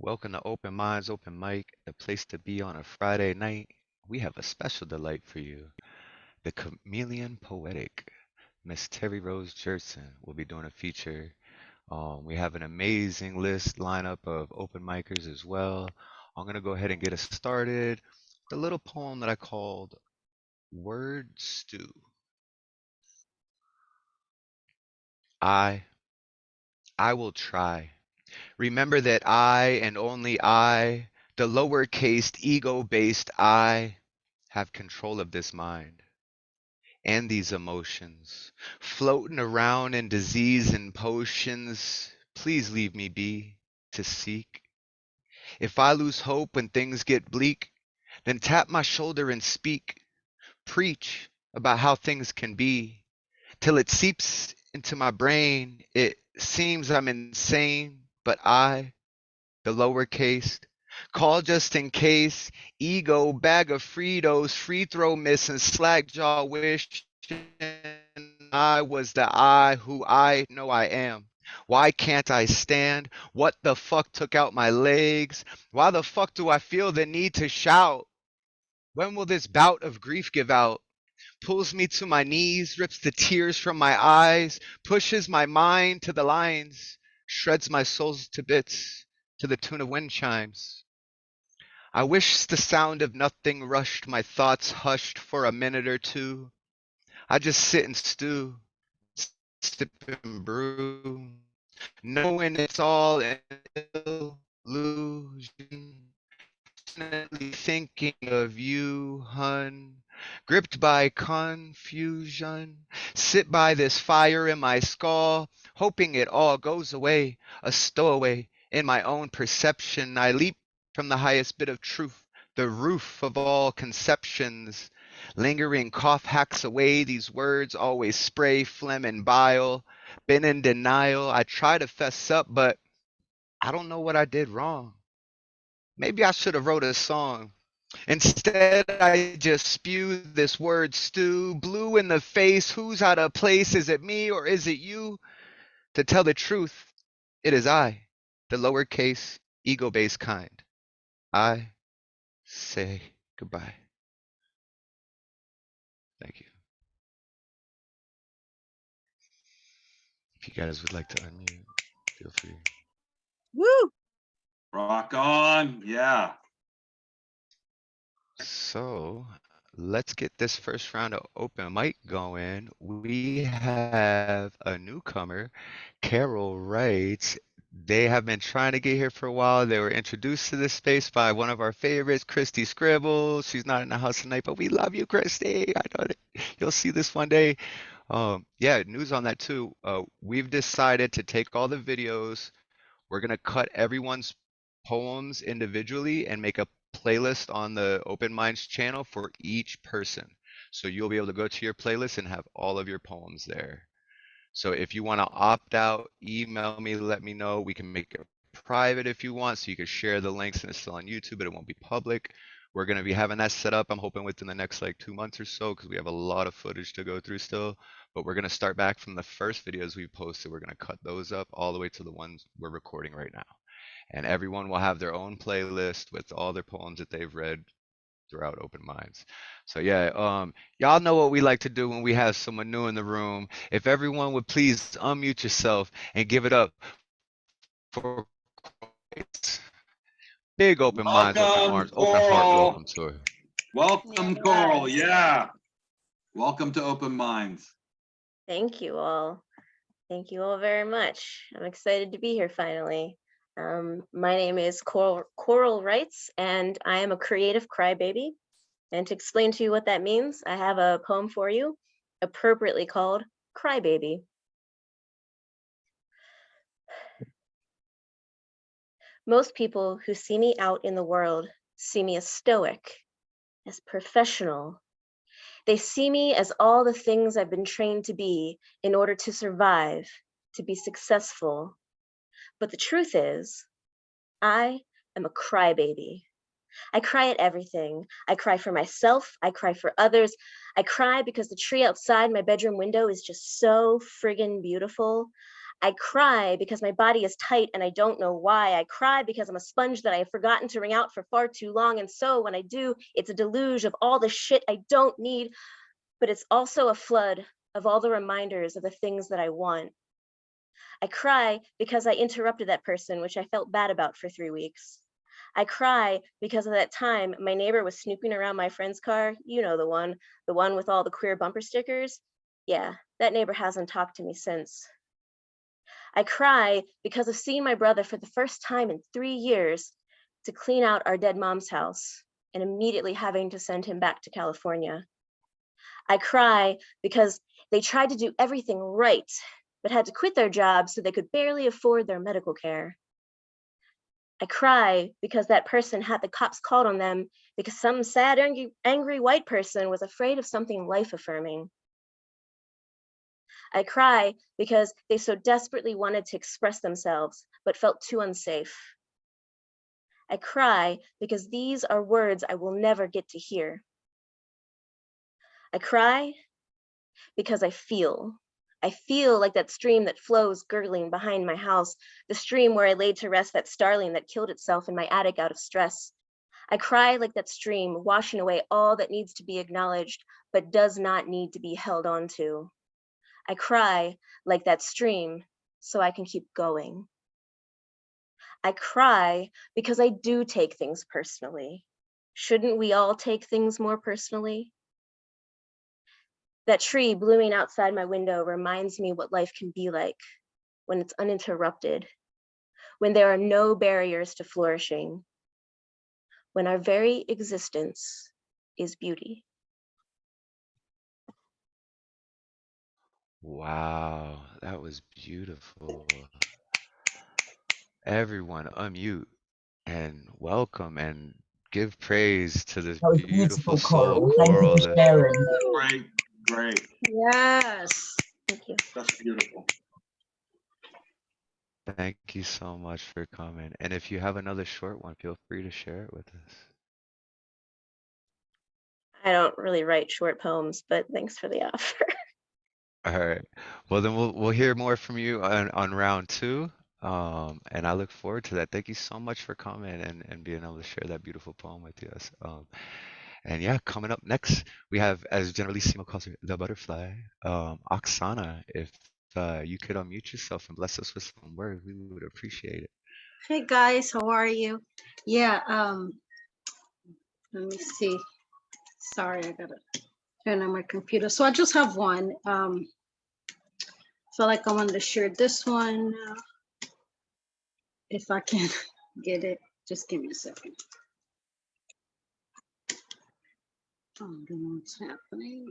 Welcome to Open Minds, Open Mic, the place to be on a Friday night. We have a special delight for you. The Chameleon Poetic, Miss Terri Rose Jertson, will be doing a feature. We have an amazing list lineup of open micers as well. I'm going to go ahead and get us started. The little poem that I called Word Stew. I, I will try. Remember that I and only I, the lowercase ego-based I, have control of this mind and these emotions, floating around in disease and potions. Please leave me be to seek. If I lose hope when things get bleak, then tap my shoulder and speak. Preach about how things can be till it seeps into my brain. It seems I'm insane, but I, the lowercase, call just in case, ego, bag of Fritos, free throw miss, and slack jaw wishing I was the I who I know I am. Why can't I stand? What the fuck took out my legs? Why the fuck do I feel the need to shout? When will this bout of grief give out? Pulls me to my knees, rips the tears from my eyes, pushes my mind to the lines, shreds my soul to bits to the tune of wind chimes. I wish the sound of nothing rushed my thoughts hushed for a minute or two. I just sit and stew, sip and brew, knowing it's all an illusion. Definitely thinking of you, hun. Gripped by confusion, sit by this fire in my skull, hoping it all goes away, a stowaway in my own perception. I leap from the highest bit of truth, the roof of all conceptions. Lingering cough hacks away these words, always spray, phlegm, and bile. Been in denial, I try to fess up, but I don't know what I did wrong. Maybe I should have wrote a song. Instead, I just spew this word stew, blue in the face. Who's out of place? Is it me or is it you? To tell the truth, it is I, the lowercase, ego based kind. I say goodbye. Thank you. If you guys would like to unmute, feel free. Woo! Rock on. Yeah. So let's get this first round of open mic going. We have a newcomer, Carol Wright. They have been trying to get here for a while. They were introduced to this space by one of our favorites, Christy Scribble. She's not in the house tonight, but we love you, Christy. I know that you'll see this one day. Yeah, news on that too. We've decided to take all the videos. We're gonna cut everyone's poems individually and make a playlist on the Open Minds channel for each person. So you'll be able to go to your playlist and have all of your poems there. So if you want to opt out, email me, let me know. We can make it private if you want, so you can share the links and it's still on YouTube, but it won't be public. We're going to be having that set up, I'm hoping within the next like 2 months or so, because we have a lot of footage to go through still. But we're going to start back from the first videos we posted. We're going to cut those up all the way to the ones we're recording right now. And everyone will have their own playlist with all their poems that they've read throughout Open Minds. So yeah, y'all know what we like to do when we have someone new in the room. If everyone would please unmute yourself and give it up for big open minds, open Welcome, arms, open heart Coral. welcome tour. Welcome, Coral. Yeah. Welcome to Open Minds. Thank you all. Thank you all very much. I'm excited to be here finally. My name is Coral Rites, and I am a creative crybaby. And to explain to you what that means, I have a poem for you, appropriately called Crybaby. Most people who see me out in the world see me as stoic, as professional. They see me as all the things I've been trained to be in order to survive, to be successful. But the truth is, I am a crybaby. I cry at everything. I cry for myself. I cry for others. I cry because the tree outside my bedroom window is just so friggin' beautiful. I cry because my body is tight and I don't know why. I cry because I'm a sponge that I have forgotten to wring out for far too long. And so when I do, it's a deluge of all the shit I don't need, but it's also a flood of all the reminders of the things that I want. I cry because I interrupted that person, which I felt bad about for 3 weeks. I cry because of that time my neighbor was snooping around my friend's car. You know the one with all the queer bumper stickers. Yeah, that neighbor hasn't talked to me since. I cry because of seeing my brother for the first time in 3 years to clean out our dead mom's house and immediately having to send him back to California. I cry because they tried to do everything right, but had to quit their jobs so they could barely afford their medical care. I cry because that person had the cops called on them because some sad, angry white person was afraid of something life-affirming. I cry because they so desperately wanted to express themselves, but felt too unsafe. I cry because these are words I will never get to hear. I cry because I feel. I feel like that stream that flows gurgling behind my house, the stream where I laid to rest that starling that killed itself in my attic out of stress. I cry like that stream, washing away all that needs to be acknowledged, but does not need to be held on to. I cry like that stream so I can keep going. I cry because I do take things personally. Shouldn't we all take things more personally? That tree blooming outside my window reminds me what life can be like when it's uninterrupted, when there are no barriers to flourishing, when our very existence is beauty. Wow, that was beautiful. Everyone unmute and welcome and give praise to this That was beautiful beautiful, soul Coral. Thank you coral. for sharing. Great, great. Yes. Thank you. That's beautiful. Thank you so much for coming. And if you have another short one, feel free to share it with us. I don't really write short poems, but thanks for the offer. All right. Well, then we'll hear more from you on round two. And I look forward to that. Thank you so much for coming and being able to share that beautiful poem with us. And yeah, coming up next, we have, as Generalissimo calls her, the butterfly, Oksana. If you could unmute yourself and bless us with some words, we would appreciate it. Hey guys, how are you? Yeah, let me see. Sorry, I gotta turn on my computer. So I just have one. Feel like I wanted to share this one. If I can get it, just give me a second. I don't know what's happening.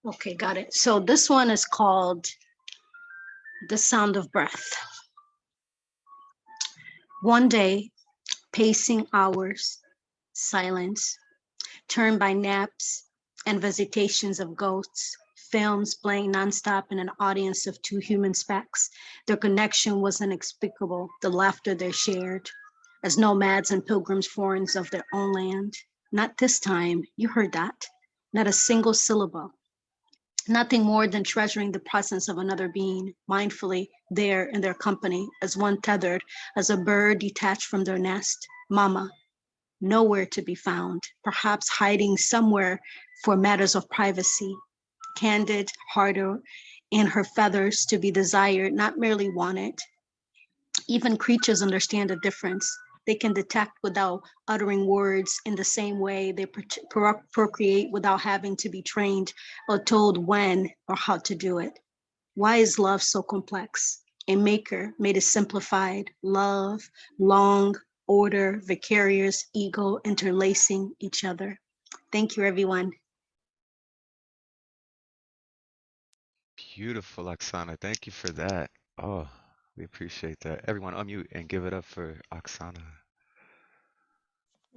Okay, got it. So this one is called The Sound of Breath. One day, pacing hours, silence, turned by naps and visitations of ghosts, films playing nonstop in an audience of two human specks. Their connection was inexplicable, the laughter they shared, as nomads and pilgrims foreigners of their own land. Not this time, you heard that. Not a single syllable. Nothing more than treasuring the presence of another being, mindfully there in their company, as one tethered, as a bird detached from their nest. Mama, nowhere to be found, perhaps hiding somewhere for matters of privacy, candid, harder, in her feathers to be desired, not merely wanted. Even creatures understand the difference. They can detect without uttering words in the same way they procreate without having to be trained or told when or how to do it. Why is love so complex? A maker made it simplified. Love, long, order, vicarious, ego, interlacing each other. Thank you, everyone. Beautiful, Oksana. Thank you for that. Oh, we appreciate that. Everyone unmute and give it up for Oksana.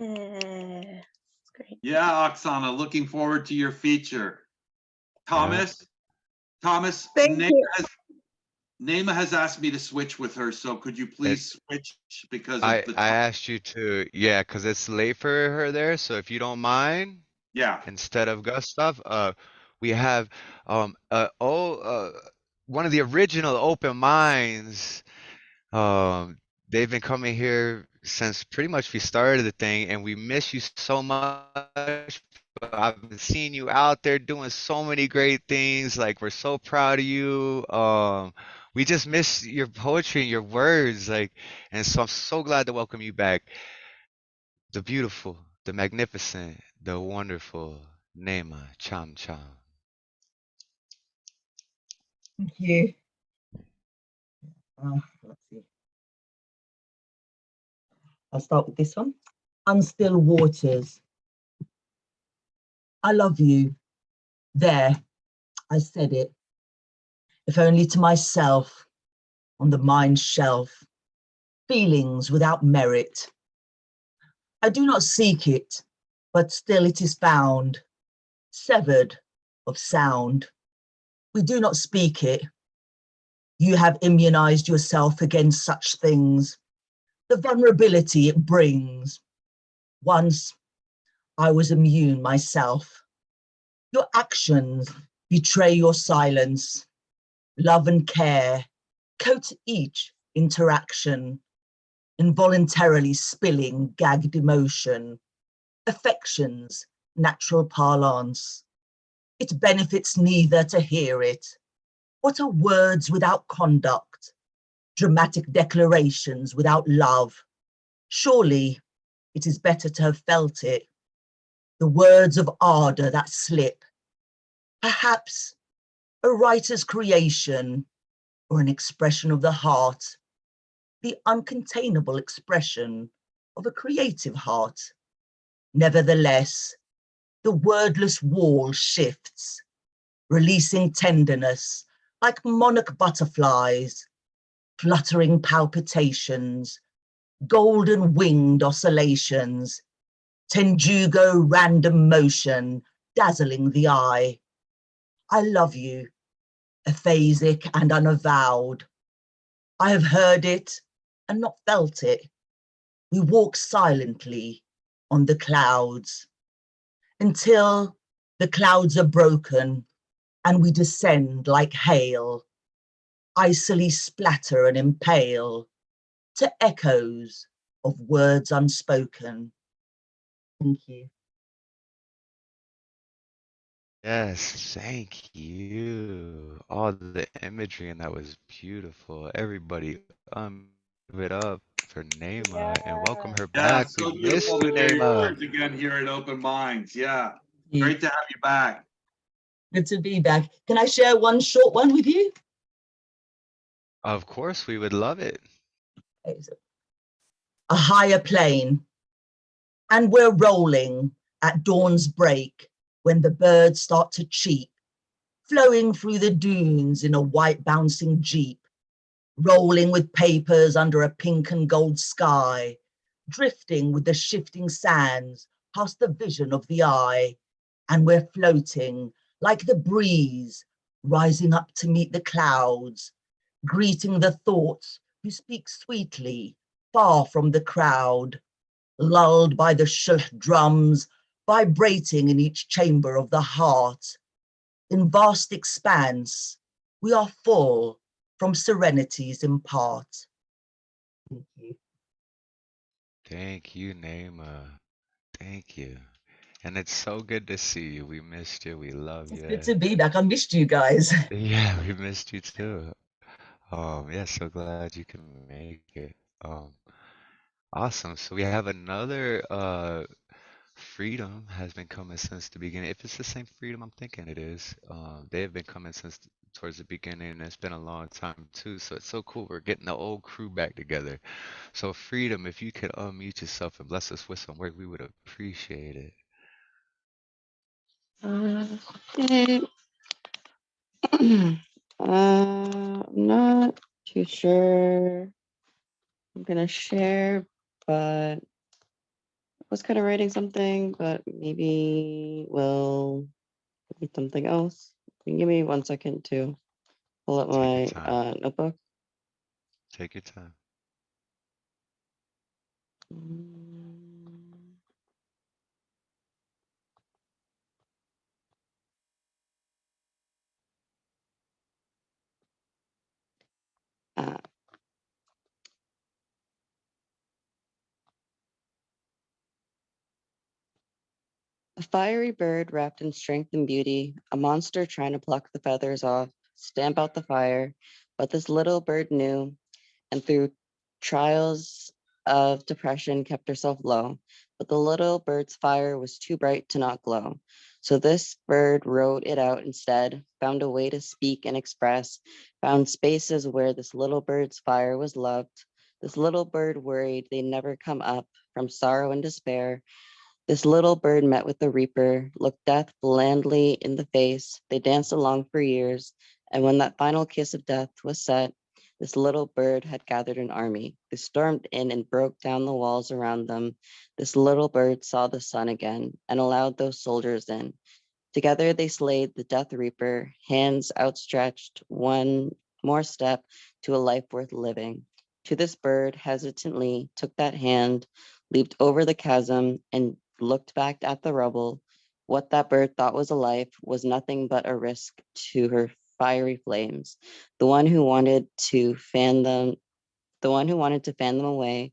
It's great. Yeah, Oksana, looking forward to your feature. Thomas, Thank Nayma you. Nayma has asked me to switch with her, so could you It, please switch because of I the I time? asked you to, yeah, because it's late for her there. So if you don't mind, Yeah. instead of Gustav, we have one of the original open minds. Um, they've been coming here since pretty much we started the thing, and we miss you so much. But I've been seeing you out there doing so many great things. Like we're so proud of you. We just miss your poetry and your words. Like, and so I'm so glad to welcome you back. The beautiful, the magnificent, the wonderful Nayma Chamchoun. Thank you. Let's see. I'll start with this one. Unstill waters. I love you. There, I said it. If only to myself, on the mind shelf. Feelings without merit. I do not seek it, but still it is found, severed of sound. We do not speak it. You have immunized yourself against such things. The vulnerability it brings. Once I was immune myself. Your actions betray your silence. Love and care coat each interaction, involuntarily spilling gagged emotion, affections, natural parlance. It benefits neither to hear it. What are words without conduct? Dramatic declarations without love? Surely it is better to have felt it. The words of ardor that slip. Perhaps a writer's creation or an expression of the heart, the uncontainable expression of a creative heart. Nevertheless, the wordless wall shifts, releasing tenderness like monarch butterflies, fluttering palpitations, golden winged oscillations, Tenjugo random motion, dazzling the eye. I love you, aphasic and unavowed. I have heard it and not felt it. We walk silently on the clouds until the clouds are broken and we descend like hail, icily splatter and impale to echoes of words unspoken. Thank you. Yes, thank you. All the imagery and that was beautiful. Everybody, give it up for Nayma and welcome her Yeah, back. We so beautiful missed you, to hear your Nayma. words again here at Open Minds. Yeah, Thank great you. to have you back. Good to be back. Can I share one short one with you? Of course, we would love it. A higher plane, and we're rolling at dawn's break when the birds start to cheep, flowing through the dunes in a white bouncing jeep, rolling with papers under a pink and gold sky, drifting with the shifting sands past the vision of the eye, and we're floating like the breeze, rising up to meet the clouds, greeting the thoughts who speak sweetly, far from the crowd, lulled by the shulh drums, vibrating in each chamber of the heart. In vast expanse, we are full from serenities impart. Thank you. Thank you, Nayma. Thank you. And it's so good to see you. We missed you. We love It's you. good to be back. I missed you guys. Yeah, we missed you too. Yeah, so glad you can make it. Awesome. So we have another freedom has been coming since the beginning. If it's the same freedom I'm thinking it is, they have been coming since towards the beginning, and it's been a long time too. So it's so cool. We're getting the old crew back together. So freedom, if you could unmute yourself and bless us with some work, we would appreciate it. Okay. I'm not too sure I'm gonna share, but I was kind of writing something, but maybe we'll read something else. Can you give me 1 second to pull up Take your my time. notebook. Take your time. Mm. Uh, A fiery bird wrapped in strength and beauty, a monster trying to pluck the feathers off, stamp out the fire. But this little bird knew, and through trials of depression kept herself low. But the little bird's fire was too bright to not glow. So this bird wrote it out instead, found a way to speak and express, found spaces where this little bird's fire was loved. This little bird worried they'd never come up from sorrow and despair. This little bird met with the reaper, looked death blandly in the face. They danced along for years, and when that final kiss of death was set, this little bird had gathered an army. They stormed in and broke down the walls around them. This little bird saw the sun again and allowed those soldiers in. Together they slayed the Death Reaper, hands outstretched, one more step to a life worth living. To this bird, hesitantly took that hand, leaped over the chasm, and looked back at the rubble. What that bird thought was a life was nothing but a risk to her fiery flames. The one who wanted to fan them, the one who wanted to fan them away.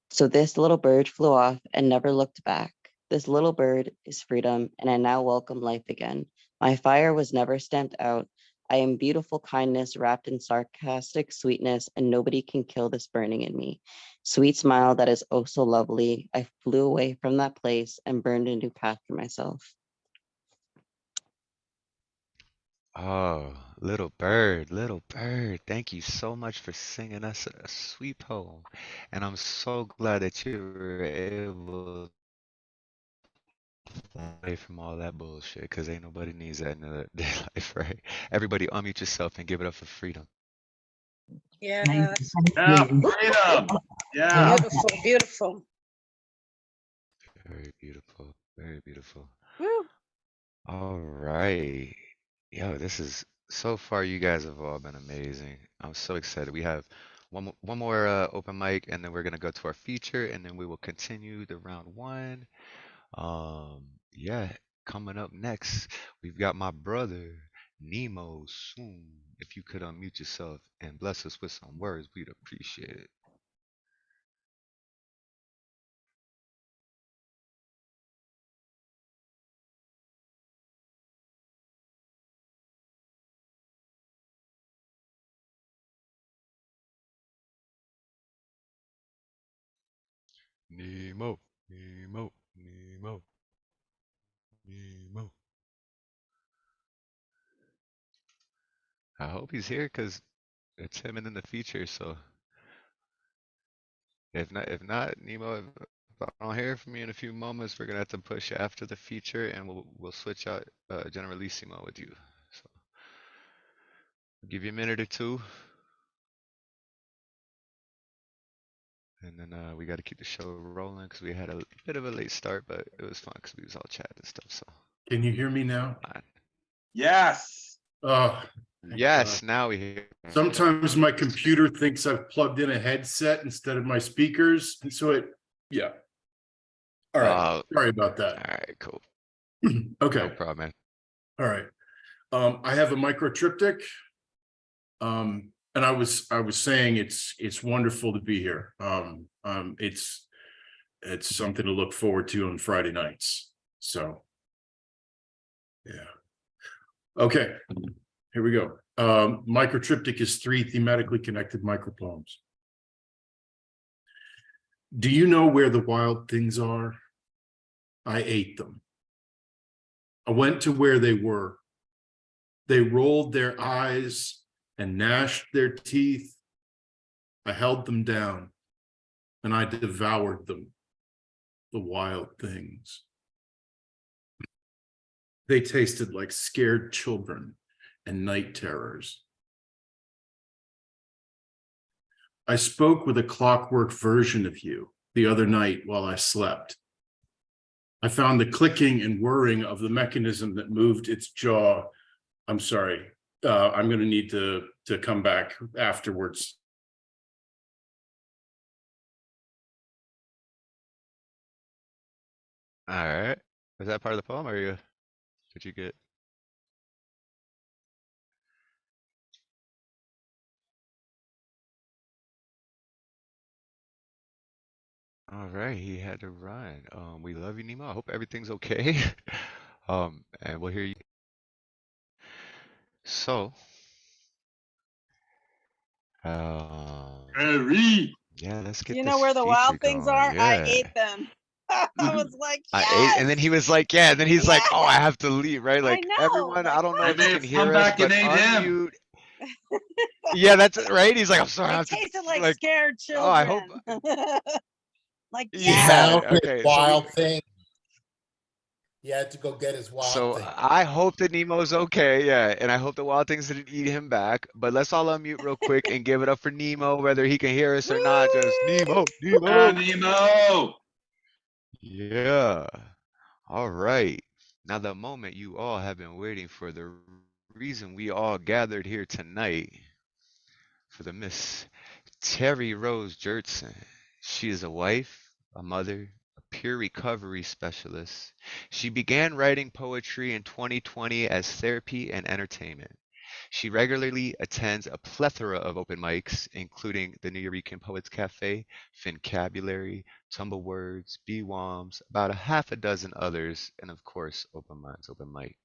So this little bird flew off and never looked back. This little bird is freedom, and I now welcome life again. My fire was never stamped out. I am beautiful kindness wrapped in sarcastic sweetness, and nobody can kill this burning in me. Sweet smile that is oh so lovely. I flew away from that place and burned a new path for myself. Oh, little bird, thank you so much for singing us a sweet poem. And I'm so glad that you were able to fly away from all that bullshit, because ain't nobody needs that in their life, right? Everybody unmute yourself and give it up for freedom. Amazing, Yes, thank Yeah, you. freedom. I Yeah. love beautiful, beautiful. Very beautiful, very beautiful. Woo. All right. Yo, this is so far you guys have all been amazing. I'm so excited. We have one more open mic and then we're gonna go to our feature and then we will continue the round one. Yeah, coming up next, we've got my brother Nemo Sum. If you could unmute yourself and bless us with some words, we'd appreciate it. Nemo, Nemo, Nemo, Nemo. I hope he's here because it's him and in the feature, so if not, Nemo, if I don't hear from you in a few moments, we're gonna have to push after the feature, and we'll switch out Generalissimo with you. So I'll give you a minute or two, and then we got to keep the show rolling because we had a bit of a late start, but it was fun because we was all chatting and stuff. So Can you hear me now? fine. Yes. Oh, thank Yes, God. now we hear. Sometimes my computer thinks I've plugged in a headset instead of my speakers. And so yeah. All right. Sorry about All that. right, cool. Okay. No problem, man. All right. I have a micro triptych. And I was saying it's wonderful to be here. It's something to look forward to on Friday nights. So yeah. Okay, here we go. Micro triptych is 3 thematically connected micropoems. Do you know where the wild things are? I ate them. I went to where they were. They rolled their eyes and gnashed their teeth. I held them down and I devoured them, the wild things. They tasted like scared children and night terrors. I spoke with a clockwork version of you the other night while I slept. I found the clicking and whirring of the mechanism that moved its jaw. I'm sorry, I'm going to need to come back afterwards. All right. Was that part of the poem, or did you get? All right, he had to run. We love you, Nemo. I hope everything's okay. And we'll hear you. So, Terri. yeah, let's Do get you know this where the feature wild things going. are? I Yeah. ate them. I was like, I ate, and yes, then he was like, yeah, and then he's like, oh, I yes. have to leave, right? I Like, know. everyone, I Like, don't know They if you may can have come hear us, back and but ate him. unmute. Yeah, that's right. He's like, I'm sorry, I they have to, tasted like like, scared oh, I hope, children. Like, He yeah, found yes. his okay. wild thing. He had to go get his wild So thing. I hope that Nemo's okay, yeah, and I hope the wild things didn't eat him back. But let's all unmute real quick and give it up for Nemo, whether he can hear us or not. Just Woo! Nemo, Nemo. Nemo. Yeah. All right. Now the moment you all have been waiting for, the reason we all gathered here tonight, for the Miss Terri Rose Jertson. She is a wife, a mother, a peer recovery specialist. She began writing poetry in 2020 as therapy and entertainment. She regularly attends a plethora of open mics, including the New Eurekan Poets Cafe, Fincabulary, Tumble Words, BWOMs, about a half a dozen others, and of course, Open Minds Open Mic.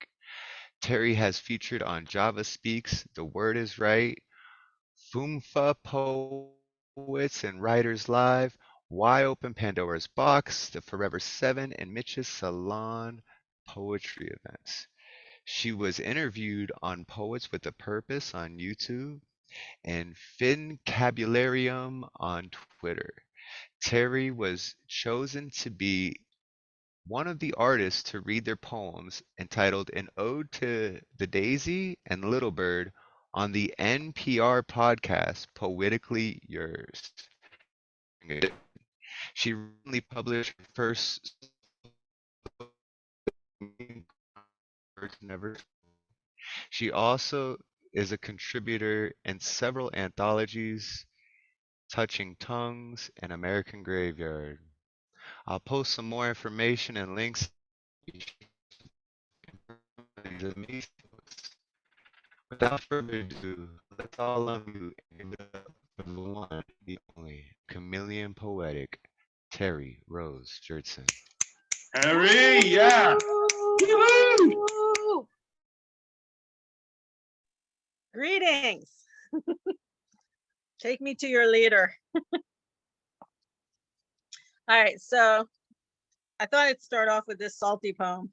Terri has featured on Java Speaks, The Word Is Right, Foomfa Poets and Writers Live, Why Open Pandora's Box, The Forever Seven, and Mitch's Salon poetry events. She was interviewed on Poets with a Purpose on YouTube and Fincabularium on Twitter. Terri was chosen to be one of the artists to read their poems entitled An Ode to the Daisy and Little Bird on the NPR podcast Poetically Yours. She recently published her first Words Never. She also is a contributor in several anthologies, Touching Tongues and American Graveyard. I'll post some more information and links. Without further ado, let's all unmute and give it up for the one, the only, chameleon poetic, Terri Rose Jertson. Terri, yeah. Woo-hoo. Woo! Greetings. Take me to your leader. All right, so I thought I'd start off with this salty poem.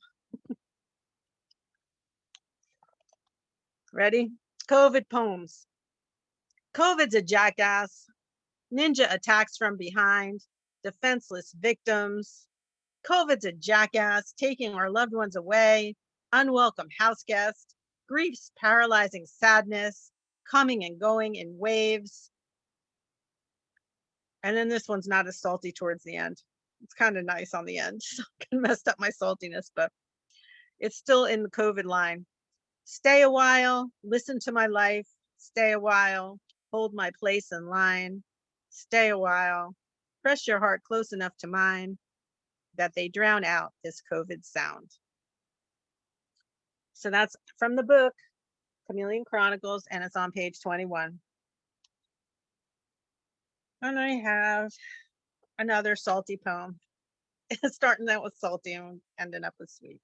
Ready? COVID poems. COVID's a jackass. Ninja attacks from behind. Defenseless victims. COVID's a jackass, taking our loved ones away. Unwelcome house guest. Grief's paralyzing sadness. Coming and going in waves. And then this one's not as salty towards the end. It's kind of nice on the end. So I messed up my saltiness, but it's still in the COVID line. Stay a while, listen to my life. Stay a while, hold my place in line. Stay a while, press your heart close enough to mine that they drown out this COVID sound. So that's from the book, Chameleon Chronicles, and it's on page 21. And I have another salty poem. Starting out with salty and ending up with sweet.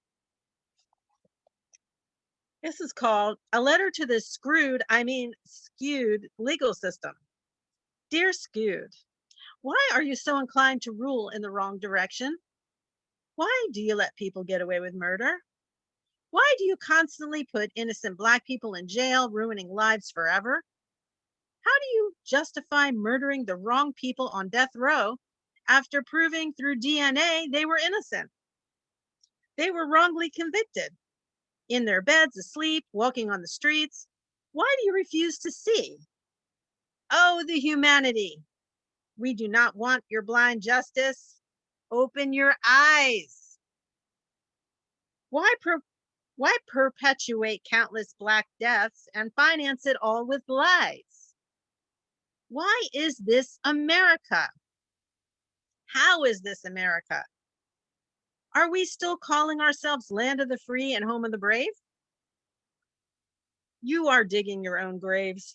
This is called A Letter to the Skewed Legal System. Dear Skewed, why are you so inclined to rule in the wrong direction? Why do you let people get away with murder? Why do you constantly put innocent Black people in jail, ruining lives forever? How do you justify murdering the wrong people on death row after proving through DNA they were innocent? They were wrongly convicted. In their beds, asleep, walking on the streets. Why do you refuse to see? Oh, the humanity. We do not want your blind justice. Open your eyes. Why Why perpetuate countless Black deaths and finance it all with lies? Why is this America? How is this America? Are we still calling ourselves land of the free and home of the brave? You are digging your own graves.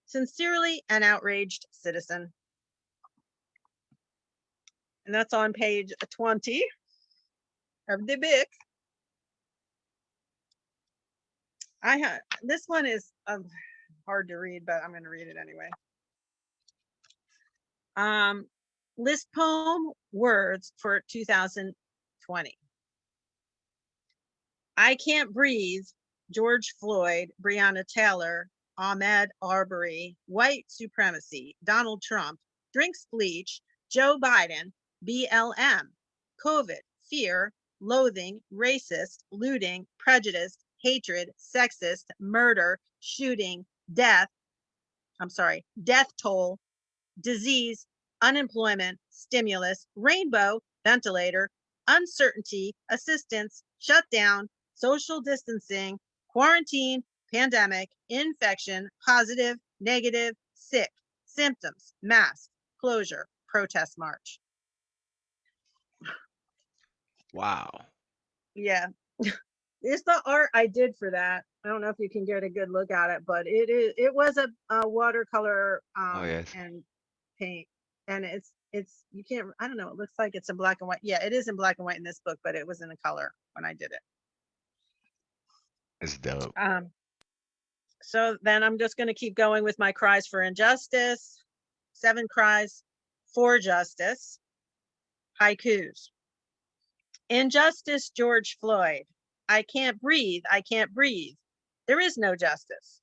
Sincerely, an outraged citizen. And that's on page 20 of the book. This one is hard to read, but I'm going to read it anyway. List poem words for 2020. I Can't Breathe, George Floyd, Breonna Taylor, Ahmaud Arbery, white supremacy, Donald Trump, drinks bleach, Joe Biden, BLM, COVID, fear, loathing, racist, looting, prejudice, hatred, sexist, murder, shooting, death toll, disease, unemployment, stimulus, rainbow, ventilator, uncertainty, assistance, shutdown, social distancing, quarantine, pandemic, infection, positive, negative, sick, symptoms, mask, closure, protest march. Wow. Yeah. It's the art I did for that. I don't know if you can get a good look at it, but it was a watercolor Oh, yes. and paint. And it's you can't, I don't know, it looks like it's in black and white. Yeah, it is in black and white in this book, but it was in a color when I did it. It's dope. So then I'm just going to keep going with my cries for injustice. 7 cries for justice. Haikus. Injustice, George Floyd. I can't breathe. I can't breathe. There is no justice.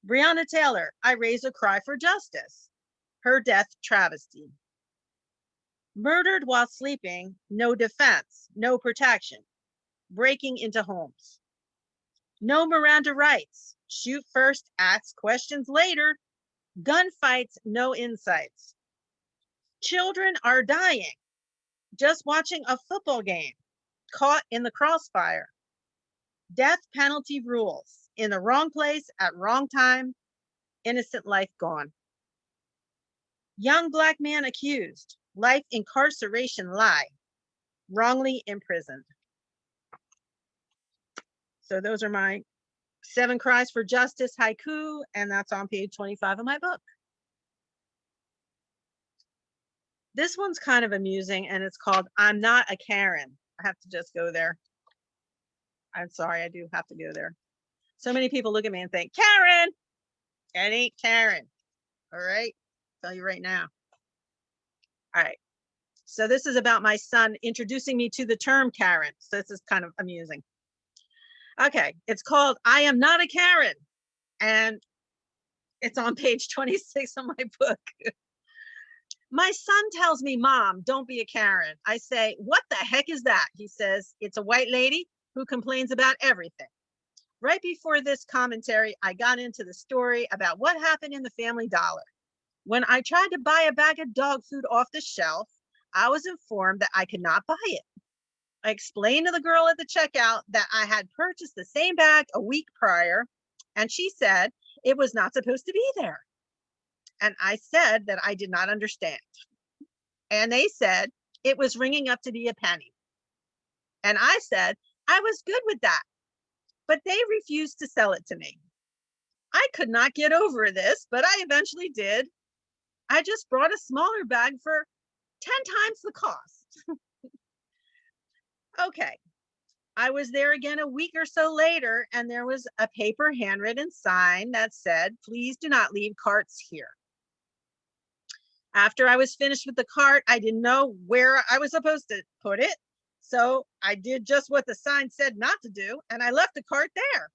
Breonna Taylor. I raise a cry for justice. Her death travesty. Murdered while sleeping. No defense. No protection. Breaking into homes. No Miranda rights. Shoot first, ask questions later. Gunfights, no insights. Children are dying. Just watching a football game. Caught in the crossfire. Death penalty rules. In the wrong place at wrong time. Innocent life gone. Young Black man accused. Life incarceration lie. Wrongly imprisoned. So those are my 7 cries for justice haiku, and that's on page 25 of my book. This one's kind of amusing, and it's called I'm Not a Karen. I have to just go there. I'm sorry, I do have to go there. So many people look at me and think, Karen! It ain't Karen. All right? I'll tell you right now. All right. So this is about my son introducing me to the term Karen. So this is kind of amusing. Okay, it's called I Am Not a Karen. And it's on page 26 of my book. My son tells me, Mom, don't be a Karen. I say, what the heck is that? He says, it's a white lady who complains about everything. Right before this commentary, I got into the story about what happened in the Family Dollar. When I tried to buy a bag of dog food off the shelf, I was informed that I could not buy it. I explained to the girl at the checkout that I had purchased the same bag a week prior, and she said it was not supposed to be there. And I said that I did not understand. And they said it was ringing up to be a penny. And I said I was good with that, but they refused to sell it to me. I could not get over this, but I eventually did. I just brought a smaller bag for 10 times the cost. Okay. I was there again a week or so later, and there was a paper handwritten sign that said, please do not leave carts here. After I was finished with the cart, I didn't know where I was supposed to put it. So I did just what the sign said not to do, and I left the cart there.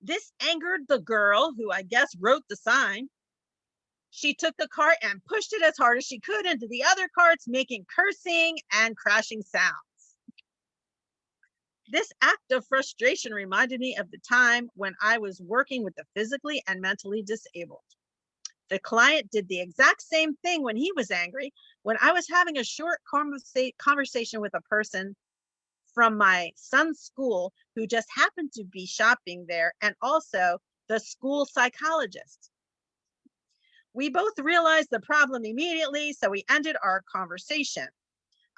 This angered the girl who I guess wrote the sign. She took the cart and pushed it as hard as she could into the other carts, making cursing and crashing sounds. This act of frustration reminded me of the time when I was working with the physically and mentally disabled. The client did the exact same thing when he was angry, when I was having a short conversation with a person from my son's school who just happened to be shopping there, and also the school psychologist. We both realized the problem immediately, so we ended our conversation.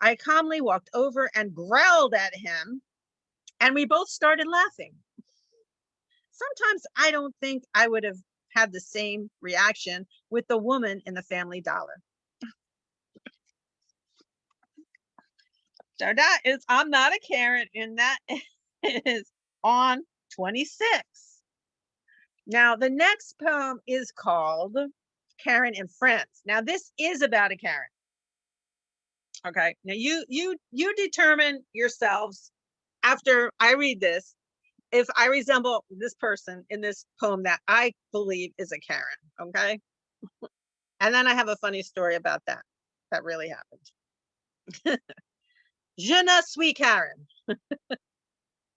I calmly walked over and growled at him, and we both started laughing. Sometimes I don't think I would have had the same reaction with the woman in the Family Dollar. So that is, I'm not a Karen, and that is on 26. Now, the next poem is called Karen and Friends. Now, this is about a Karen. Okay, now you determine yourselves after I read this if I resemble this person in this poem that I believe is a Karen, okay? And then I have a funny story about that really happened. Je ne suis Karen.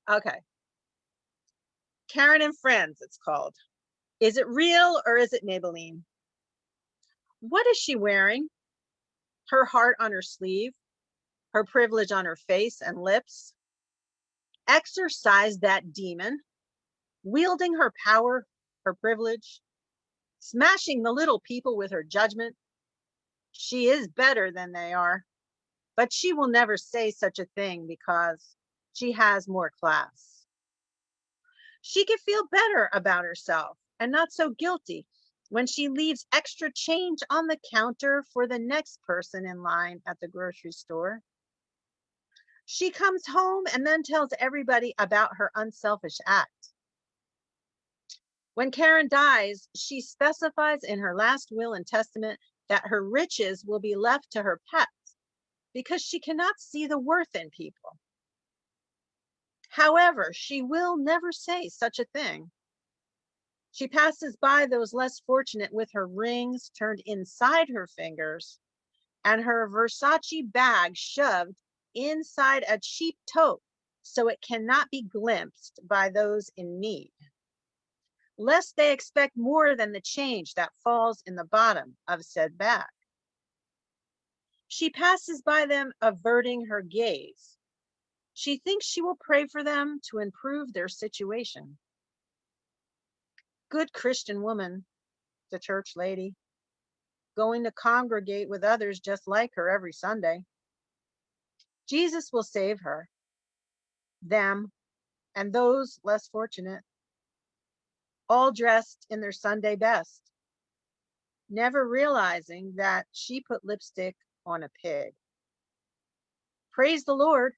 Okay. Karen and Friends, it's called. Is it real or is it Maybelline? What is she wearing? Her heart on her sleeve, her privilege on her face and lips. Exercise that demon, wielding her power, her privilege, smashing the little people with her judgment. She is better than they are, but she will never say such a thing because she has more class. She can feel better about herself and not so guilty when she leaves extra change on the counter for the next person in line at the grocery store. She comes home and then tells everybody about her unselfish act. When Karen dies, she specifies in her last will and testament that her riches will be left to her pets because she cannot see the worth in people. However, she will never say such a thing. She passes by those less fortunate with her rings turned inside her fingers and her Versace bag shoved inside a cheap tote so it cannot be glimpsed by those in need, lest they expect more than the change that falls in the bottom of said bag. She passes by them, averting her gaze. She thinks she will pray for them to improve their situation. Good Christian woman, the church lady, going to congregate with others just like her every Sunday. Jesus will save her, them, and those less fortunate, all dressed in their Sunday best, never realizing that she put lipstick on a pig. Praise the Lord.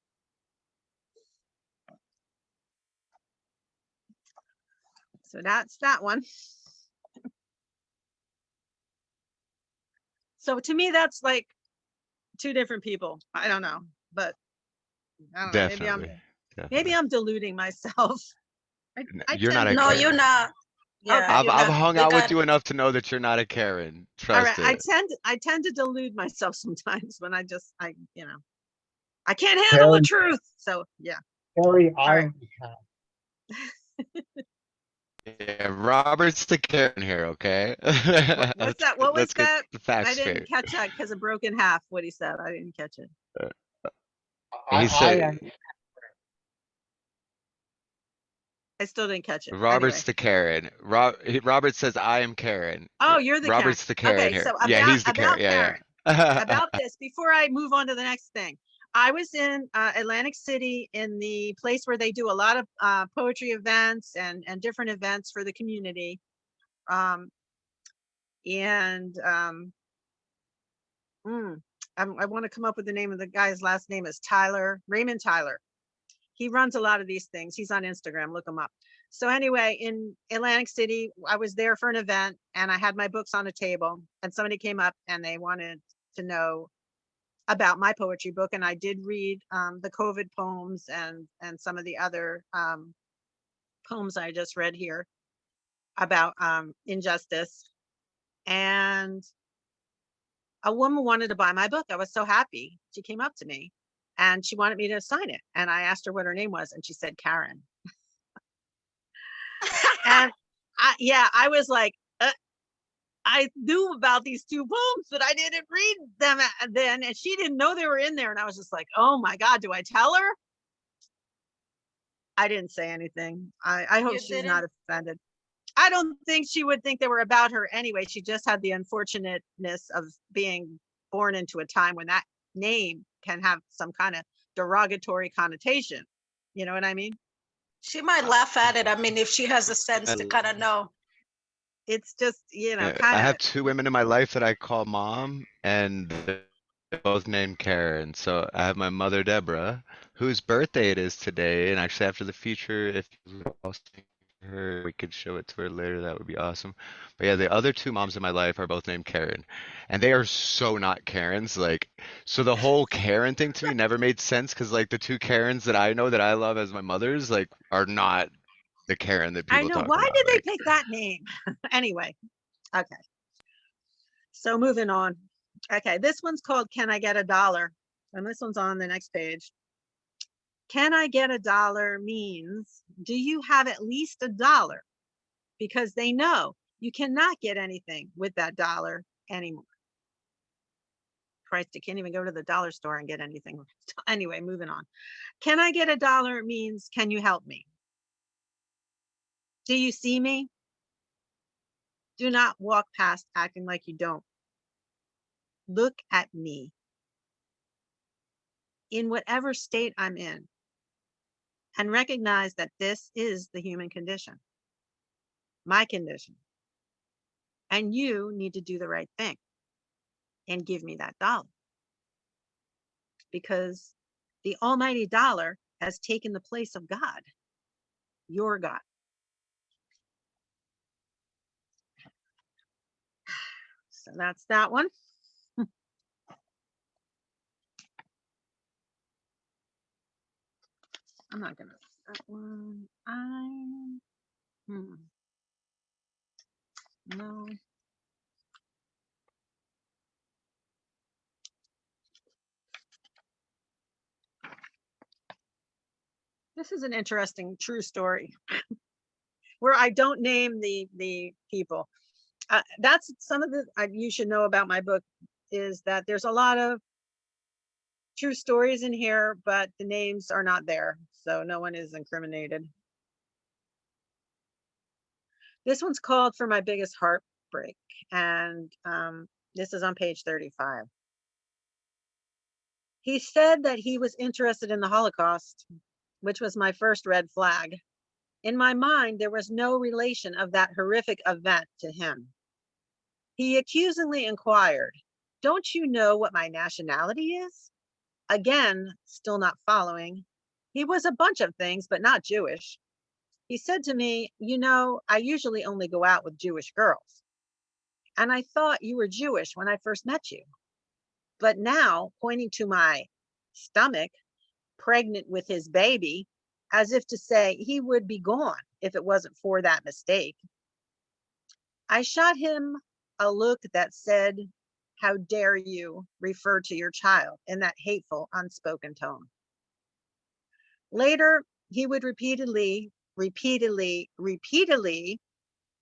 So that's that one. So to me, that's like two different people. I don't know, but I don't know. Definitely. Maybe I'm deluding myself. You're not a No, Karen. you're not. Yeah, Okay. I've you're I've not. hung We out with got you enough to know that you're not a Karen. All right. Trust it. I tend to delude myself sometimes when I can't handle the truth. So yeah. Terri, All right. Yeah, Robert's the Karen here, okay? What's that? What was Let's get that? the I facts didn't straight. catch that because of broken half. What he said, I didn't catch it. He said I still didn't catch it. Robert's Anyway. the Karen. Robert says I am Karen. Oh, you're the Karen. Robert's the Karen Okay, here. so Yeah, he's the Karen. Karen, Yeah. about this, before I move on to the next thing, I was in Atlantic City in the place where they do a lot of poetry events and different events for the community. I want to come up with the name of the guy's last name is Raymond Tyler. He runs a lot of these things. He's on Instagram, look him up. So anyway, in Atlantic City, I was there for an event and I had my books on a table and somebody came up and they wanted to know about my poetry book. And I did read the COVID poems and some of the other poems I just read here about injustice. And a woman wanted to buy my book. I was so happy. She came up to me and she wanted me to sign it. And I asked her what her name was and she said, Karen. And I was like, I knew about these two poems, but I didn't read them then. And she didn't know they were in there. And I was just like, oh my God, do I tell her? I didn't say anything. I hope You she's not didn't? offended. I don't think she would think they were about her anyway. She just had the unfortunateness of being born into a time when that name can have some kind of derogatory connotation. You know what I mean? She might laugh at it. I mean, if she has a sense to kind of know. It's just, you know, I kind have of, two women in my life that I call mom, and they're both named Karen. So I have my mother, Deborah, whose birthday it is today. And actually, after the feature, if I'll sing her, we could show it to her later. That would be awesome. But yeah, the other two moms in my life are both named Karen, and they are so not Karens. Like, so the whole Karen thing to me never made sense because like the two Karens that I know that I love as my mothers, like, are not the Karen that I people know. talk Why about. did they Like, pick that name? Anyway, okay. So moving on. Okay, this one's called Can I Get a Dollar? And this one's on the next page. Can I get a dollar means, do you have at least a dollar? Because they know you cannot get anything with that dollar anymore. Christ, you can't even go to the dollar store and get anything. Anyway, moving on. Can I get a dollar means, can you help me? Do you see me? Do not walk past acting like you don't. Look at me. In whatever state I'm in, and recognize that this is the human condition, my condition. And you need to do the right thing and give me that dollar. Because the almighty dollar has taken the place of God, your God. So that's that one. I'm not gonna, that one, no. This is an interesting true story where I don't name the people. That's some of the you should know about my book, is that there's a lot of true stories in here, but the names are not there, so no one is incriminated. This one's called For My Biggest Heartbreak, and this is on page 35. He said that he was interested in the Holocaust, which was my first red flag. In my mind, there was no relation of that horrific event to him. He accusingly inquired, "Don't you know what my nationality is?" Again, still not following. He was a bunch of things, but not Jewish. He said to me, "You know, I usually only go out with Jewish girls. And I thought you were Jewish when I first met you. But now," pointing to my stomach, pregnant with his baby, as if to say he would be gone if it wasn't for that mistake. I shot him a look that said, "How dare you refer to your child in that hateful, unspoken tone?" Later, he would repeatedly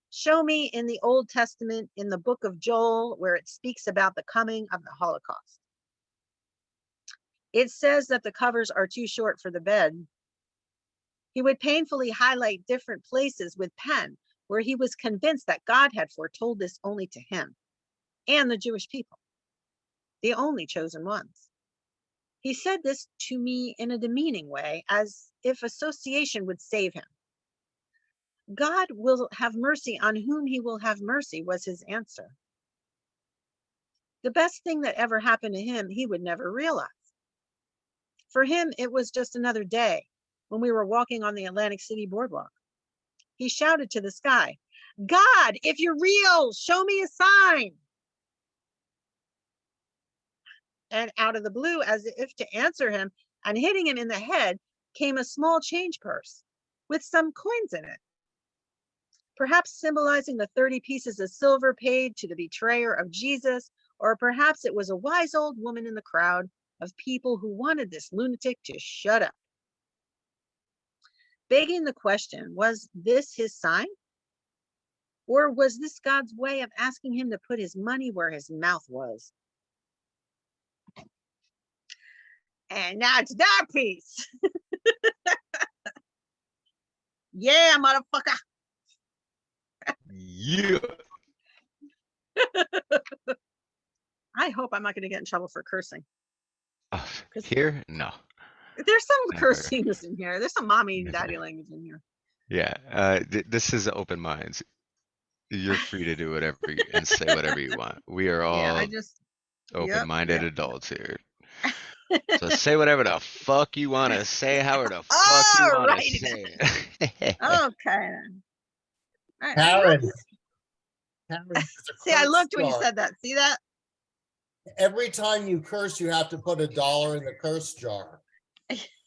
show me in the Old Testament, in the book of Joel, where it speaks about the coming of the Holocaust. It says that the covers are too short for the bed. He would painfully highlight different places with pen where he was convinced that God had foretold this only to him and the Jewish people, the only chosen ones. He said this to me in a demeaning way, as if association would save him. God will have mercy on whom he will have mercy, was his answer. The best thing that ever happened to him, he would never realize. For him, it was just another day when we were walking on the Atlantic City boardwalk. He shouted to the sky, "God, if you're real, show me a sign." And out of the blue, as if to answer him and hitting him in the head, came a small change purse with some coins in it, perhaps symbolizing the 30 pieces of silver paid to the betrayer of Jesus, or perhaps it was a wise old woman in the crowd of people who wanted this lunatic to shut up. Begging the question, was this his sign? Or was this God's way of asking him to put his money where his mouth was? And now it's that piece. Yeah, motherfucker. Yeah. I hope I'm not going to get in trouble for cursing. Oh, 'Cause here? No. there's some Never. cursings in here. There's some mommy and Never. daddy language in here. Yeah. This is open minds. You're free to do whatever and say whatever you want. We are Yeah, I all just, yep, open-minded yeah. adults here. So say whatever the fuck you want to say, however the fuck you All want to right. say Okay. it. Then. All right. Karen. Karen, there's a See, I curse looked when you jar. said that. See that? Every time you curse, you have to put $1 in the curse jar.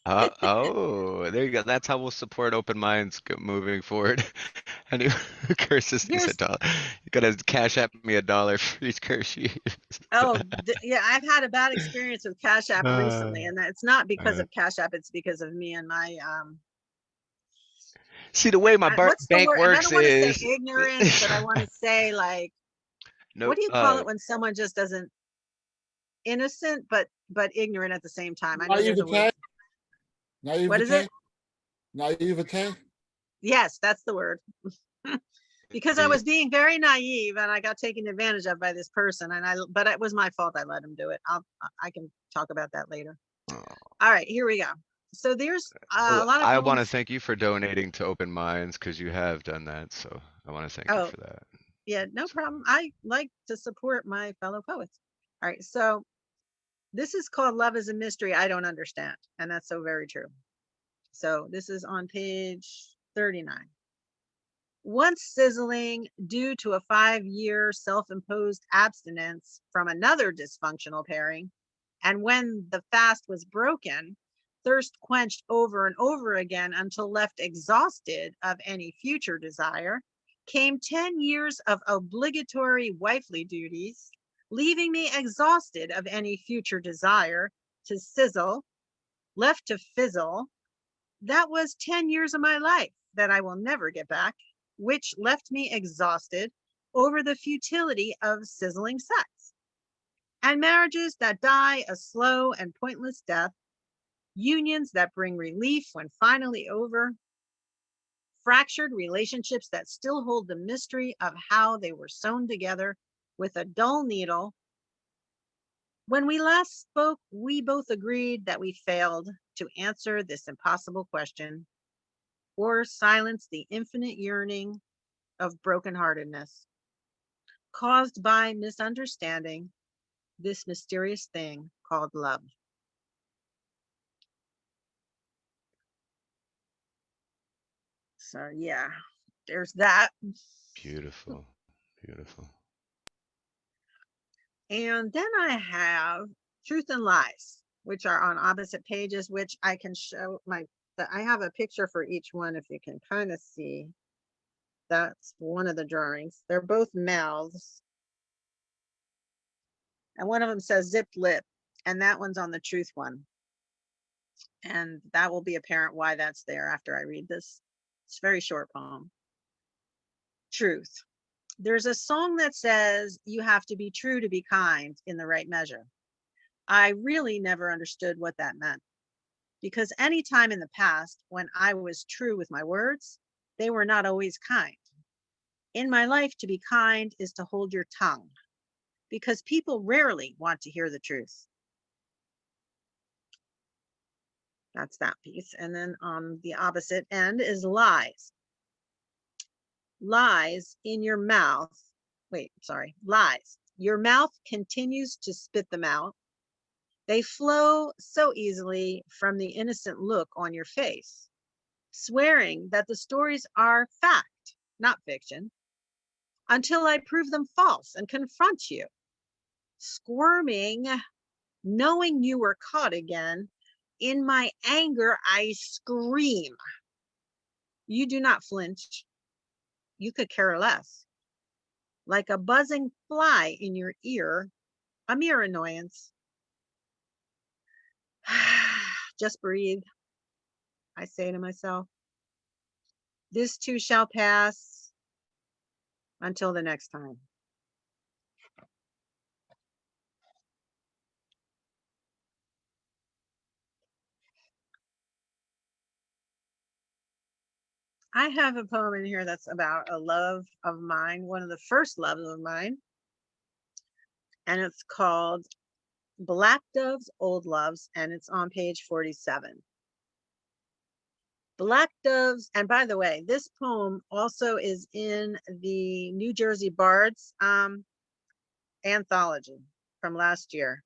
Oh, there you go. That's how we'll support open minds moving forward. Anyone who curses needs Here's, $1. You gotta cash at me $1 for each curse you use. yeah, I've had a bad experience with Cash App recently, and it's not because uh, of Cash App. It's because of me and my See, the way my what's the bank word? And I works don't want to say is ignorance, but I want to say like, no. what do you call it when someone just doesn't innocent but ignorant at the same time? I know there's a word. What is it? Naivete? Yes, that's the word. Because I was being very naive and I got taken advantage of by this person, but it was my fault. I let him do it. I can talk about that later. Oh. All right, here we go. So there's a Well, lot of I want to poems. thank you for donating to Open Minds because you have done that. So I want to thank you Oh, for that. yeah, no problem. I like to support my fellow poets. All right, so this is called Love is a Mystery I Don't Understand. And that's so very true. So this is on page 39. Once sizzling due to a 5-year self-imposed abstinence from another dysfunctional pairing, and when the fast was broken, thirst quenched over and over again until left exhausted of any future desire, came 10 years of obligatory wifely duties, leaving me exhausted of any future desire to sizzle, left to fizzle. That was 10 years of my life that I will never get back, which left me exhausted over the futility of sizzling sex. And marriages that die a slow and pointless death, unions that bring relief when finally over, fractured relationships that still hold the mystery of how they were sewn together with a dull needle. When we last spoke, we both agreed that we failed to answer this impossible question or silence the infinite yearning of brokenheartedness caused by misunderstanding this mysterious thing called love. So yeah, there's that. Beautiful, beautiful. And then I have Truth and Lies, which are on opposite pages, which I can show I have a picture for each one if you can kind of see. That's one of the drawings. They're both mouths. And one of them says zipped lip, and that one's on the truth one. And that will be apparent why that's there after I read this. It's a very short poem. Truth. There's a song that says you have to be true to be kind in the right measure. I really never understood what that meant, because any time in the past when I was true with my words, they were not always kind. In my life, to be kind is to hold your tongue, because people rarely want to hear the truth. That's that piece. And then on the opposite end is lies. Lies in your mouth. Wait, sorry, lies. Your mouth continues to spit them out. They flow so easily from the innocent look on your face, swearing that the stories are fact, not fiction, until I prove them false and confront you. Squirming, knowing you were caught again, in my anger, I scream. You do not flinch. You could care less. Like a buzzing fly in your ear, a mere annoyance. Just breathe, I say to myself. This too shall pass. Until the next time. I have a poem in here that's about a love of mine, one of the first loves of mine. And it's called Black Doves, Old Loves, and it's on page 47. Black Doves, and by the way, this poem also is in the New Jersey Bards anthology from last year.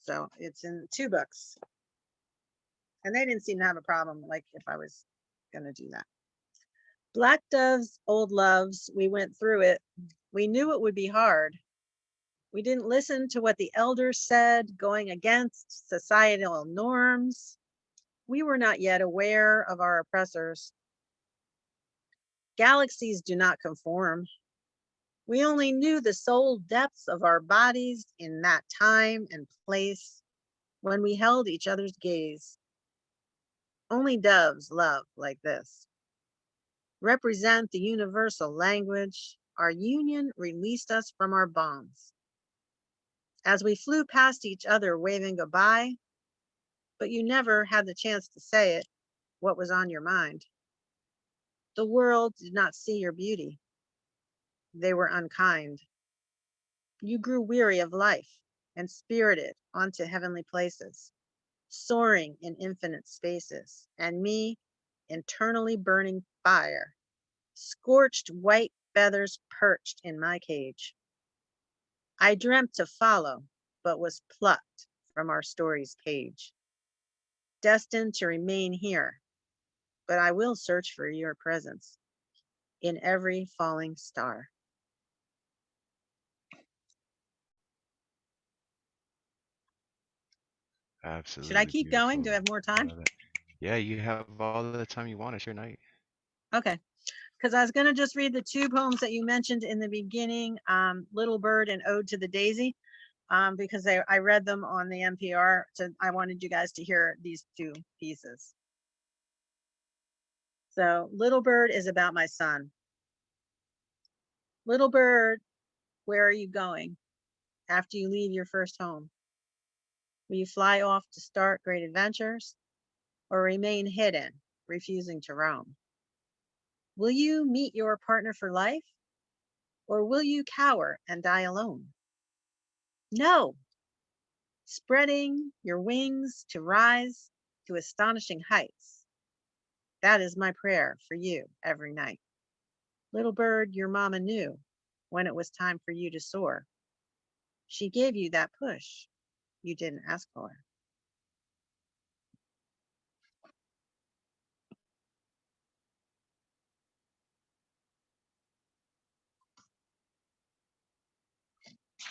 So it's in 2 books. And they didn't seem to have a problem, like if I was gonna do that. Black Doves, Old Loves, we went through it. We knew it would be hard. We didn't listen to what the elders said, going against societal norms. We were not yet aware of our oppressors. Galaxies do not conform. We only knew the soul depths of our bodies in that time and place when we held each other's gaze. Only doves love like this. Represent the universal language. Our union released us from our bonds. As we flew past each other waving goodbye, but you never had the chance to say it, what was on your mind. The world did not see your beauty. They were unkind. You grew weary of life and spirited onto heavenly places, soaring in infinite spaces, and me, internally burning fire, scorched white feathers perched in my cage. I dreamt to follow, but was plucked from our story's page. Destined to remain here, but I will search for your presence in every falling star. Absolutely. Should I keep going? Do I beautiful. have more I time? love it. Yeah, you have all the time you want. It's your night. Okay. Because I was going to just read the 2 poems that you mentioned in the beginning, Little Bird and Ode to the Daisy, because I read them on the NPR. So I wanted you guys to hear these 2 pieces. So Little Bird is about my son. Little bird, where are you going after you leave your first home? Will you fly off to start great adventures or remain hidden, refusing to roam? Will you meet your partner for life or will you cower and die alone? No, spreading your wings to rise to astonishing heights. That is my prayer for you every night. Little bird, your mama knew when it was time for you to soar. She gave you that push you didn't ask for.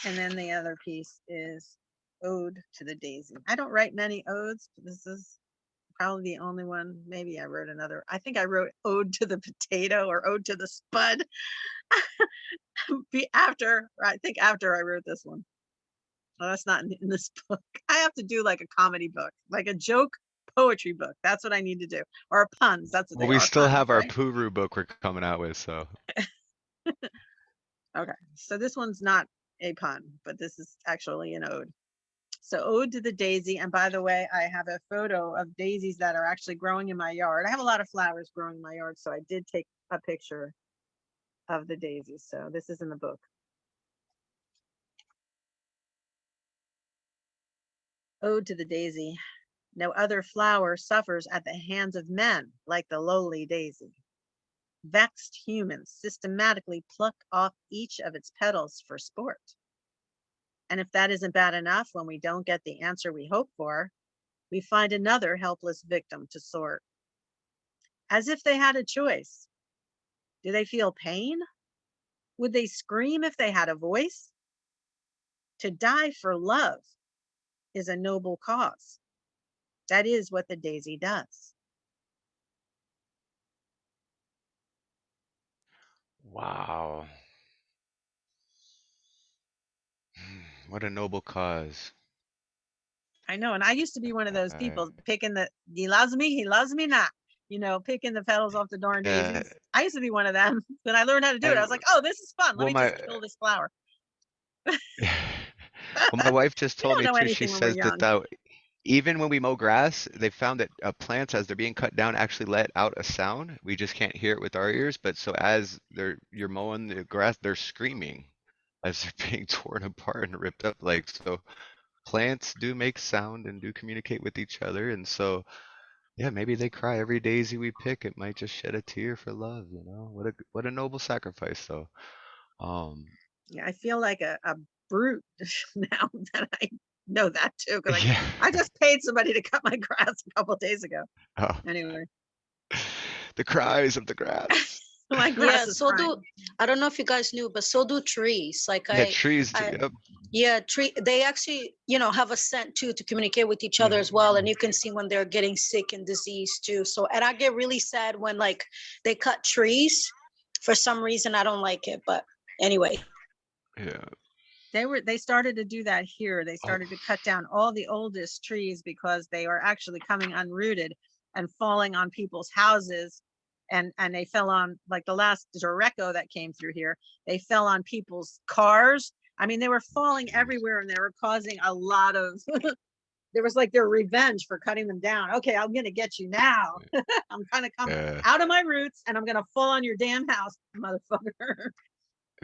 And then the other piece is Ode to the Daisy. I don't write many odes, but this is probably the only one. Maybe I wrote another. I think I wrote Ode to the Potato or Ode to the Spud I think after I wrote this one. Oh, that's not in this book. I have to do like a comedy book, like a joke poetry book. That's what I need to do. Or puns. That's what Well, they we are, still puns, have our right? Puru book we're coming out with, so. Okay, so this one's not a pun, but this is actually an ode. So Ode to the Daisy. And by the way, I have a photo of daisies that are actually growing in my yard. I have a lot of flowers growing in my yard, so I did take a picture of the daisies. So this is in the book. Ode to the Daisy. No other flower suffers at the hands of men like the lowly daisy. Vexed humans systematically pluck off each of its petals for sport. And if that isn't bad enough, when we don't get the answer we hope for, we find another helpless victim to sort. As if they had a choice. Do they feel pain? Would they scream if they had a voice? To die for love is a noble cause. That is what the daisy does. Wow. What a noble cause. I know. And I used to be one of those people picking he loves me not, picking the petals off the darn Yeah. daisies. I used to be one of them. Then I learned how to do it. I was like, oh, this is fun. Let Well, me just kill this flower. well, my wife just We told don't me know too. She anything when we're says that young. even when we mow grass, they found that plants, as they're being cut down, actually let out a sound. We just can't hear it with our ears. But so as you're mowing the grass, they're screaming as they're being torn apart and ripped up. Like, so plants do make sound and do communicate with each other. And so, yeah, maybe they cry every daisy we pick. It might just shed a tear for love, you know? What a noble sacrifice, though. Um, Yeah, I feel like a brute now that I know that too. 'Cause like yeah. I just paid somebody to cut my grass a couple days ago. Oh, Anyway, the cries of the grass. my Yeah, grass is so crying. do, I don't know if you guys knew, but so do trees. Like Yeah, trees. I, Yep. yeah, they actually, have a scent too to communicate with each other as well. And you can see when they're getting sick and diseased too. So, and I get really sad when like they cut trees. For some reason, I don't like it, but anyway. Yeah. They started to do that here. They Oh, started to cut down all the oldest trees because they were actually coming unrooted and falling on people's houses. And they fell on, like the last Dureco that came through here, they fell on people's cars. I mean, they were falling jeez. everywhere and they were causing a lot of there was like their revenge for cutting them down. Okay, I'm gonna get you now. I'm gonna come Yeah. out of my roots and I'm gonna fall on your damn house, motherfucker.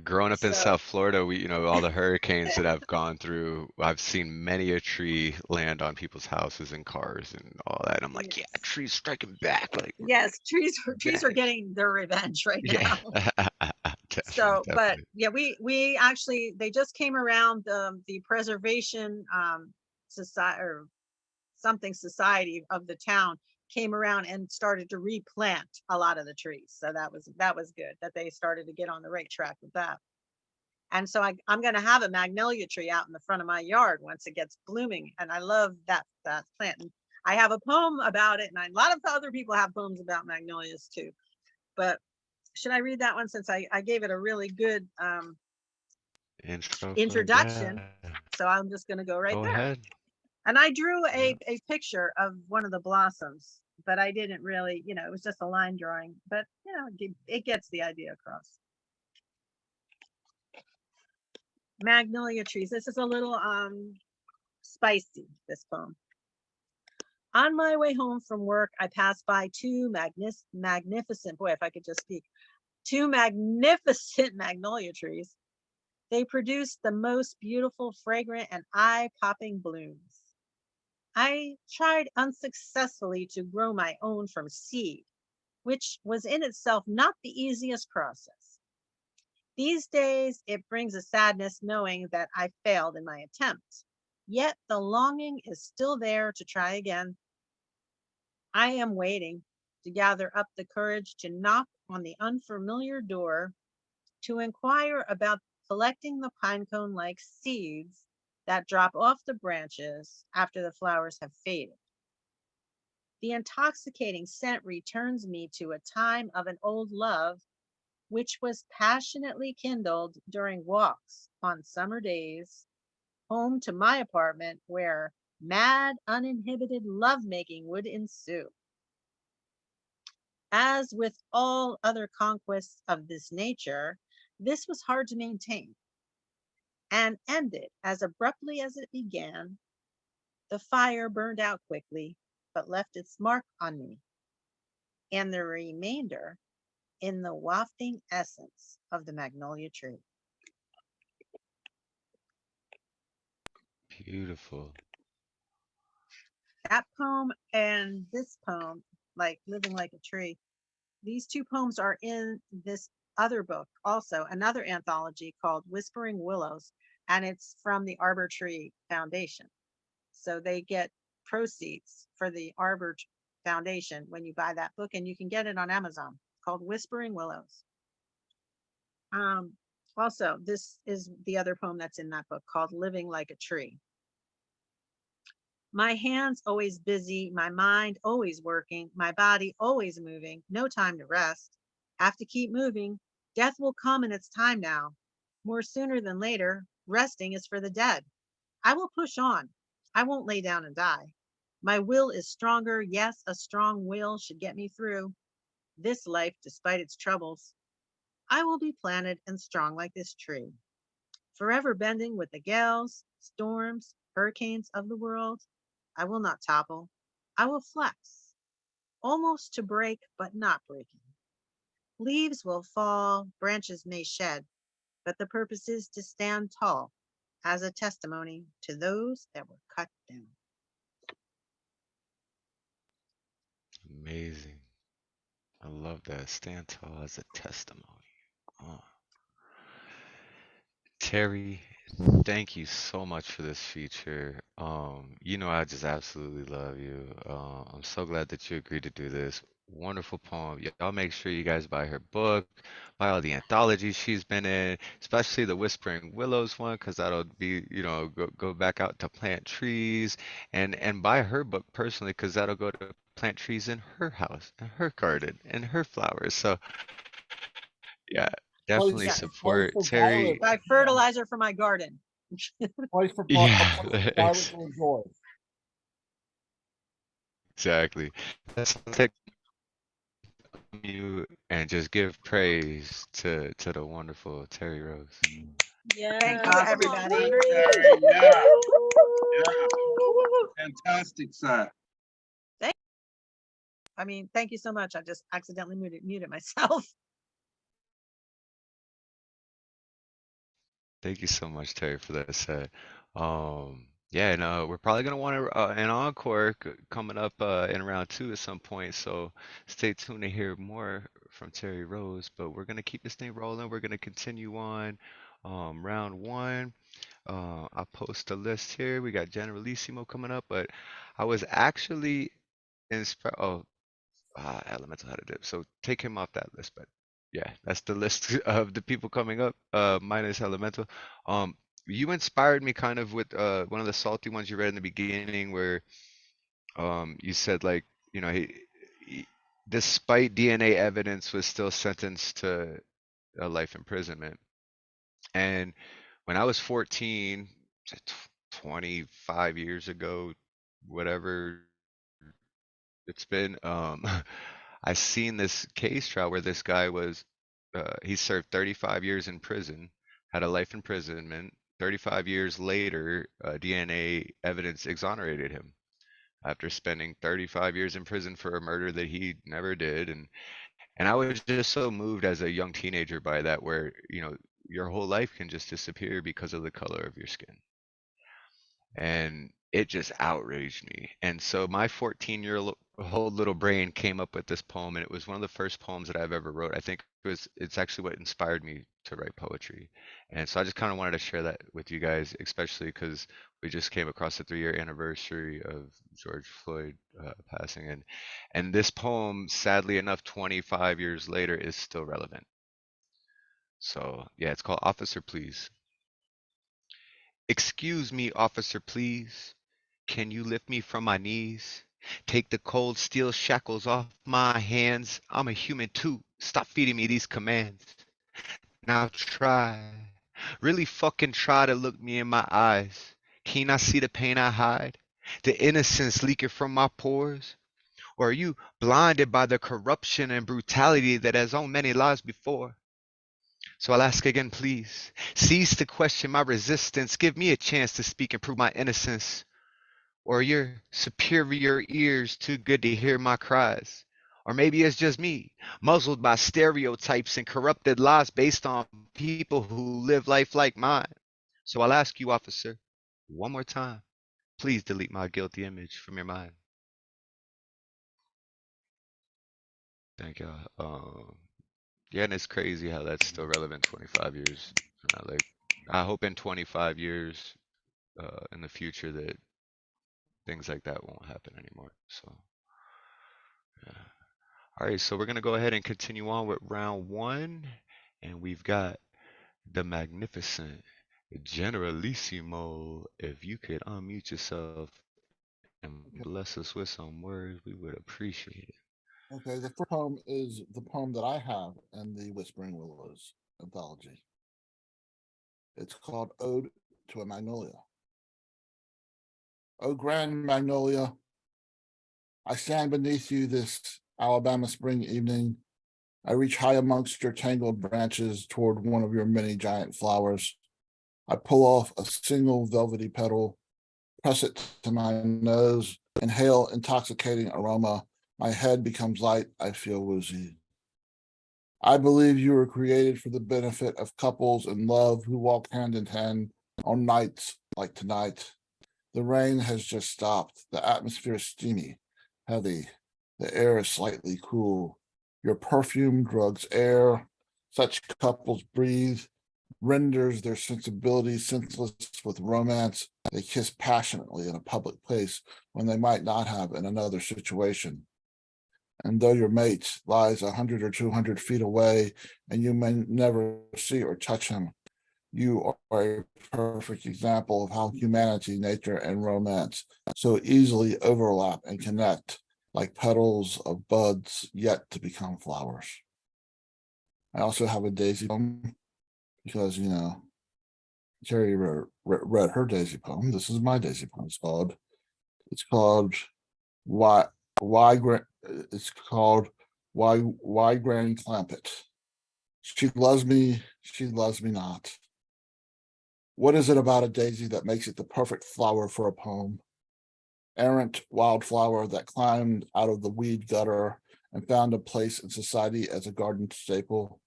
Growing up in So South Florida, all the hurricanes that I've gone through, I've seen many a tree land on people's houses and cars and all that. I'm like, yeah, yes. trees striking back. Like, Yes, trees are back. getting their revenge right Yeah. now. Definitely, So, but definitely. yeah, we actually, they just came around the preservation society or something society of the town came around and started to replant a lot of the trees. So that was good that they started to get on the right track with that. And so I'm going to have a magnolia tree out in the front of my yard once it gets blooming. And I love that plant. And I have a poem about it. And a lot of other people have poems about magnolias too. But should I read that one since I gave it a really good Intro for it. introduction? Yeah. So I'm just going to go right Go there. ahead. And I drew Yeah. a picture of one of the blossoms, but I didn't really, it was just a line drawing, but it gets the idea across. Magnolia trees. This is a little spicy, this poem. On my way home from work, I passed by two magnificent, boy, if I could just speak, two magnificent magnolia trees. They produced the most beautiful, fragrant, and eye-popping blooms. I tried unsuccessfully to grow my own from seed, which was in itself not the easiest process. These days, it brings a sadness knowing that I failed in my attempt. Yet the longing is still there to try again. I am waiting to gather up the courage to knock on the unfamiliar door to inquire about collecting the pinecone like seeds that drop off the branches after the flowers have faded. The intoxicating scent returns me to a time of an old love which was passionately kindled during walks on summer days home to my apartment where mad, uninhibited lovemaking would ensue. As with all other conquests of this nature, this was hard to maintain and ended as abruptly as it began. The fire burned out quickly, but left its mark on me, and the remainder in the wafting essence of the magnolia tree. Beautiful. That poem and this poem, like Living Like a Tree, these two poems are in this other book, also another anthology called Whispering Willows, and it's from the Arbor Tree Foundation. So they get proceeds for the Arbor Foundation when you buy that book, and you can get it on Amazon. It's called Whispering Willows. Also, this is the other poem that's in that book called Living Like a Tree. My hands always busy, my mind always working, my body always moving, no time to rest. Have to keep moving. Death will come in its time now. More sooner than later, resting is for the dead. I will push on. I won't lay down and die. My will is stronger. Yes, a strong will should get me through this life despite its troubles. I will be planted and strong like this tree, forever bending with the gales, storms, hurricanes of the world. I will not topple. I will flex, almost to break, but not breaking. Leaves will fall, branches may shed, but the purpose is to stand tall as a testimony to those that were cut down. Amazing. I love that. Stand tall as a testimony. Oh. Terry, thank you so much for this feature. You know, I just absolutely love you. I'm so glad that you agreed to do this. Wonderful poem. Y'all make sure you guys buy her book, buy all the anthologies she's been in, especially the Whispering Willows one, because that'll be, you know, go back out to plant trees, and buy her book personally, because that'll go to plant trees in her house, in her garden, and her flowers. So yeah, Place, definitely Yeah. place support for Terry. Violet. Buy fertilizer for my garden. Place for Yeah, Violet to enjoy. exactly. Let's take you and just give praise to the wonderful Terry Rose. Yeah. Thank you, everybody. Terry, yeah, fantastic set. I mean, thank you so much. I just accidentally muted myself. Thank you so much, Terry, for that set. Yeah, and we're probably gonna want an encore coming up in round two at some point. So stay tuned to hear more from Terry Rose. But we're gonna keep this thing rolling. We're gonna continue on round one. I'll post a list here. We got Generalissimo coming up, but I was actually inspired. Oh, Elemental had a dip. So take him off that list. But yeah, that's the list of the people coming up. Minus Elemental. Um, you inspired me kind of with one of the salty ones you read in the beginning, where you said like, you know, he despite DNA evidence was still sentenced to a life imprisonment. And when I was 14, 25 years ago, whatever it's been, I seen this case trial where this guy was, he served 35 years in prison, had a life imprisonment. 35 years later, DNA evidence exonerated him after spending 35 years in prison for a murder that he never did. And I was just so moved as a young teenager by that, where, you know, your whole life can just disappear because of the color of your skin. And it just outraged me. And so my 14-year-old little brain came up with this poem, and it was one of the first poems that I've ever wrote. I think it's actually what inspired me to write poetry. And so I just kind of wanted to share that with you guys, especially because we just came across the 3-year anniversary of George Floyd passing, and this poem, sadly enough, 25 years later, is still relevant. So yeah, it's called Officer Please. Excuse me, officer, please. Can you lift me from my knees? Take the cold steel shackles off my hands. I'm a human too. Stop feeding me these commands. Now try, really fucking try to look me in my eyes. Can you not see the pain I hide? The innocence leaking from my pores? Or are you blinded by the corruption and brutality that has owned many lives before? So I'll ask again, please. Cease to question my resistance. Give me a chance to speak and prove my innocence. Or are your superior ears too good to hear my cries? Or maybe it's just me, muzzled by stereotypes and corrupted lies based on people who live life like mine. So I'll ask you, officer, one more time. Please delete my guilty image from your mind. Thank y'all. Yeah, and it's crazy how that's still relevant 25 years. Like, I hope in 25 years in the future that things like that won't happen anymore. So, yeah. All right, so we're gonna go ahead and continue on with round one, and we've got the magnificent Generalissimo. If you could unmute yourself and bless us with some words, we would appreciate it. Okay, the first poem is the poem that I have in the Whispering Willows anthology. It's called Ode to a Magnolia. O grand magnolia, I stand beneath you this Alabama spring evening. I reach high amongst your tangled branches toward one of your many giant flowers. I pull off a single velvety petal press it to my nose, inhale intoxicating aroma. My head becomes light, I feel woozy. I believe you were created for the benefit of couples in love who walk hand in hand on nights like tonight. The rain has just stopped. The atmosphere is steamy, heavy. The air is slightly cool. Your perfume drugs air. Such couples breathe, renders their sensibilities senseless with romance. They kiss passionately in a public place when they might not have in another situation. And though your mate lies 100 or 200 feet away and you may never see or touch him, you are a perfect example of how humanity, nature, and romance so easily overlap and connect like petals of buds yet to become flowers. I also have a daisy poem because, you know, Terri read her daisy poem. This is my daisy poem. It's called Why Granny Clampett. She loves me not. What is it about a daisy that makes it the perfect flower for a poem? Errant wildflower that climbed out of the weed gutter and found a place in society as a garden staple.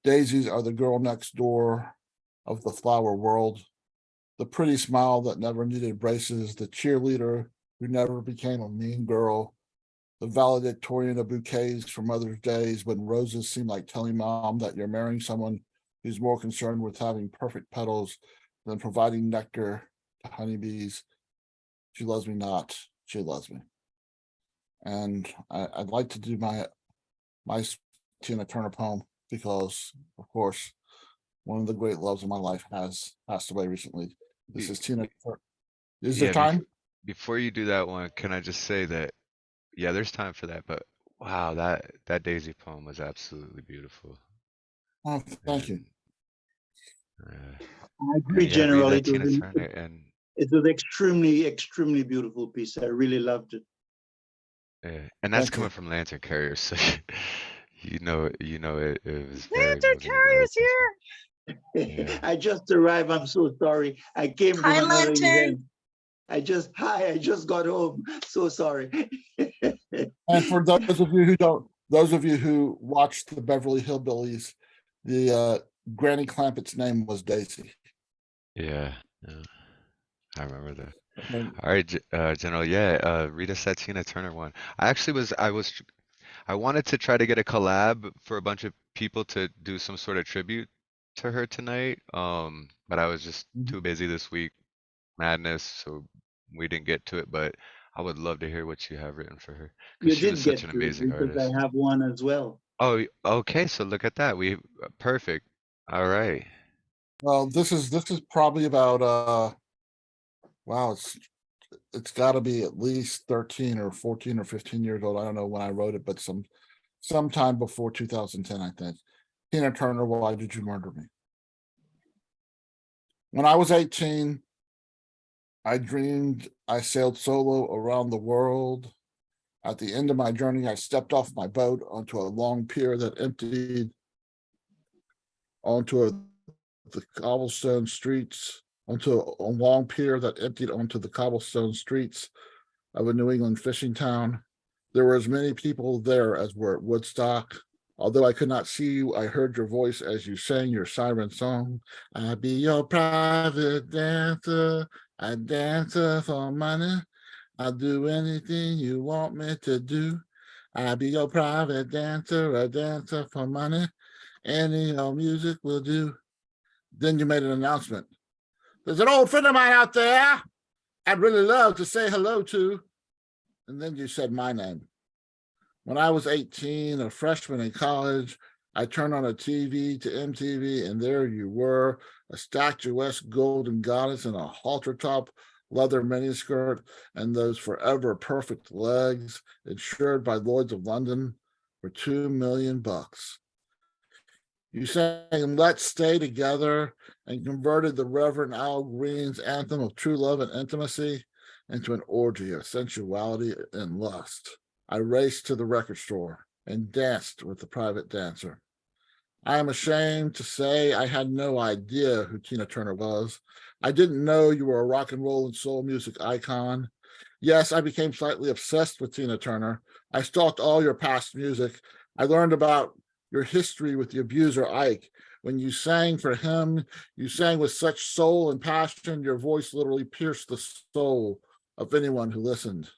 Daisies are the girl next door of the flower world, the pretty smile that never needed braces, the cheerleader who never became a mean girl, the valedictorian of bouquets for Mother's Days when roses seem like telling mom that you're marrying someone who's more concerned with having perfect petals than providing nectar to honeybees. She loves me not, she loves me. And I'd like to do my Tina Turner poem because, of course, one of the great loves of my life has passed away recently. This is Tina Turner. Is there time? Before you do that one, can I just say that, yeah, there's time for that, but wow, that Daisy poem was absolutely beautiful. Oh, thank you. I agree, Yeah, read General. that Tina Turner, and It was extremely, extremely beautiful piece. I really loved it. and that's Thank coming you. from Lantern Carrier, so you know it was very Lantern moving and Carrier's very here. Yeah. I just arrived. I'm so sorry. I came from Hi, another Lantern. event. I just got home. So sorry. And for those of you who watched the Beverly Hillbillies, the Granny Clampett's name was Daisy. Yeah, I remember that. And All right, General. Yeah, read us that Tina Turner one. I wanted to try to get a collab for a bunch of people to do some sort of tribute to her tonight. But I was just too busy this week, madness, so we didn't get to it. But I would love to hear what you have written for her because You she was did such an get to it amazing because I artist. have one as well. Oh, okay. So look at that. We perfect. All right. well, this is probably about wow, it's got to be at least 13 or 14 or 15 years old. I don't know when I wrote it, but sometime before 2010, I think. Tina Turner, Why Did You Murder Me? When I was 18, I dreamed I sailed solo around the world. At the end of my journey, I stepped off my boat onto a long pier that emptied onto the cobblestone streets, onto a long pier that emptied onto the cobblestone streets of a New England fishing town. There were as many people there as were at Woodstock. Although I could not see you, I heard your voice as you sang your siren song. I'll be your private dancer, a dancer for money. I'll do anything you want me to do. I'll be your private dancer, a dancer for money. Any old music will do. Then you made an announcement. There's an old friend of mine out there I'd really love to say hello to. And then you said my name. When I was 18, a freshman in college, I turned on a TV to MTV, and there you were, a statuesque golden goddess in a halter top leather miniskirt and those forever perfect legs, insured by Lloyd's of London for $2 million. You sang Let's Stay Together and converted the Reverend Al Green's anthem of true love and intimacy into an orgy of sensuality and lust. I raced to the record store and danced with the private dancer. I am ashamed to say I had no idea who Tina Turner was. I didn't know you were a rock and roll and soul music icon. Yes, I became slightly obsessed with Tina Turner. I stalked all your past music. I learned about your history with the abuser Ike. When you sang for him, you sang with such soul and passion, your voice literally pierced the soul of anyone who listened.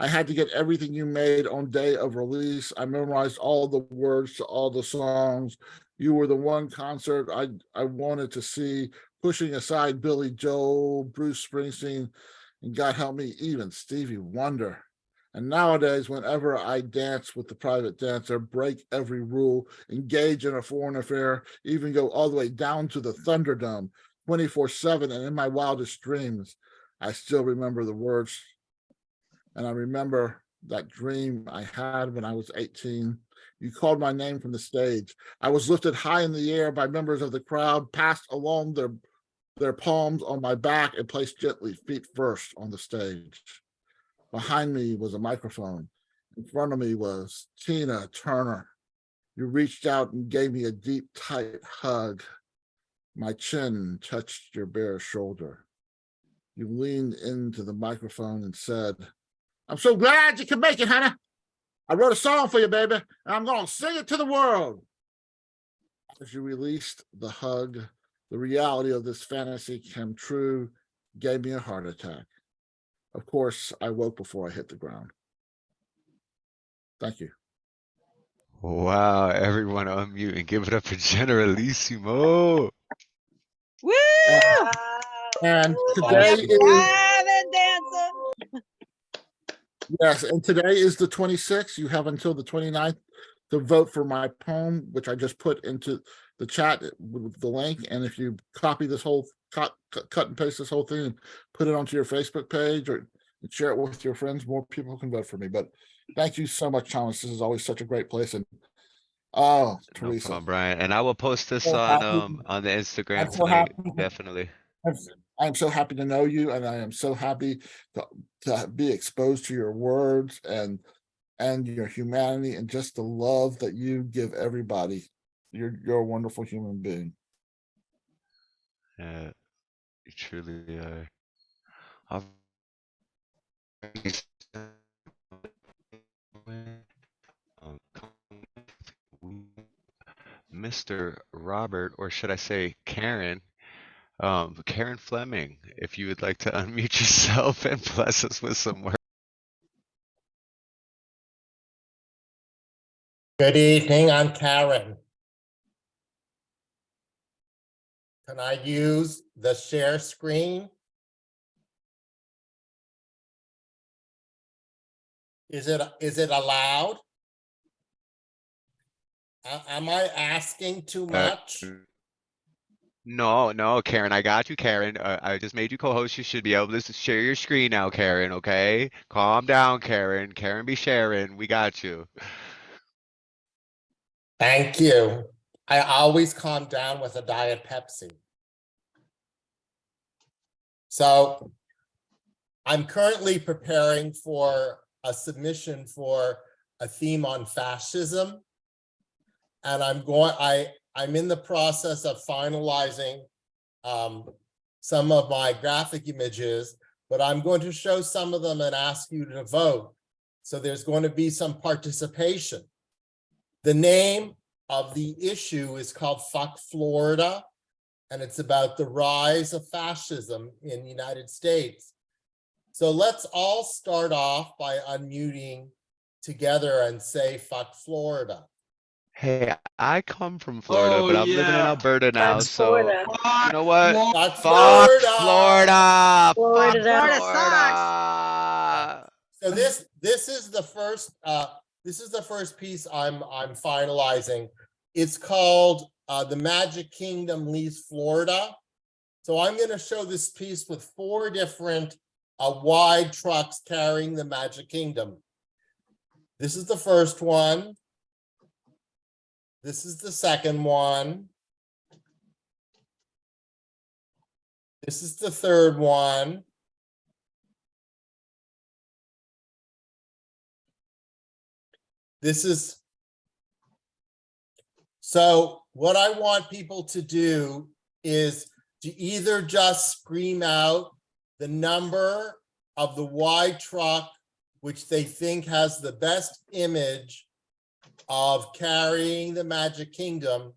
I had to get everything you made on day of release. I memorized all the words to all the songs. You were the one concert I wanted to see, pushing aside Billy Joel, Bruce Springsteen, and God help me, even Stevie Wonder. And nowadays, whenever I dance with the private dancer, break every rule, engage in a foreign affair, even go all the way down to the Thunderdome 24/7 and in my wildest dreams, I still remember the words. And I remember that dream I had when I was 18. You called my name from the stage. I was lifted high in the air by members of the crowd, passed along their palms on my back, and placed gently feet first on the stage. Behind me was a microphone. In front of me was Tina Turner. You reached out and gave me a deep, tight hug. My chin touched your bare shoulder. You leaned into the microphone and said, "I'm so glad you can make it, honey. I wrote a song for you, baby, and I'm going to sing it to the world." As you released the hug, the reality of this fantasy came true, gave me a heart attack. Of course, I woke before I hit the ground. Thank you. Wow, everyone unmute and give it up for Generalissimo. Woo! And I'm today having is, private dancer. yes, and today is the 26th. You have until the 29th to vote for my poem, which I just put into the chat with the link. And if you copy this whole, cut and paste this whole thing and put it onto your Facebook page or share it with your friends, more people can vote for me. But thank you so much, Thomas. This is always such a great place. And oh, No Teresa, problem, Brian. And I will post this so happy. on the I'm Instagram so tonight. happy. Definitely. I'm so happy to know you, and I am so happy to be exposed to your words and your humanity and just the love that you give everybody. You're a wonderful human being. Yeah, you truly are. Mr. Robert, or should I say Karen, Karen Fleming, if you would like to unmute yourself and bless us with some words. Good evening, I'm Karen. Can I use the share screen? Is it allowed? Am I asking too much? No, Karen, I got you, Karen. I just made you co-host. You should be able to share your screen now, Karen, okay? Calm down, Karen. Karen be sharing. We got you. Thank you. I always calm down with a Diet Pepsi. So I'm currently preparing for a submission for a theme on fascism. And I'm in the process of finalizing some of my graphic images, but I'm going to show some of them and ask you to vote. So there's going to be some participation. The name of the issue is called Fuck Florida, and it's about the rise of fascism in the United States. So let's all start off by unmuting together and say Fuck Florida. Hey, I come from Florida, Oh, but I'm living in yeah. Alberta now, Fuck so Florida. you know what? Fuck Fuck Florida. Florida! Fuck Florida. Florida sucks. Florida! So this is the first piece I'm finalizing. It's called The Magic Kingdom Leaves Florida. So I'm going to show this piece with 4 different wide trucks carrying the Magic Kingdom. This is the first one. This is the second one. This is the third one. This is So what I want people to do is to either just scream out the number of the Y truck, which they think has the best image of carrying the Magic Kingdom,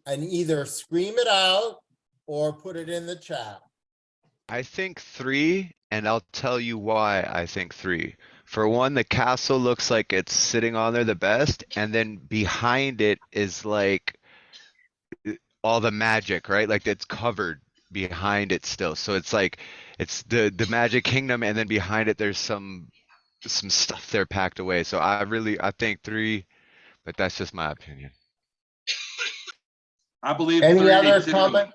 and either scream it out or put it in the chat. I think 3, and I'll tell you why I think 3. For one, the castle looks like it's sitting on there the best, and then behind it is like all the magic, right? Like it's covered behind it still. So it's like it's the Magic Kingdom, and then behind it there's some stuff there packed away. So I think 3, but that's just my opinion. I believe Any 3 other too. comment?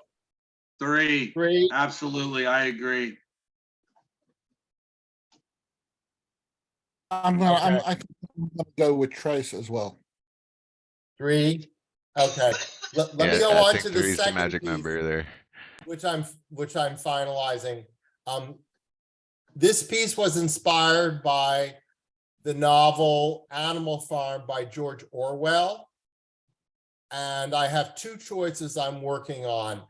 3, 3. absolutely, I agree. I'm gonna go with Trace as well. 3. Okay. Let me Yeah, go I on think to the 3 is the second magic piece, number there. which I'm finalizing. This piece was inspired by the novel Animal Farm by George Orwell. And I have 2 choices I'm working on.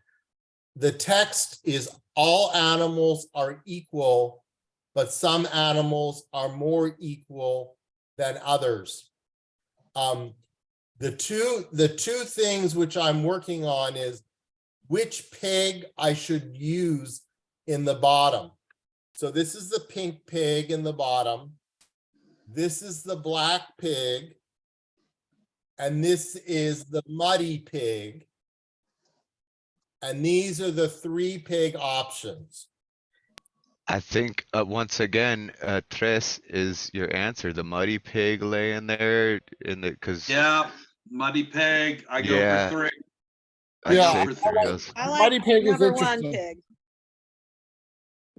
The text is all animals are equal, but some animals are more equal than others. The two things which I'm working on is which pig I should use in the bottom. So this is the pink pig in the bottom. This is the black pig. And this is the muddy pig. And these are the 3 pig options. I think once again, Tres is your answer. The muddy pig laying there in the because Yeah, muddy pig, I go Yeah. for 3. I'd Yeah, say for 3 3. also. I Muddy like pig is number 1 interesting. pig.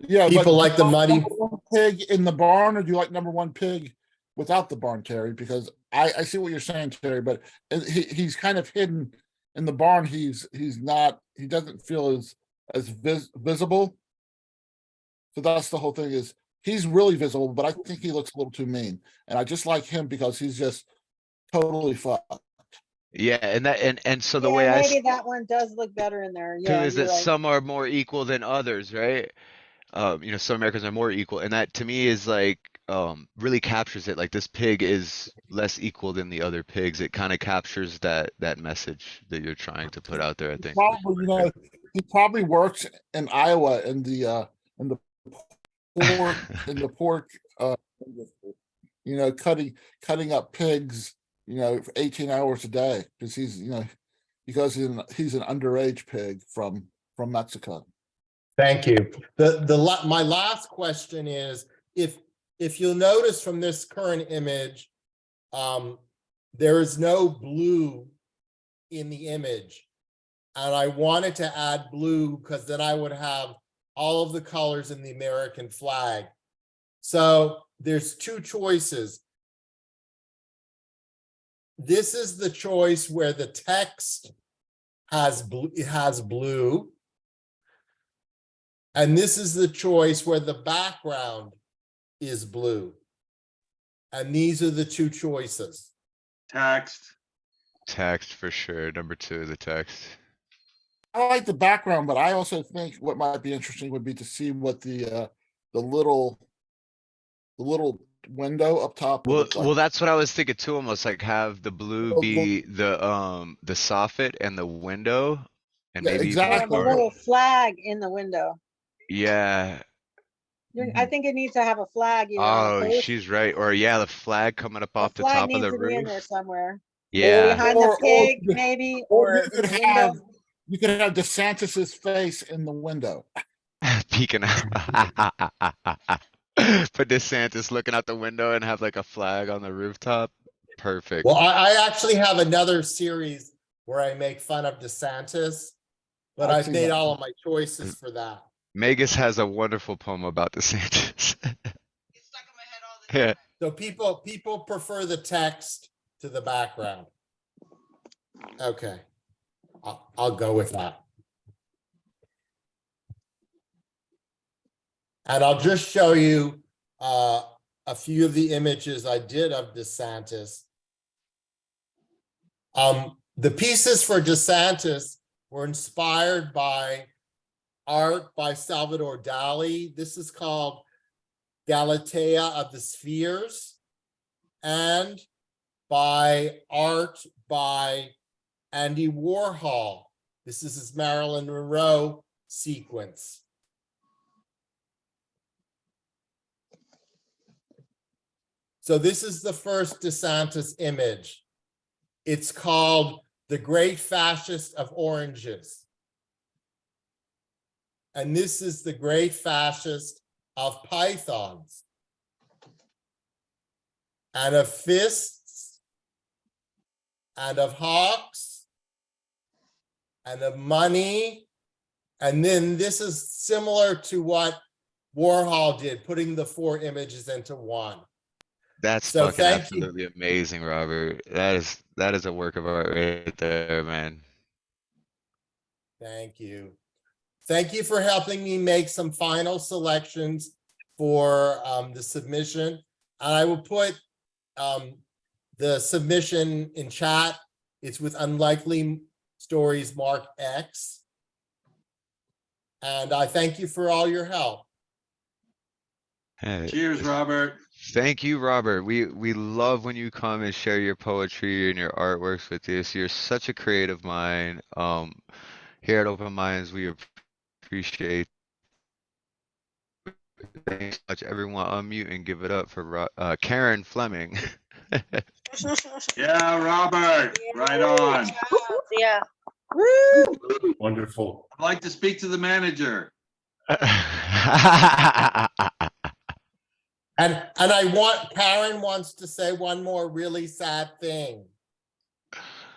Yeah, People but like the muddy. number 1 pig in the barn, or do you like number 1 pig without the barn, Terry? Because I see what you're saying, Terry, but he's kind of hidden in the barn. He doesn't feel as visible. So that's the whole thing, is he's really visible, but I think he looks a little too mean. And I just like him because he's just totally fucked. Yeah, and so the Yeah, way I maybe that one does look better in there. too Yeah, is you're that right. some are more equal than others, right? Some Americans are more equal, and that to me is like really captures it. Like this pig is less equal than the other pigs. It kind of captures that message that you're trying to put out there, I think. Probably, he probably works in Iowa in the pork industry, cutting up pigs, for 18 hours a day, because he's an underage pig from Mexico. Thank you. My last question is, if you'll notice from this current image, there is no blue in the image. And I wanted to add blue because then I would have all of the colors in the American flag. So there's 2 choices. This is the choice where the text has blue. And this is the choice where the background is blue. And these are the 2 choices. Text. Text for sure. Number 2, the text. I like the background, but I also think what might be interesting would be to see what the little window up top would Well, look like. that's what I was thinking too. Almost like have the blue be the soffit and the window, and Yeah, maybe even Or the exactly. the bar. little flag in the window. Yeah. I think it needs to have a flag either on the Oh, post. she's right. Or yeah, the flag coming up The off the flag top of needs the to be in there roof. somewhere. Yeah. Behind the Or pig, maybe, or you in could the window. have DeSantis's face in the window. Peeking out. Put DeSantis looking out the window and have like a flag on the rooftop. Perfect. Well, I actually have another series where I make fun of DeSantis, but I've I've seen made that. all of my choices for that. Megas has a wonderful poem about DeSantis. Yeah. So people prefer the text to the background. Okay, I'll go with that. And I'll just show you a few of the images I did of DeSantis. The pieces for DeSantis were inspired by art by Salvador Dali. This is called Galatea of the Spheres, and by art by Andy Warhol. This is his Marilyn Monroe sequence. So this is the first DeSantis image. It's called The Great Fascist of Oranges. And this is the Great Fascist of Pythons and of fists and of hawks and of money. And then this is similar to what Warhol did, putting the four images into one. That's So fucking thank you. absolutely amazing, Robert. That is a work of art right there, man. Thank you. Thank you for helping me make some final selections for the submission. And I will put the submission in chat. It's with Unlikely Stories Mark X. And I thank you for all your help. Hey, Cheers, Robert. thank you, Robert. We love when you come and share your poetry and your artworks with us. You're such a creative mind. Here at Open Minds, we appreciate. Thanks so much, everyone. Unmute and give it up for Karen Fleming. Yeah, Robert, right on. Yeah. Wonderful. I'd like to speak to the manager. And Karen wants to say one more really sad thing.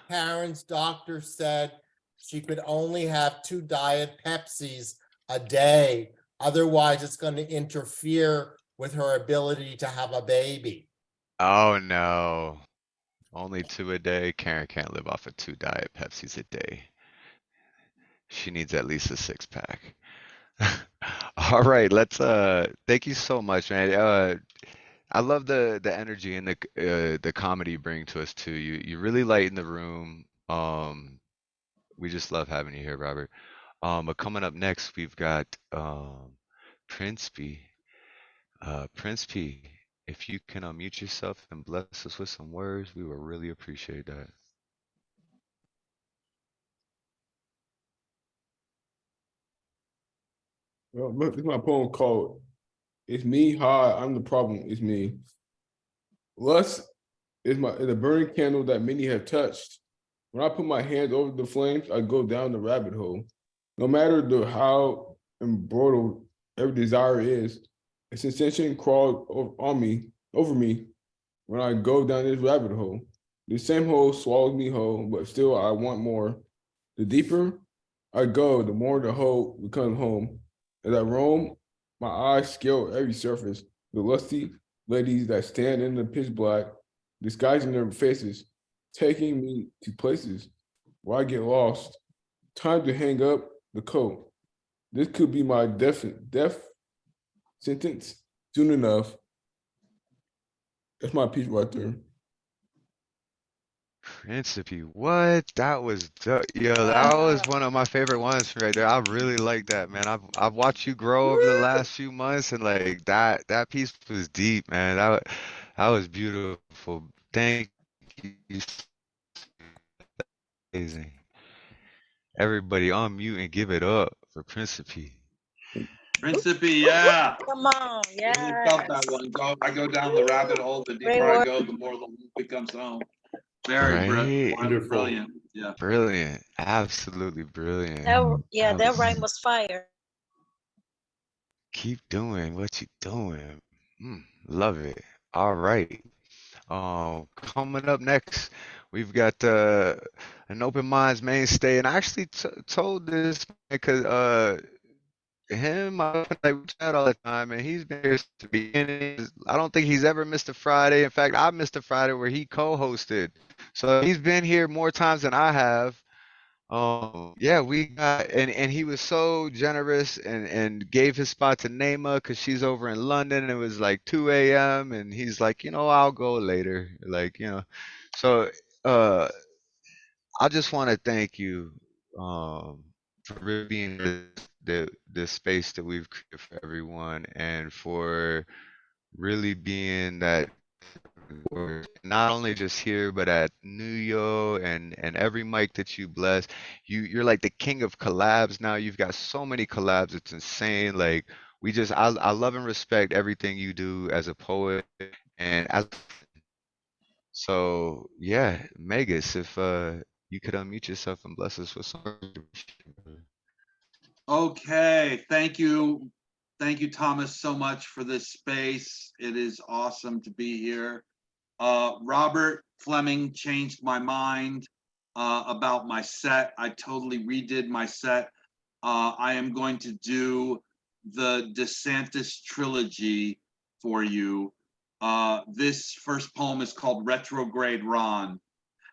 Karen's doctor said she could only have 2 Diet Pepsis a day. Otherwise, it's going to interfere with her ability to have a baby. Oh no. Only 2 a day. Karen can't live off of 2 Diet Pepsis a day. She needs at least a 6-pack. All right, let's thank you so much, man. I love the energy and the comedy you bring to us too. You really lighten the room. We just love having you here, Robert. But coming up next, we've got Principe. Principe, if you can unmute yourself and bless us with some words, we would really appreciate that. Well, this is my poem called "It's Me, Hi, I'm the Problem, It's Me." Lust is a burning candle that many have touched. When I put my hands over the flames, I go down the rabbit hole. No matter how embroiled every desire is, a sensation crawls over me when I go down this rabbit hole. The same hole swallows me whole, but still I want more. The deeper I go, the more the hole becomes home. As I roam, my eyes scale every surface. The lusty ladies that stand in the pitch black, disguising their faces, taking me to places where I get lost. Time to hang up the coat. This could be my death sentence soon enough. That's my piece right there. Principe, what? That was yo, that was one of my favorite ones right there. I really like that, man. I've watched you grow over the last few months, and like that piece was deep, man. That was beautiful. Thank you. Amazing. Everybody on mute and give it up for Principe. Principe, yeah. Come on, Really yeah. felt that one. I go down the rabbit hole. The deeper I go, the more the hole becomes home. Very Right? brilliant. Yeah. Brilliant. Absolutely brilliant. That rhyme was fire. Keep doing what you're doing. Love it. All right. Coming up next, we've got an Open Minds mainstay, and I actually told this because him, we chat all the time, and he's been here since the beginning. I don't think he's ever missed a Friday. In fact, I missed a Friday where he co-hosted, so he's been here more times than I have. Yeah, we got, and he was so generous and gave his spot to Nayma because she's over in London, and it was like 2 a.m. and he's like, I'll go later. Like, so uh I just want to thank you for really being the space that we've created for everyone, and for really being that not only just here but at New York, and every mic that you bless. You're like the king of collabs now. You've got so many collabs, it's insane. Like, I love and respect everything you do as a poet, and as so yeah, Megas, if you could unmute yourself and bless us with some. Okay, thank you. Thank you, Thomas, so much for this space. It is awesome to be here. Robert Fleming changed my mind about my set. I totally redid my set. I am going to do the DeSantis trilogy for you. This first poem is called Retrograde Ron.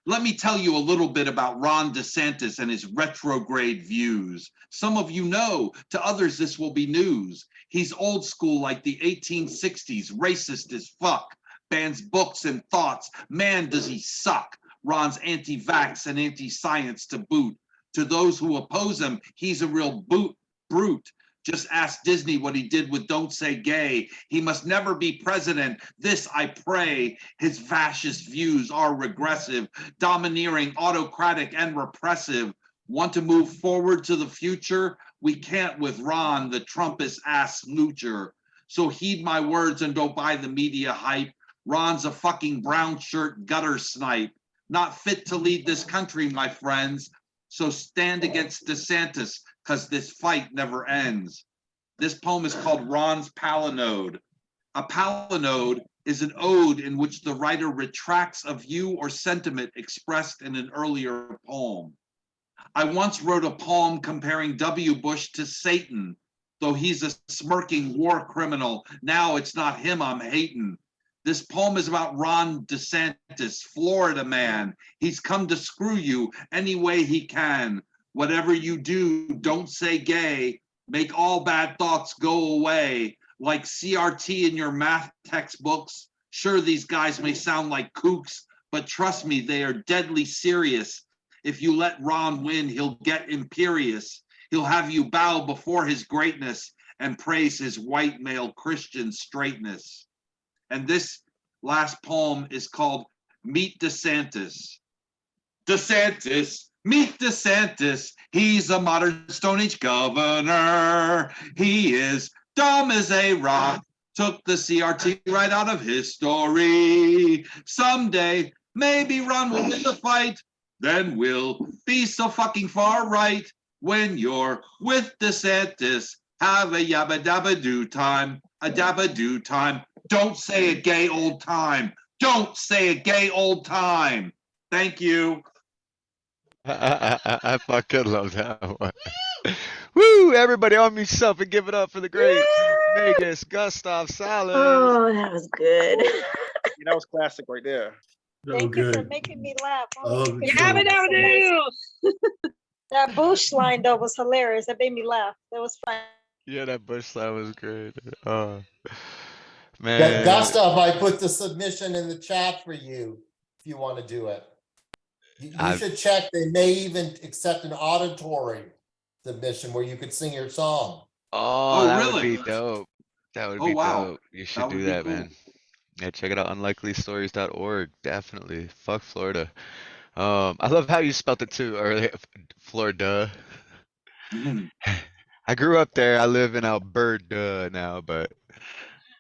Let me tell you a little bit about Ron DeSantis and his retrograde views. Some of you know, to others this will be news. He's old school like the 1860s, racist as fuck, bans books and thoughts. Man, does he suck. Ron's anti-vax and anti-science to boot. To those who oppose him, he's a real brute. Just ask Disney what he did with Don't Say Gay. He must never be president. This I pray. His fascist views are regressive, domineering, autocratic, and repressive. Want to move forward to the future? We can't with Ron, the Trumpist ass smoocher. So heed my words and don't buy the media hype. Ron's a fucking brown shirt gutter snipe. Not fit to lead this country, my friends. So stand against DeSantis, because this fight never ends. This poem is called Ron's Palinode. A palinode is an ode in which the writer retracts a view or sentiment expressed in an earlier poem. I once wrote a poem comparing W. Bush to Satan. Though he's a smirking war criminal, now it's not him I'm hating. This poem is about Ron DeSantis, Florida man. He's come to screw you any way he can. Whatever you do, don't say gay. Make all bad thoughts go away. Like CRT in your math textbooks. Sure, these guys may sound like kooks, but trust me, they are deadly serious. If you let Ron win, he'll get imperious. He'll have you bow before his greatness and praise his white male Christian straightness. And this last poem is called Meet DeSantis. DeSantis, meet DeSantis. He's a modern Stone Age governor. He is dumb as a rock. Took the CRT right out of his story. Someday, maybe Ron will win the fight. Then we'll be so fucking far right. When you're with DeSantis, have a yabba dabba do time. A dabba do time. Don't say a gay old time. Don't say a gay old time. Thank you. I fucking love that one. Woo! Everybody on yourself and give it up for the great Vegas Gustav Salas. Oh, that was good. Yeah, that was classic right there. So Thank you for good. making me laugh. I love it so Yabba much. dabba doo. That Bush line though was hilarious. That made me laugh. That was fun. Yeah, that bush slide was great. Oh Yeah, man. Gustav, I put the submission in the chat for you if you want to do it. You should check. They may even accept an auditory submission where you could sing your song. Oh, Oh, that really? would be dope. That would Oh, be wow. dope. You should That do would be that, cool. man. Yeah, check it out, unlikelystories.org. Definitely. Fuck Florida. I love how you spelt it too earlier. Florida. Mhm. I grew up there. I live in Alberta now, but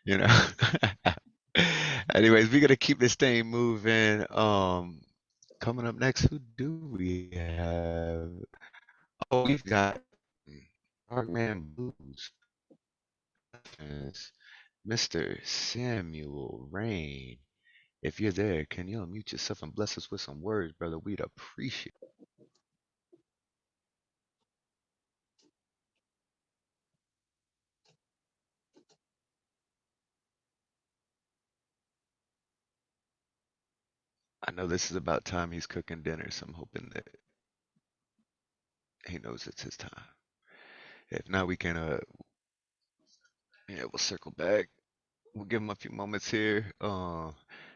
you know. Anyways, we gotta keep this thing moving. Coming up next, who do we have? Oh, we've got Darkman Blues. Mr. Samuel Rain. If you're there, can you unmute yourself and bless us with some words, brother? We'd appreciate it. I know this is about time he's cooking dinner, so I'm hoping that he knows it's his time. If not, we can yeah, we'll circle back. We'll give him a few moments here.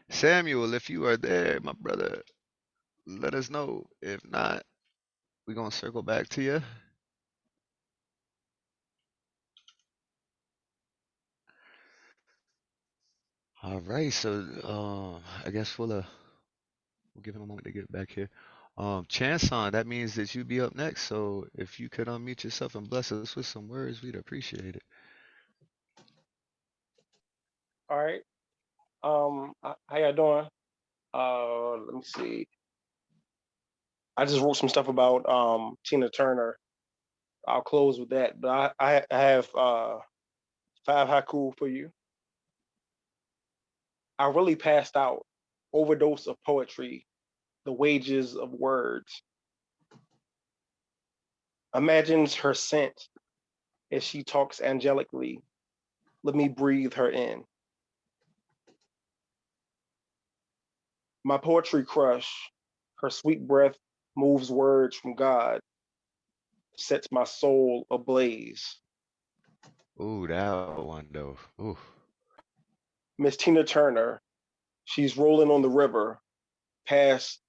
Samuel, if you are there, my brother. let us know. If not, we're gonna circle back to you. All right, so I guess we'll give him a moment to get back here. Chanson, that means that you be up next. So if you could unmute yourself and bless us with some words, we'd appreciate it. All right. How y'all doing? Let me see. I just wrote some stuff about Tina Turner. I'll close with that. But I have 5 haiku for you. I really passed out. Overdose of poetry. The wages of words. Imagines her scent as she talks angelically. Let me breathe her in. My poetry crush, her sweet breath moves words from God, sets my soul ablaze. Ooh, that one though. Ooh. Miss Tina Turner, she's rolling on the river past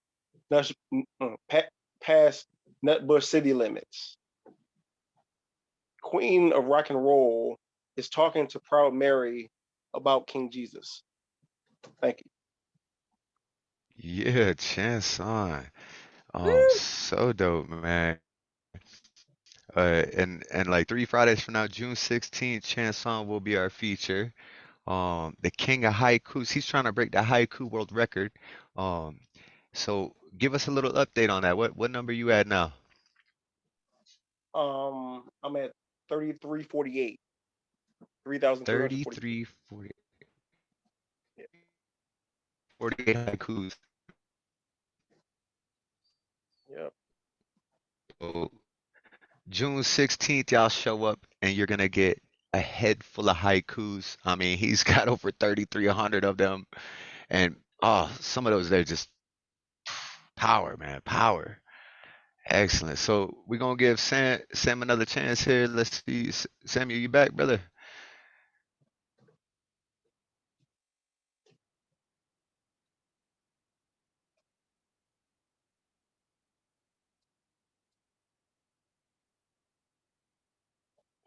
past Nutbush city limits. Queen of rock and roll is talking to Proud Mary about King Jesus. Thank you. Yeah, Chanson. So dope, man. And like 3 Fridays from now, June 16th, Chanson will be our feature. The king of haikus. He's trying to break the haiku world record. Um, so give us a little update on that. What number you at now? I'm at 3348, 3,340. 33, 40, Yeah. 48 haikus. Yep. So June 16th, y'all show up and you're gonna get a head full of haikus. I mean, he's got over 3,300 of them. And some of those they're just power, man, power. Excellent. So we're gonna give Sam another chance here. Let's see. Samuel, you back, brother?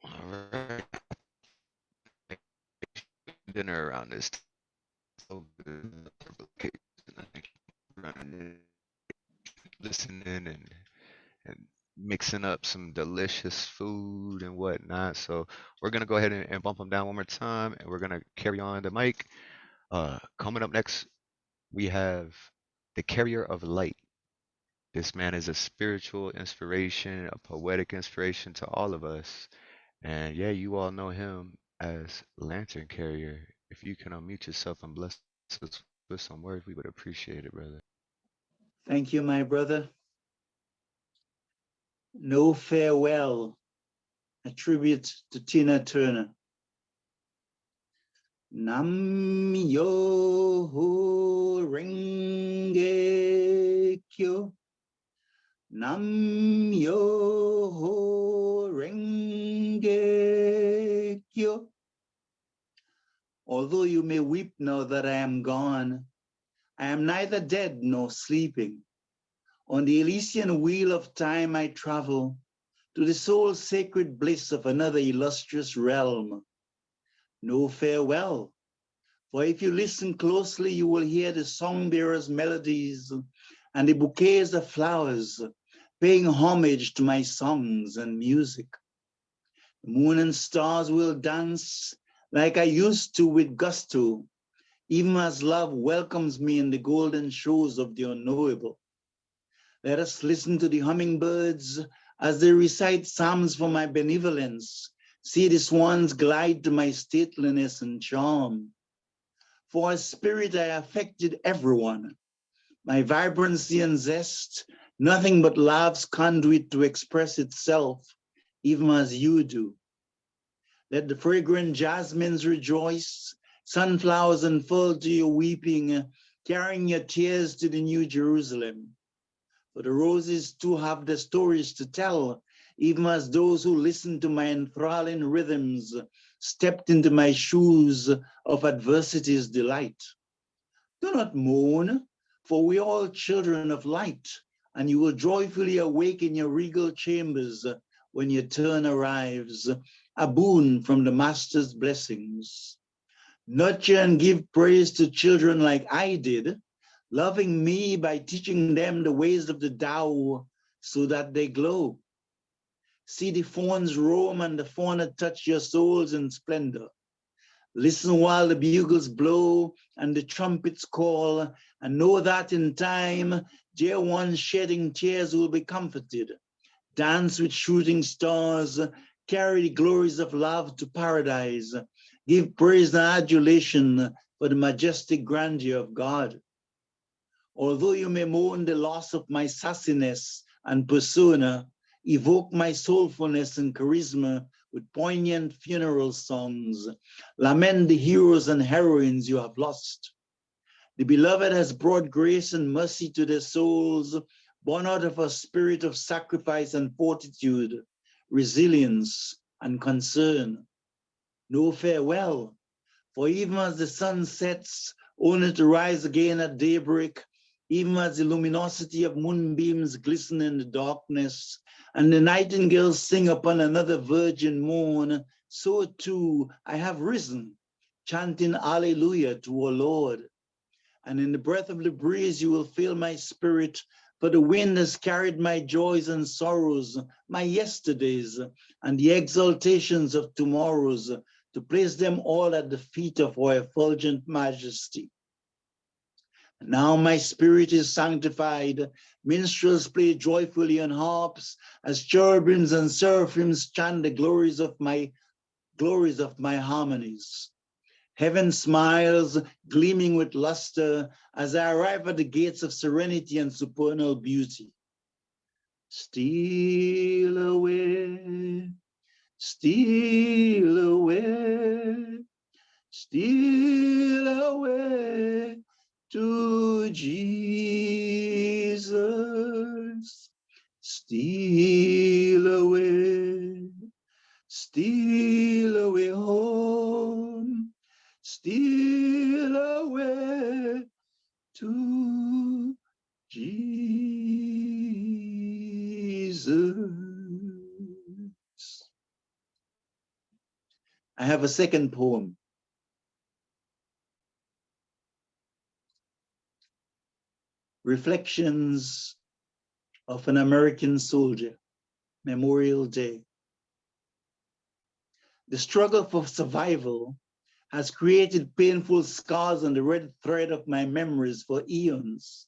All right. Dinner around this time. So good. Listening and mixing up some delicious food and whatnot. So we're gonna go ahead and bump them down one more time, and we're gonna carry on the mic. Coming up next, we have the carrier of light. This man is a spiritual inspiration, a poetic inspiration to all of us. And yeah, you all know him as Lantern Carrier. If you can unmute yourself and bless us with some words, we would appreciate it, brother. Thank you, my brother. No Farewell, a tribute to Tina Turner. Nam yo ho renge kyo. Nam yo ho renge kyo. Although you may weep now that I am gone, I am neither dead nor sleeping. On the Elysian wheel of time I travel to the soul sacred bliss of another illustrious realm. No farewell, for if you listen closely, you will hear the songbearers' melodies and the bouquets of flowers paying homage to my songs and music. The moon and stars will dance like I used to with gusto, even as love welcomes me in the golden shows of the unknowable. Let us listen to the hummingbirds as they recite psalms for my benevolence. See the swans glide to my stateliness and charm. For a spirit I affected everyone. My vibrancy and zest, nothing but love's conduit to express itself, even as you do. Let the fragrant jasmines rejoice, sunflowers unfold to your weeping, carrying your tears to the New Jerusalem. For the roses too have their stories to tell, even as those who listened to my enthralling rhythms stepped into my shoes of adversity's delight. Do not mourn, For we all children of light, and you will joyfully awake in your regal chambers when your turn arrives, a boon from the Master's blessings. Nurture and give praise to children like I did, loving me by teaching them the ways of the Tao so that they glow. See the fawns roam and the fauna touch your souls in splendor. Listen while the bugles blow and the trumpets call, and know that in time, dear ones shedding tears will be comforted. Dance with shooting stars, carry the glories of love to paradise. Give praise and adulation for the majestic grandeur of God. Although you may mourn the loss of my sassiness and persona, evoke my soulfulness and charisma with poignant funeral songs. Lament the heroes and heroines you have lost. The beloved has brought grace and mercy to their souls, born out of a spirit of sacrifice and fortitude, resilience and concern. No farewell, for even as the sun sets, only to rise again at daybreak, even as the luminosity of moonbeams glisten in the darkness, and the nightingales sing upon another virgin morn, so too I have risen, chanting Alleluia to our Lord. And in the breath of the breeze you will feel my spirit, for the wind has carried my joys and sorrows, my yesterdays, and the exaltations of tomorrows, to place them all at the feet of our effulgent majesty. Now my spirit is sanctified. Minstrels play joyfully on harps, as cherubims and seraphims chant the glories of my harmonies. Heaven smiles, gleaming with luster, as I arrive at the gates of serenity and supernal beauty. Steal away, steal away, steal away to Jesus. Steal away home, steal away to Jesus. I have a second poem. Reflections of an American Soldier, Memorial Day. The struggle for survival has created painful scars on the red thread of my memories for eons.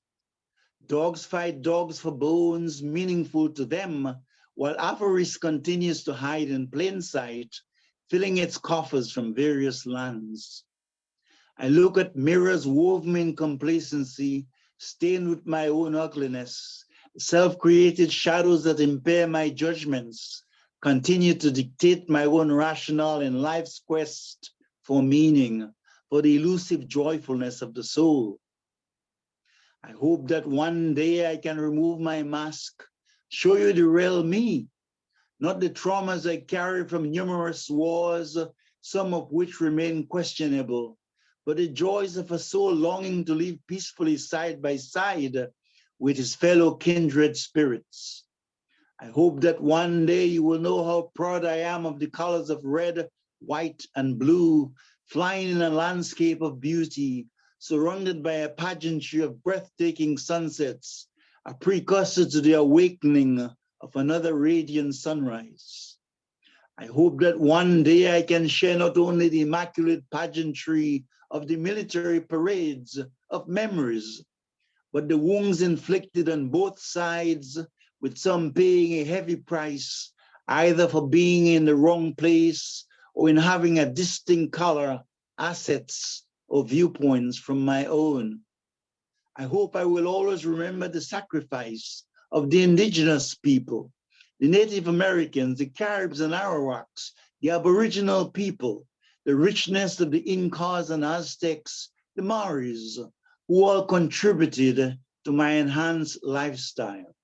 Dogs fight dogs for bones meaningful to them, while avarice continues to hide in plain sight, filling its coffers from various lands. I look at mirrors woven in complacency, stained with my own ugliness. Self-created shadows that impair my judgments continue to dictate my own rationale in life's quest for meaning, for the elusive joyfulness of the soul. I hope that one day I can remove my mask, show you the real me, not the traumas I carry from numerous wars, some of which remain questionable, but the joys of a soul longing to live peacefully side by side with his fellow kindred spirits. I hope that one day you will know how proud I am of the colors of red, white, and blue, flying in a landscape of beauty, surrounded by a pageantry of breathtaking sunsets, a precursor to the awakening of another radiant sunrise. I hope that one day I can share not only the immaculate pageantry of the military parades of memories, but the wounds inflicted on both sides, with some paying a heavy price, either for being in the wrong place or in having a distinct color, assets, or viewpoints from my own. I hope I will always remember the sacrifice of the indigenous people, the Native Americans, the Caribs and Arawaks, the Aboriginal people, the richness of the Incas and Aztecs, the Maoris, who all contributed to my enhanced lifestyle.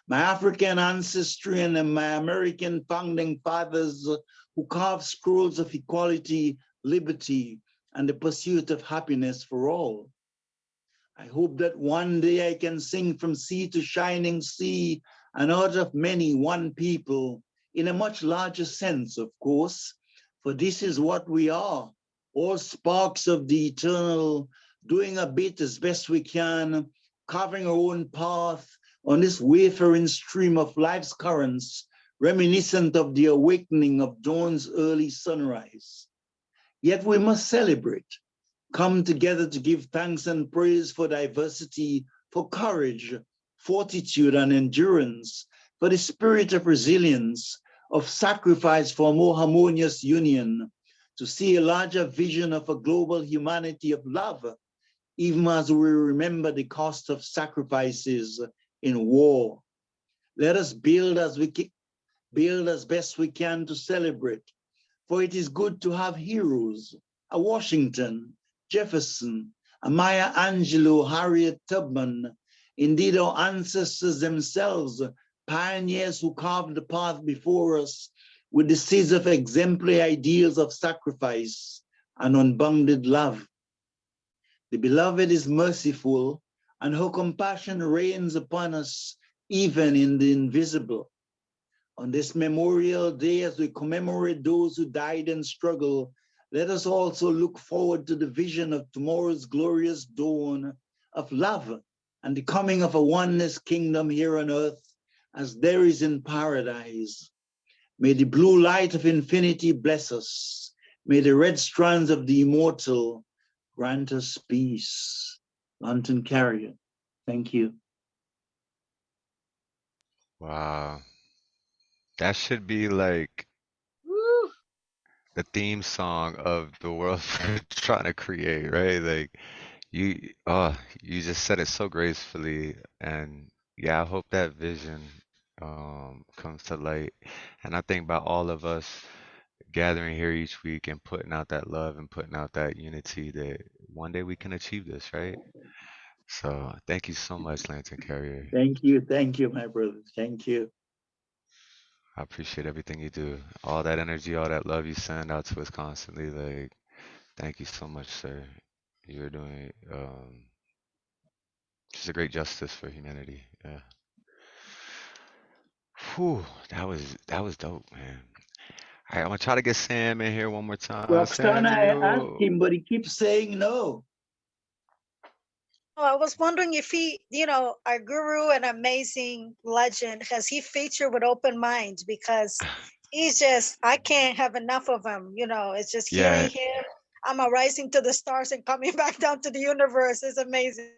My African ancestry and my American founding fathers who carved scrolls of equality, liberty, and the pursuit of happiness for all. I hope that one day I can sing from sea to shining sea, and out of many, one people, in a much larger sense, of course, for this is what we are, all sparks of the eternal, doing a bit as best we can, carving our own path on this wayfaring stream of life's currents, reminiscent of the awakening of dawn's early sunrise. Yet we must celebrate, come together to give thanks and praise for diversity, for courage, fortitude, and endurance, for the spirit of resilience, of sacrifice for a more harmonious union, to see a larger vision of a global humanity of love, even as we remember the cost of sacrifices in war. Let us build as best we can to celebrate, for it is good to have heroes, a Washington, Jefferson, a Maya Angelou, Harriet Tubman, indeed our ancestors themselves, pioneers who carved the path before us with the seeds of exemplary ideals of sacrifice and unbounded love. The beloved is merciful, and her compassion reigns upon us even in the invisible. On this Memorial Day, as we commemorate those who died in struggle, let us also look forward to the vision of tomorrow's glorious dawn of love and the coming of a oneness kingdom here on earth as there is in paradise. May the blue light of infinity bless us. May the red strands of the immortal grant us peace. Lantern Carrier, thank you. Wow. That should be like Woo. the theme song of the world we're trying to create, right? Like you just said it so gracefully, and yeah, I hope that vision comes to light. And I think about all of us gathering here each week and putting out that love and putting out that unity that one day we can achieve this, right? So thank you so much, Lantern Carrier. Thank you, my brother. Thank you. I appreciate everything you do. All that energy, all that love you send out to us constantly. Like, thank you so much, sir. You're doing just a great justice for humanity. Yeah. Whew, that was dope, man. All right, I'm gonna try to get Sam in here one more time. Oksana, I asked Samuel. him, but he keeps saying no. Oh, I was wondering if he, our guru and amazing legend, has he featured with open minds? Because he's just, I can't have enough of him. It's just Yeah, hearing him. I'm a rising to the stars and coming back down to the universe. It's amazing.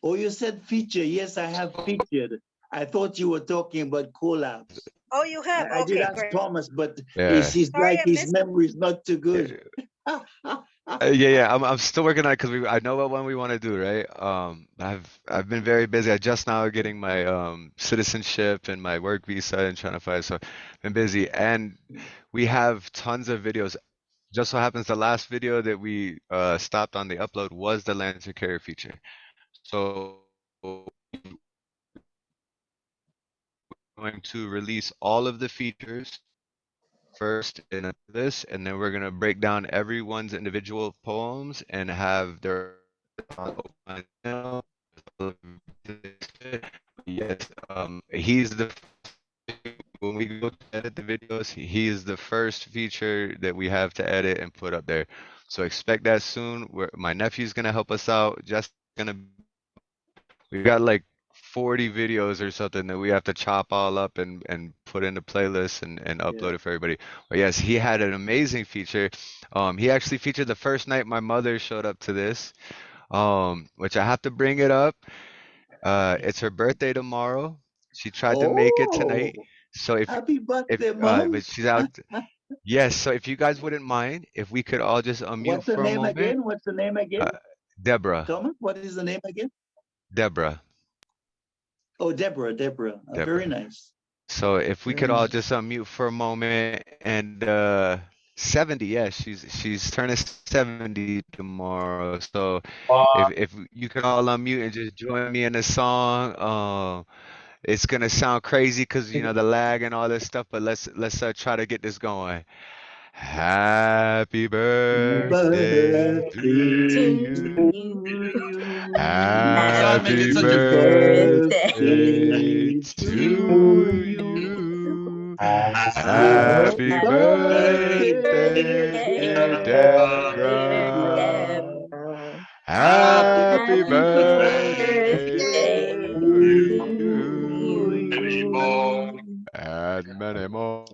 Oh, you said feature. Yes, I have featured. I thought you were talking about collabs. Oh, you have? I did Okay, ask great. Thomas, but yeah. he's Sorry, like I his missed. memory is not too good. Yeah. I'm still working on it because I know what one we want to do, right? I've been very busy. I just now getting my citizenship and my work visa and trying to find, so been busy. And we have tons of videos. Just so happens the last video that we stopped on the upload was the Lantern Carrier feature. So we're going to release all of the features first in this, and then we're gonna break down everyone's individual poems and have their yes, he's the when we go to edit the videos, he is the first feature that we have to edit and put up there. So expect that soon. My nephew's gonna help us out. Just gonna we got like 40 videos or something that we have to chop all up and put into playlists and upload it for everybody. But yes, he had an amazing feature. He actually featured the first night my mother showed up to this, which I have to bring it up. It's her birthday tomorrow. She tried to make it tonight. Oh, So happy birthday, Mom. but she's out. Yes, so if you guys wouldn't mind, if we could all just unmute What's the for a name moment. again? What's the name again? Deborah. Thomas, what is the name again? Deborah. Oh, Deborah. Very Deborah. nice. So if we Very could all nice. just unmute for a moment and 70, yeah, she's turning 70 tomorrow. So if you could all unmute and just join me in the song, it's gonna sound crazy because you know the lag and all this stuff, but let's try to get this going. Happy birthday to you. Oksana, make it Happy such a birthday to you. Happy birthday, dear Deborah. Happy happy birthday birthday to many you. more. And many more.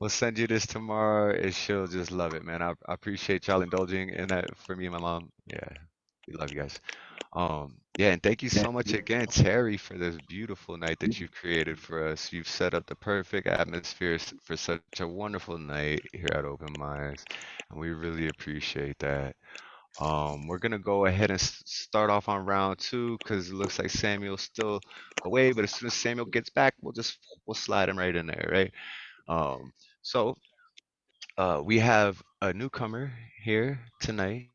We'll send you this tomorrow, and she'll just love it, man. I appreciate y'all indulging in that for me and my mom. Yeah, we love you guys. Yeah, and thank you so much again, Terry, for this beautiful night that you've created for us. You've set up the perfect atmosphere for such a wonderful night here at Open Minds, and we really appreciate that. We're gonna go ahead and start off on round two because it looks like Samuel's still away, but as soon as Samuel gets back, we'll slide him right in there, right? So we have a newcomer here tonight.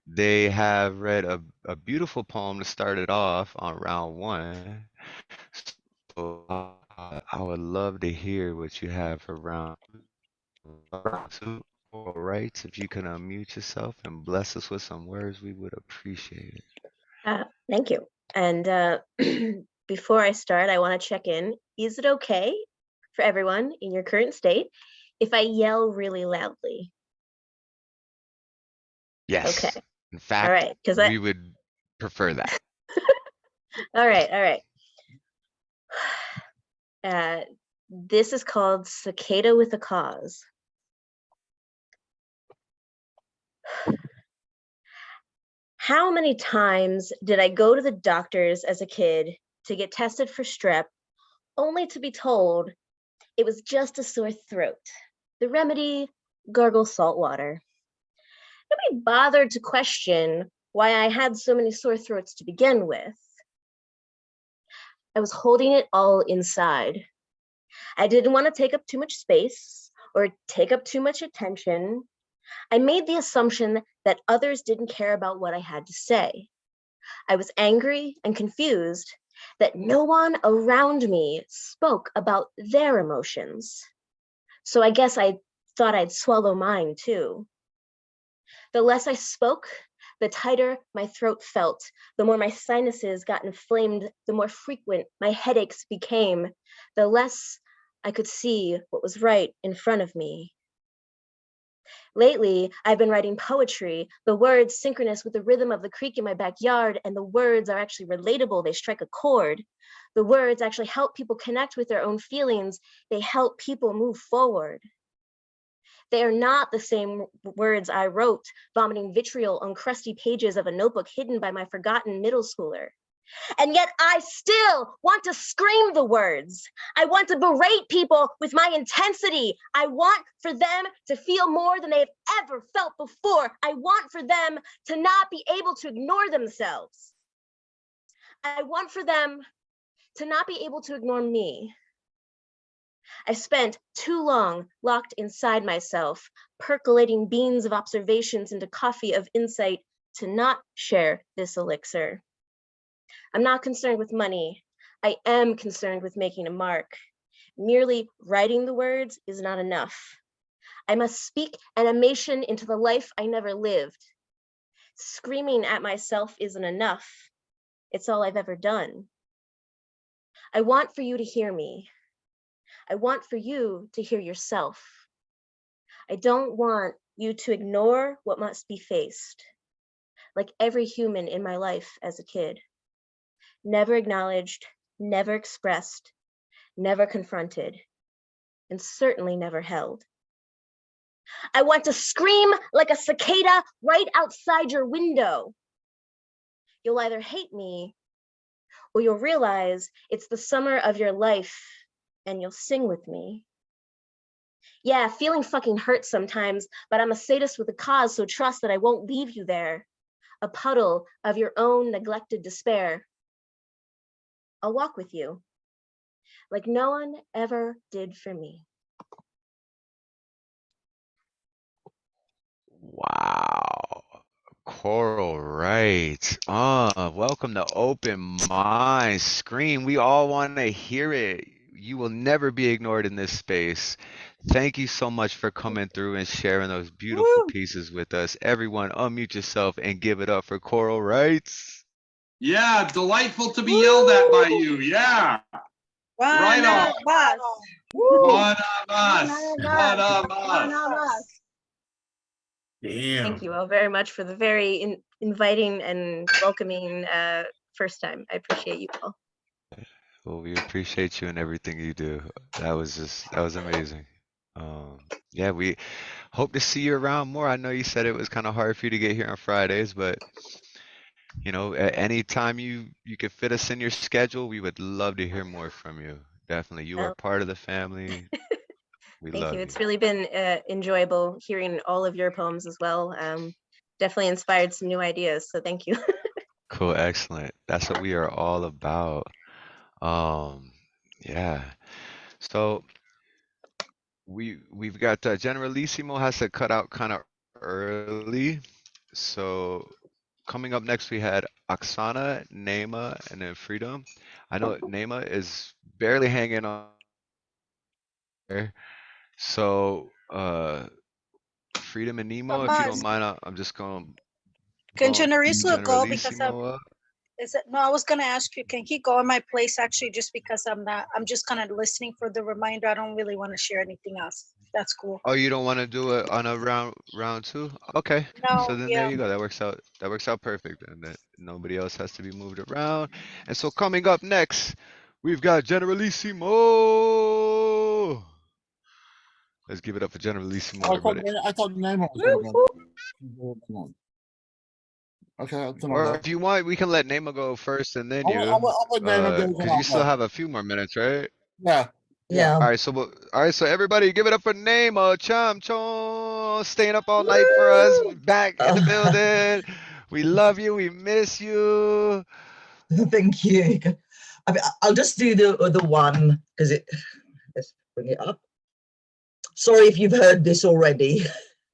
They have read a beautiful poem to start it off on round one. So I would love to hear what you have for round two. All right, if you can unmute yourself and bless us with some words, we would appreciate it. Thank you. And before I start, I want to check in. Is it okay for everyone in your current state if I yell really loudly? Yes. Okay. In fact, all right, we would prefer that. all right. This is called Cicada with a Cause. How many times did I go to the doctors as a kid to get tested for strep, only to be told it was just a sore throat? The remedy, gargle salt water. Nobody bothered to question why I had so many sore throats to begin with. I was holding it all inside. I didn't want to take up too much space or take up too much attention. I made the assumption that others didn't care about what I had to say. I was angry and confused that no one around me spoke about their emotions. So I guess I thought I'd swallow mine too. The less I spoke, the tighter my throat felt, the more my sinuses got inflamed, the more frequent my headaches became, the less I could see what was right in front of me. Lately, I've been writing poetry, the words synchronous with the rhythm of the creek in my backyard, and the words are actually relatable, they strike a chord. The words actually help people connect with their own feelings, they help people move forward. They are not the same words I wrote, vomiting vitriol on crusty pages of a notebook hidden by my forgotten middle schooler. And yet I still want to scream the words. I want to berate people with my intensity. I want for them to feel more than they've ever felt before. I want for them to not be able to ignore themselves. I want for them to not be able to ignore me. I spent too long locked inside myself, percolating beans of observations into coffee of insight to not share this elixir. I'm not concerned with money. I am concerned with making a mark. Merely writing the words is not enough. I must speak animation into the life I never lived. Screaming at myself isn't enough. It's all I've ever done. I want for you to hear me. I want for you to hear yourself. I don't want you to ignore what must be faced, like every human in my life as a kid. Never acknowledged, never expressed, never confronted, and certainly never held. I want to scream like a cicada right outside your window. You'll either hate me or you'll realize it's the summer of your life and you'll sing with me. Yeah, feeling fucking hurts sometimes, but I'm a sadist with a cause, so trust that I won't leave you there, a puddle of your own neglected despair. I'll walk with you, like no one ever did for me. Wow. Coral, right. Welcome to Open Mind. Scream. We all want to hear it. You will never be ignored in this space. Thank you so much for coming through and sharing those beautiful Woo! pieces with us. Everyone, unmute yourself and give it up for Coral Rights. Yeah, delightful to be yelled at by you. Yeah, right One on. of us. Woo! One of us. One of One us. of us. Damn. Thank you all very much for the very inviting and welcoming first time. I appreciate you all. Well, we appreciate you and everything you do. That was amazing. Yeah, we hope to see you around more. I know you said it was kind of hard for you to get here on Fridays, but you know, at any time you could fit us in your schedule, we would love to hear more from you. Definitely, you are Well, part of the family. We thank you. love you. It's really been enjoyable hearing all of your poems as well. Definitely inspired some new ideas, so thank you. Cool, excellent. That's what we are all about. Um, yeah. So we've got Generalissimo has to cut out kind of early. So coming up next, we had Oksana, Nayma, and then Freedom. I know Nayma is barely hanging on there. So, Freedom and Nemo, if you don't Thomas, mind, I'm just gonna can bump Generalissimo go because Generalissimo up. is it, no, I was gonna ask you, can he go in my place actually just because I'm just kind of listening for the reminder. I don't really want to share anything else. That's cool. Oh, you don't want to do it on a round two? Okay. No, So then there yeah. you go. That works out perfect. And that nobody else has to be moved around. And so coming up next, we've got Generalissimo. Let's give it up for Generalissimo, everybody. I thought Nemo was Woo, gonna woo. go. Okay, then I'll Or go. if you want, we can let Nemo go first and then you. I'll let Nemo go, then Because I'll you still go. have a few more minutes, right? Yeah. Yeah. All right, so everybody, give it up for Nemo Chamchoun, staying up all night for us. Woo! Back in the building. We love you. We miss you. Thank you. I mean, I'll just do the other one because let's bring it up. Sorry if you've heard this already,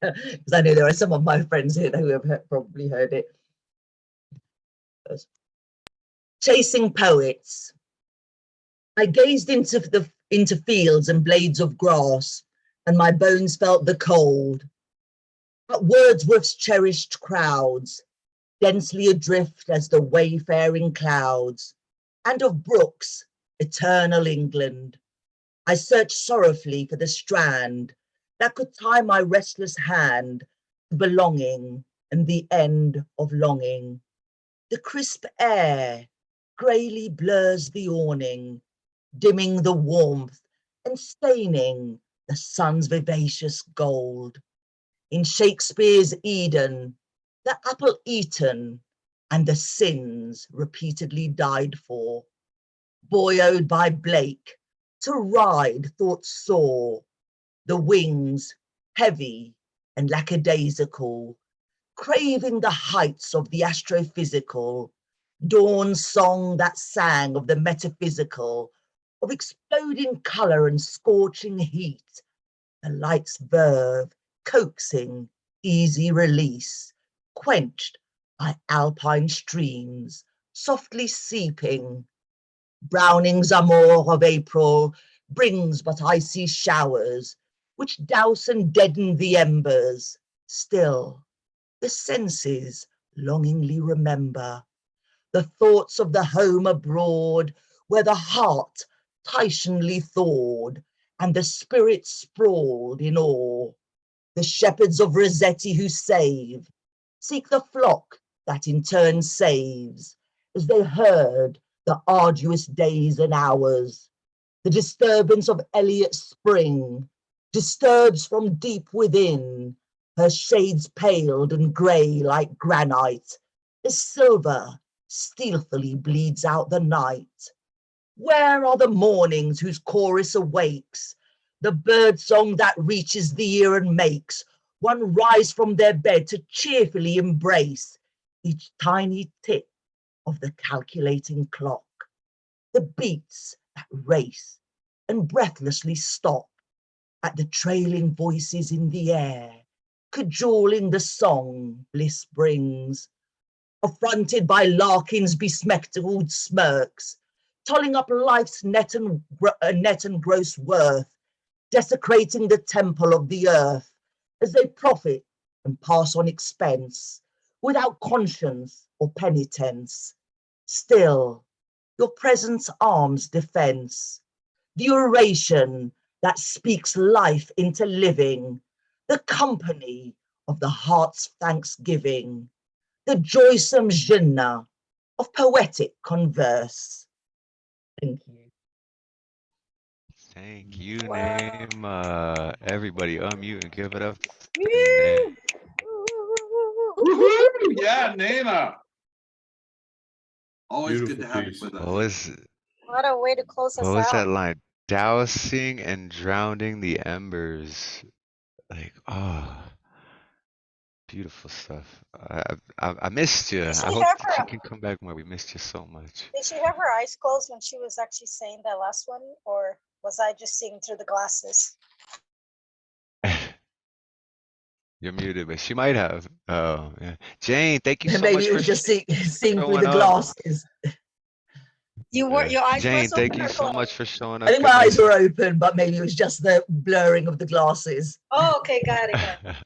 because I know there are some of my friends here who have probably heard it. Chasing poets. I gazed into fields and blades of grass, and my bones felt the cold. At Wordsworth's cherished crowds, densely adrift as the wayfaring clouds, and of Brooks' eternal England. I searched sorrowfully for the strand that could tie my restless hand to belonging and the end of longing. The crisp air greyly blurs the awning, dimming the warmth and staining the sun's vivacious gold. In Shakespeare's Eden, the apple eaten and the sins repeatedly died for, buoyed by Blake, to ride thoughts soar, the wings heavy and lackadaisical, craving the heights of the astrophysical, dawn's song that sang of the metaphysical, of exploding colour and scorching heat, the light's verve, coaxing, easy release, quenched by alpine streams, softly seeping. Browning's amour of April brings but icy showers, which douse and deaden the embers. Still, the senses longingly remember the thoughts of the home abroad, where the heart Titianly thawed, and the spirit sprawled in awe. The shepherds of Rossetti who seek the flock that in turn saves, as they herd the arduous days and hours. The disturbance of Eliot's spring disturbs from deep within, her shades paled and grey like granite, as silver stealthily bleeds out the night. Where are the mornings whose chorus awakes, the bird song that reaches the ear and makes one rise from their bed to cheerfully embrace each tiny tick of the calculating clock, the beats that race and breathlessly stop at the trailing voices in the air cajoling the song bliss brings, affronted by Larkin's bespectacled smirks, tolling up life's net and gross worth, desecrating the temple of the earth as they profit and pass on expense without conscience or penitence. Still, your presence arms defense, the oration that speaks life into living, the company of the heart's thanksgiving, the joysome jeûne of poetic converse. Thank you. Thank you, Wow. Nayma. Everybody unmute and give it up for Woo! Woohoo! Yeah, Nayma. Always good Beautiful to have you piece. with What us. was What a way to close what us was that out. line? Dousing and drowning the embers. Like, oh, beautiful stuff. I missed you. Did I she hope have that you her can come back more. We missed you so much. did she have her eyes closed when she was actually saying that last one? Or was I just seeing through the glasses? You're muted, but she might have. Oh, yeah. Jane, thank you so Maybe much it for was just seeing through showing the up. glasses. Your eyes Jane, was thank open you or so closed? much for showing I up. think Good my eyes night. were open, but maybe it was just the blurring of the glasses. Oh, okay, got it.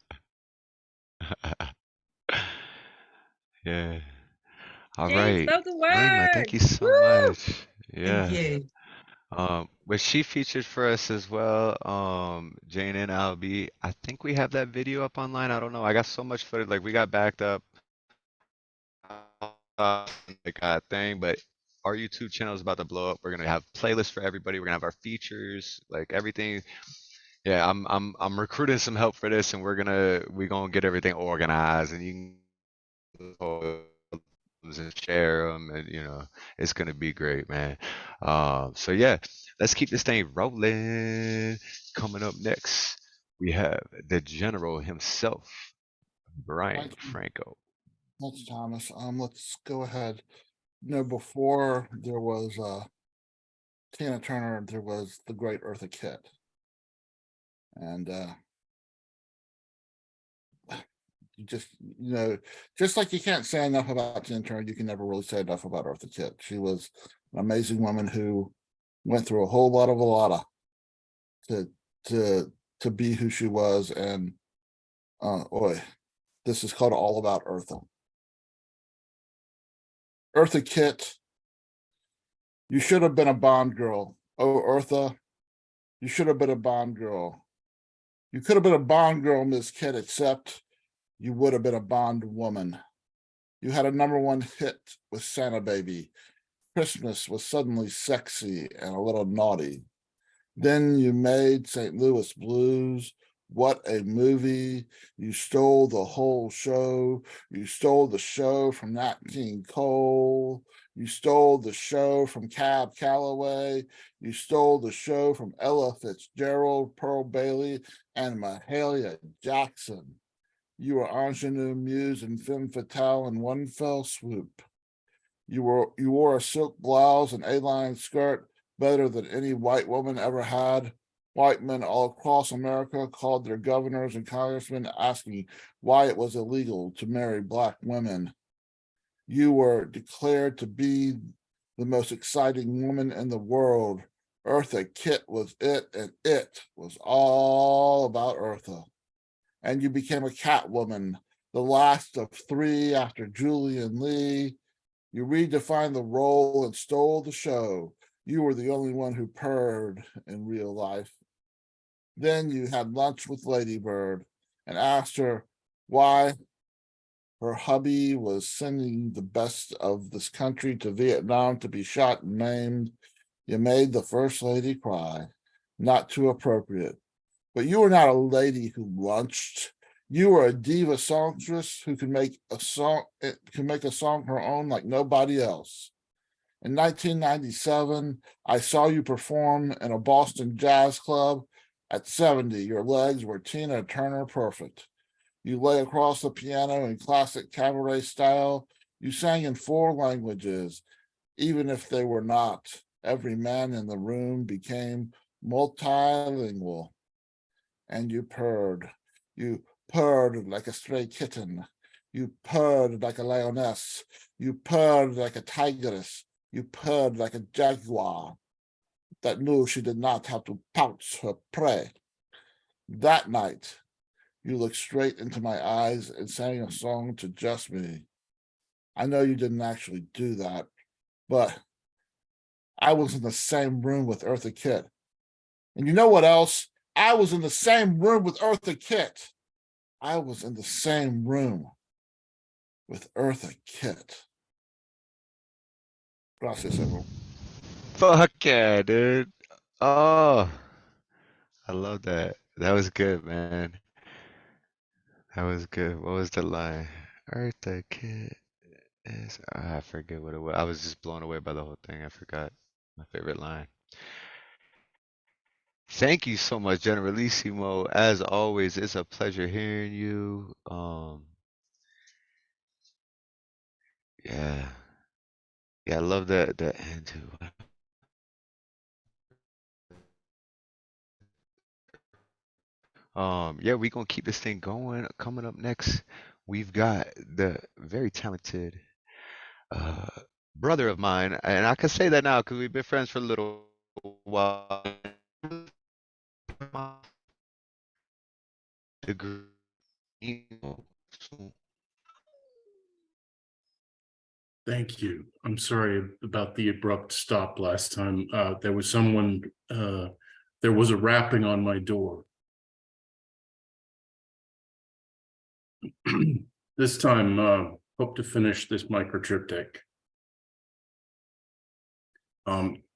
Yeah. All Jane, right. spoken Nayma, word. thank you so Woo! much. Thank Yeah. you. Was she featured for us as well? Jane and Albie. I think we have that video up online. I don't know. I got so much footage. Like we got backed up. Like thing, but our YouTube channel is about to blow up. We're gonna have playlists for everybody. We're gonna have our features, like everything. Yeah, I'm recruiting some help for this, and we're gonna get everything organized, and you can and share them, and it's gonna be great, man. So yeah, let's keep this thing rolling. Coming up next, we have the general himself, Brian Thank you. Franco. Thanks, Thomas. Let's go ahead. Before there was Tina Turner, there was the great Eartha Kitt. And you just like you can't say enough about Tina Turner, you can never really say enough about Eartha Kitt. She was an amazing woman who went through a whole lot to be who she was. And this is called All About Eartha. Eartha Kitt, you should have been a Bond girl. Oh, Eartha, you should have been a Bond girl. You could have been a Bond girl, Miss Kitt, except you would have been a Bond woman. You had a #1 hit with Santa Baby. Christmas was suddenly sexy and a little naughty. Then you made St. Louis Blues. What a movie. You stole the whole show. You stole the show from Nat King Cole. You stole the show from Cab Calloway. You stole the show from Ella Fitzgerald, Pearl Bailey, and Mahalia Jackson. You were ingenue, muse, and femme fatale in one fell swoop. You wore a silk blouse and A-line skirt better than any white woman ever had. White men all across America called their governors and congressmen asking why it was illegal to marry Black women. You were declared to be the most exciting woman in the world. Eartha Kitt was it, and it was all about Eartha. And you became a Catwoman, the last of 3 after Julian Lee. You redefined the role and stole the show. You were the only one who purred in real life. Then you had lunch with Lady Bird and asked her why her hubby was sending the best of this country to Vietnam to be shot and maimed. You made the First Lady cry. Not too appropriate. But you were not a lady who lunched. You were a diva songstress who could make a song her own like nobody else. In 1997, I saw you perform in a Boston jazz club. At 70, your legs were Tina Turner perfect. You lay across the piano in classic cabaret style. You sang in 4 languages, even if they were not. Every man in the room became multilingual. And you purred. You purred like a stray kitten. You purred like a lioness. You purred like a tigress. You purred like a jaguar that knew she did not have to pounce her prey. That night, you looked straight into my eyes and sang a song to just me. I know you didn't actually do that, but I was in the same room with Eartha Kitt. And you know what else? I was in the same room with Eartha Kitt. I was in the same room with Eartha Kitt. Gracias, everyone. Fuck yeah, dude. Oh, I love that. That was good, man. That was good. What was the line? Eartha Kitt is. I forget what it was. I was just blown away by the whole thing. I forgot my favorite line. Thank you so much, Generalissimo. As always, it's a pleasure hearing you. Yeah. Yeah, I love the end too. Yeah, we gonna keep this thing going. Coming up next, we've got the very talented uh brother of mine, and I can say that now because we've been friends for a little while. The Nemo Sum. Thank you. I'm sorry about the abrupt stop last time. There was someone, there was a rapping on my door. This time, hope to finish this microtriptych.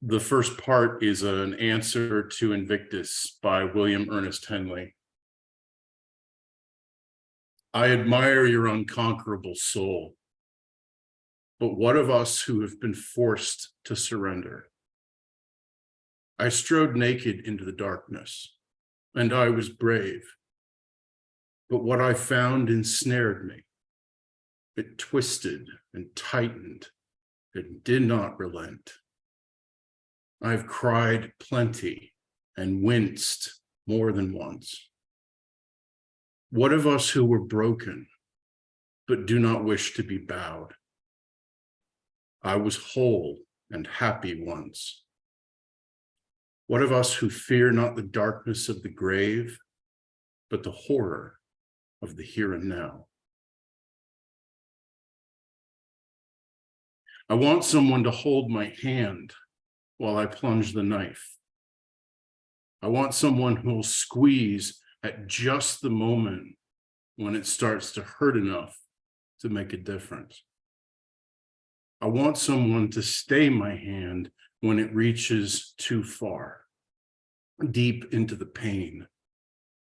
The first part is an answer to Invictus by William Ernest Henley. I admire your unconquerable soul, but what of us who have been forced to surrender? I strode naked into the darkness, and I was brave, but what I found ensnared me. It twisted and tightened, it did not relent. I've cried plenty and winced more than once. What of us who were broken, but do not wish to be bowed? I was whole and happy once. What of us who fear not the darkness of the grave, but the horror of the here and now? I want someone to hold my hand while I plunge the knife. I want someone who will squeeze at just the moment when it starts to hurt enough to make a difference. I want someone to stay my hand when it reaches too far, deep into the pain,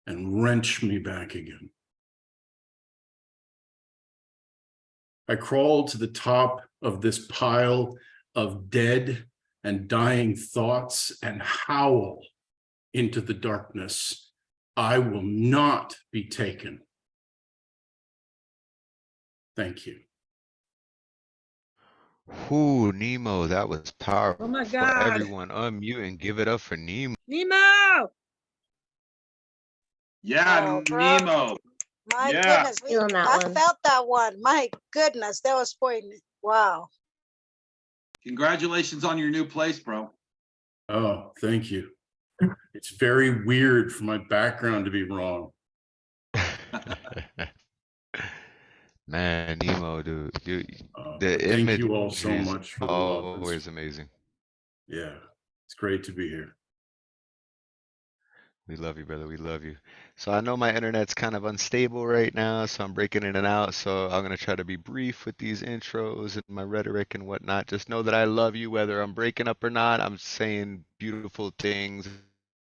and wrench me back again. I crawl to the top of this pile of dead and dying thoughts and howl into the darkness. I will not be taken. Thank you. Ooh, Nemo, that was powerful. Oh my God. Everyone unmute and give it up for Nemo. Nemo! Yeah, Oh, bro. Nemo. My Yeah. goodness, Feeling that I one. felt that one. My goodness, that was poignant. Wow. Congratulations on your new place, bro. Oh, thank you. It's very weird for my background to be wrong. Man, Nemo, dude, the Thank you all so imagery is much for the love. always amazing. Yeah, it's great to be here. We love you, brother. We love you. So I know my internet's kind of unstable right now, so I'm breaking in and out. So I'm gonna try to be brief with these intros and my rhetoric and whatnot. Just know that I love you, whether I'm breaking up or not. I'm saying beautiful things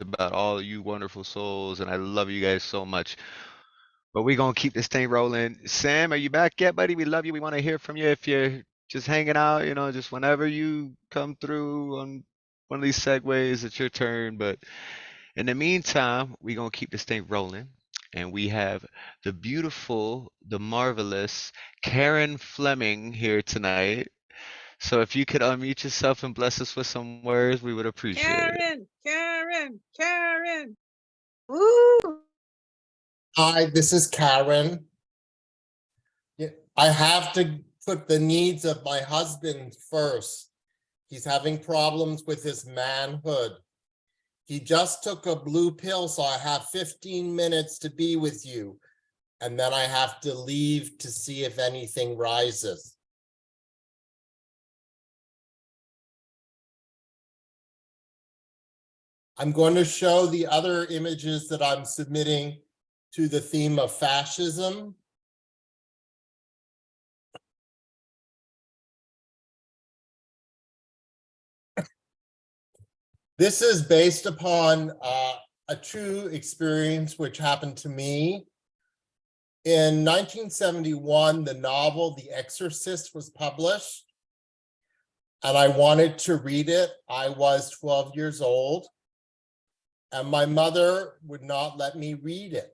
about all you wonderful souls, and I love you guys so much. But we're gonna keep this thing rolling. Sam, are you back yet, buddy? We love you. We want to hear from you. If you're just hanging out, just whenever you come through on one of these segues, it's your turn. But in the meantime, we're gonna keep this thing rolling. And we have the beautiful, the marvelous Karen Fleming here tonight. So if you could unmute yourself and bless us with some words, we would appreciate it. Karen! Karen! Karen! Woo! Hi, this is Karen. Yeah, I have to put the needs of my husband first. He's having problems with his manhood. He just took a blue pill, so I have 15 minutes to be with you. And then I have to leave to see if anything rises. I'm going to show the other images that I'm submitting to the theme of fascism. This is based upon a true experience which happened to me. In 1971, the novel The Exorcist was published, and I wanted to read it. I was 12 years old, and my mother would not let me read it.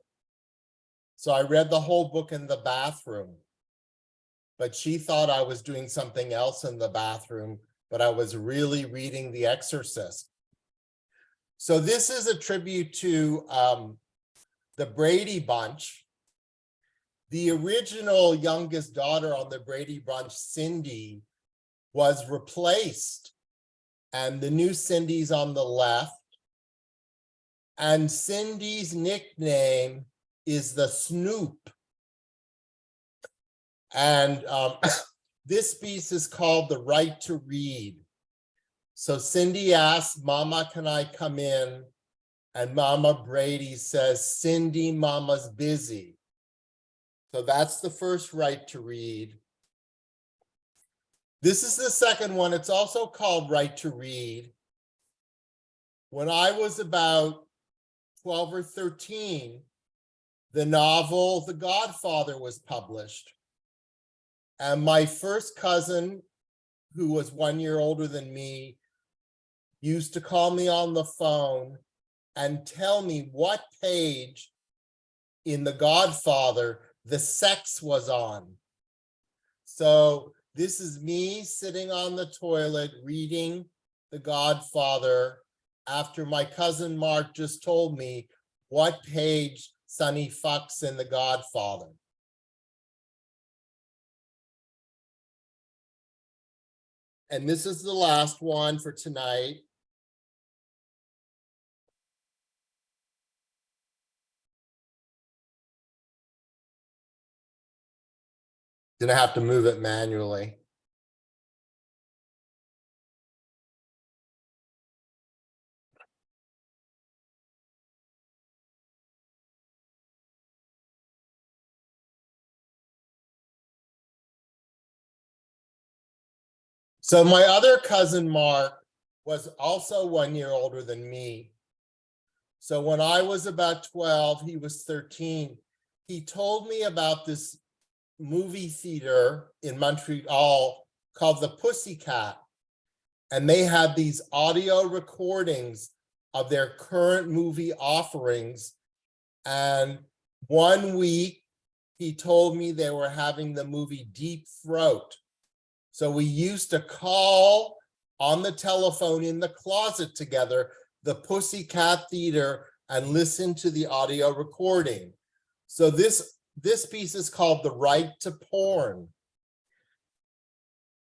So I read the whole book in the bathroom, but she thought I was doing something else in the bathroom, but I was really reading The Exorcist. So this is a tribute to the Brady Bunch. The original youngest daughter on the Brady Bunch, Cindy, was replaced, and the new Cindy's on the left. And Cindy's nickname is the Snoop. And this piece is called The Right to Read. So Cindy asks, Mama, can I come in? And Mama Brady says, Cindy, Mama's busy. So that's the first right to read. This is the second one. It's also called Right to Read. When I was about 12 or 13, the novel The Godfather was published. And my first cousin, who was 1 year older than me, used to call me on the phone and tell me what page in The Godfather the sex was on. So this is me sitting on the toilet reading The Godfather after my cousin Mark just told me what page Sonny fucks in The Godfather. And this is the last one for tonight. Gonna have to move it manually. So my other cousin Mark was also 1 year older than me. So when I was about 12, he was 13. He told me about this movie theater in Montreal called the Pussycat. And they had these audio recordings of their current movie offerings. And 1 week, he told me they were having the movie Deep Throat. So we used to call on the telephone in the closet together, the Pussycat Theater, and listen to the audio recording. So this piece is called The Right to Porn.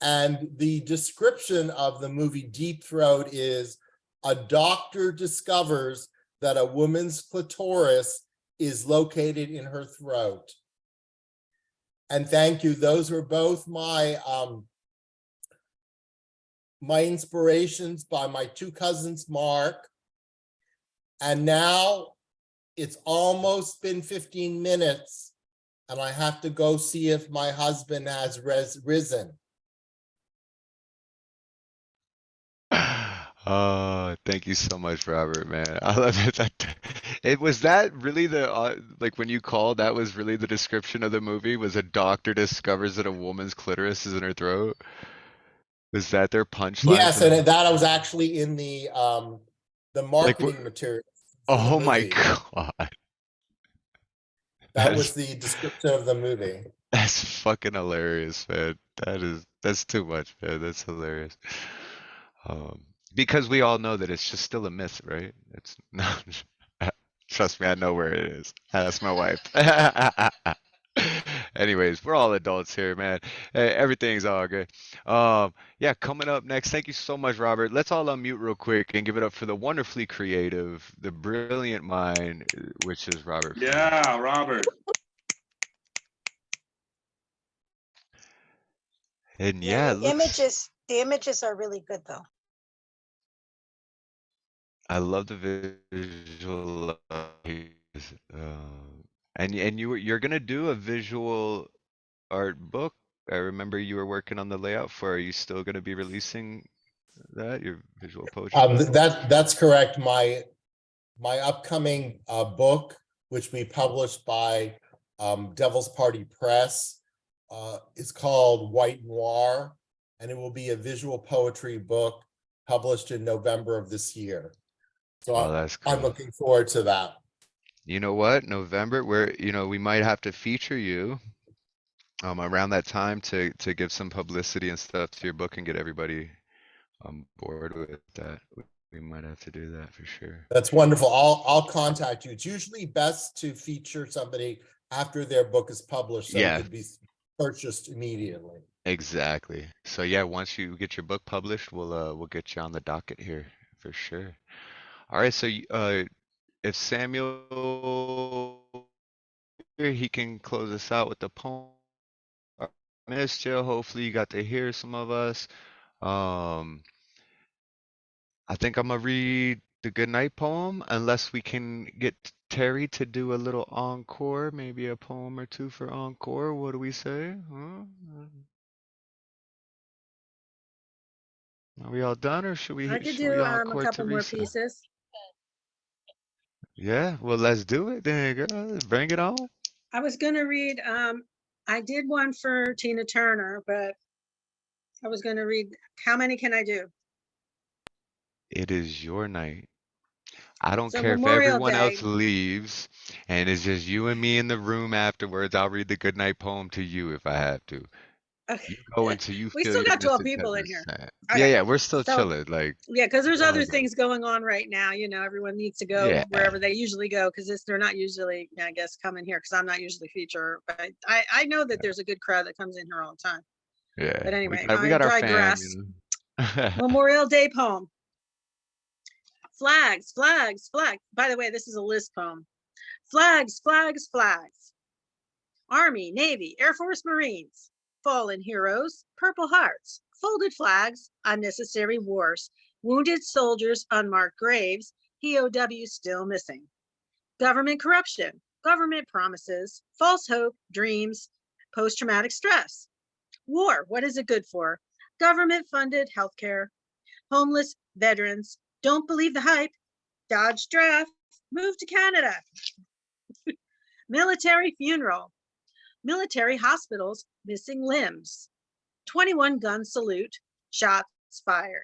And the description of the movie Deep Throat is a doctor discovers that a woman's clitoris is located in her throat. And thank you. Those were both my inspirations by my two cousins, Mark. And now it's almost been 15 minutes and I have to go see if my husband has risen. Oh, thank you so much, Robert, man. I love it. It was that really the like when you called, that was really the description of the movie, was a doctor discovers that a woman's clitoris is in her throat. Was that their punchline Yes, for the and that was actually in the like marketing material for the oh my movie. God. That That's was the description of the movie. that's fucking hilarious, man. That's too much, man. That's hilarious. Um, because we all know that it's just still a myth, right? It's not. Trust me, I know where it is. That's my wife. Anyways, we're all adults here, man. Everything's all good. Yeah, coming up next, thank you so much, Robert. Let's all unmute real quick and give it up for the wonderfully creative, the brilliant mind, which is Robert Fleming. Yeah, Robert. And Yeah, yeah, it looks, the images are really good though. I love the visual. And you're gonna do a visual art book. I remember you were working on the layout for. Are you still gonna be releasing that, your visual poetry book? That's correct. My upcoming book, which we published by Devil's Party Press, is called White Noir, and it will be a visual poetry book published in November of this year. So Oh, that's I'm cool. looking forward to that. You know what? November, we might have to feature you around that time to give some publicity and stuff to your book and get everybody on board with that. We might have to do that for sure. That's wonderful. I'll contact you. It's usually best to feature somebody after their book is published, so it Yeah, could be purchased immediately. exactly. So yeah, once you get your book published, we'll get you on the docket here for sure. All right, so if Samuel here, he can close us out with the poem. Missed you. Hopefully you got to hear some of us. Um, I think I'm gonna read the goodnight poem, unless we can get Terry to do a little encore, maybe a poem or two for encore. What do we say? Huh? Are we all done, or I could should we do a encore couple more Teresa? pieces. Yeah, well, let's do it then, girl. Bring it on. I was gonna read I did one for Tina Turner, but I was gonna read, how many can I do? It is your night. I don't So care if Memorial everyone Day. else leaves and it's just you and me in the room afterwards. I'll read the goodnight poem to you if I have to. You go Okay. until you We feel still you're got 12 missing people in here. 10%. Yeah, Okay. yeah, we're still So chilling. Like, yeah, because there's we're all other good. things going on right now. You know, everyone needs to go Yeah, wherever they usually go because they're not usually, I guess, coming here because I'm not usually feature. But I know that there's a good crowd that comes in here all the time. yeah. But anyway, We I got our fam, digress. you know. Memorial Day poem. Flags, flags, flags. By the way, this is a list poem. Flags, flags, flags. Army, Navy, Air Force, Marines. Fallen heroes, Purple Hearts. Folded flags, unnecessary wars. Wounded soldiers, unmarked graves. POWs still missing. Government corruption, government promises, false hope, dreams, post-traumatic stress. War, what is it good for? Government-funded healthcare. Homeless veterans, don't believe the hype. Dodge draft, move to Canada. Military funeral, military hospitals, missing limbs. 21 gun salute, shots fired.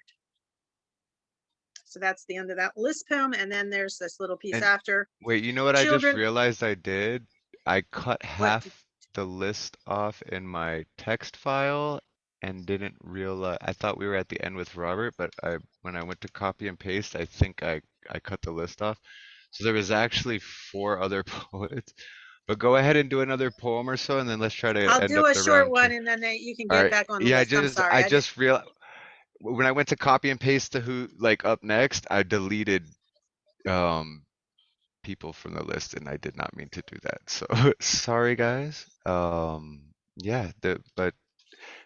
So that's the end of that list poem. And then there's this little piece And after. wait, you know what I just Children, realized I did? I cut what? half the list off in my text file and didn't realize. I thought we were at the end with Robert, but when I went to copy and paste, I think I cut the list off. So there was actually 4 other poets. But go ahead and do another poem or so, and then let's try to I'll end do up a the short round one two. and then you can All get right. back on the Yeah, list. I'm sorry. I just realized when I went to copy and paste to who like up next, I deleted people from the list, and I did not mean to do that. So sorry, guys. Yeah, but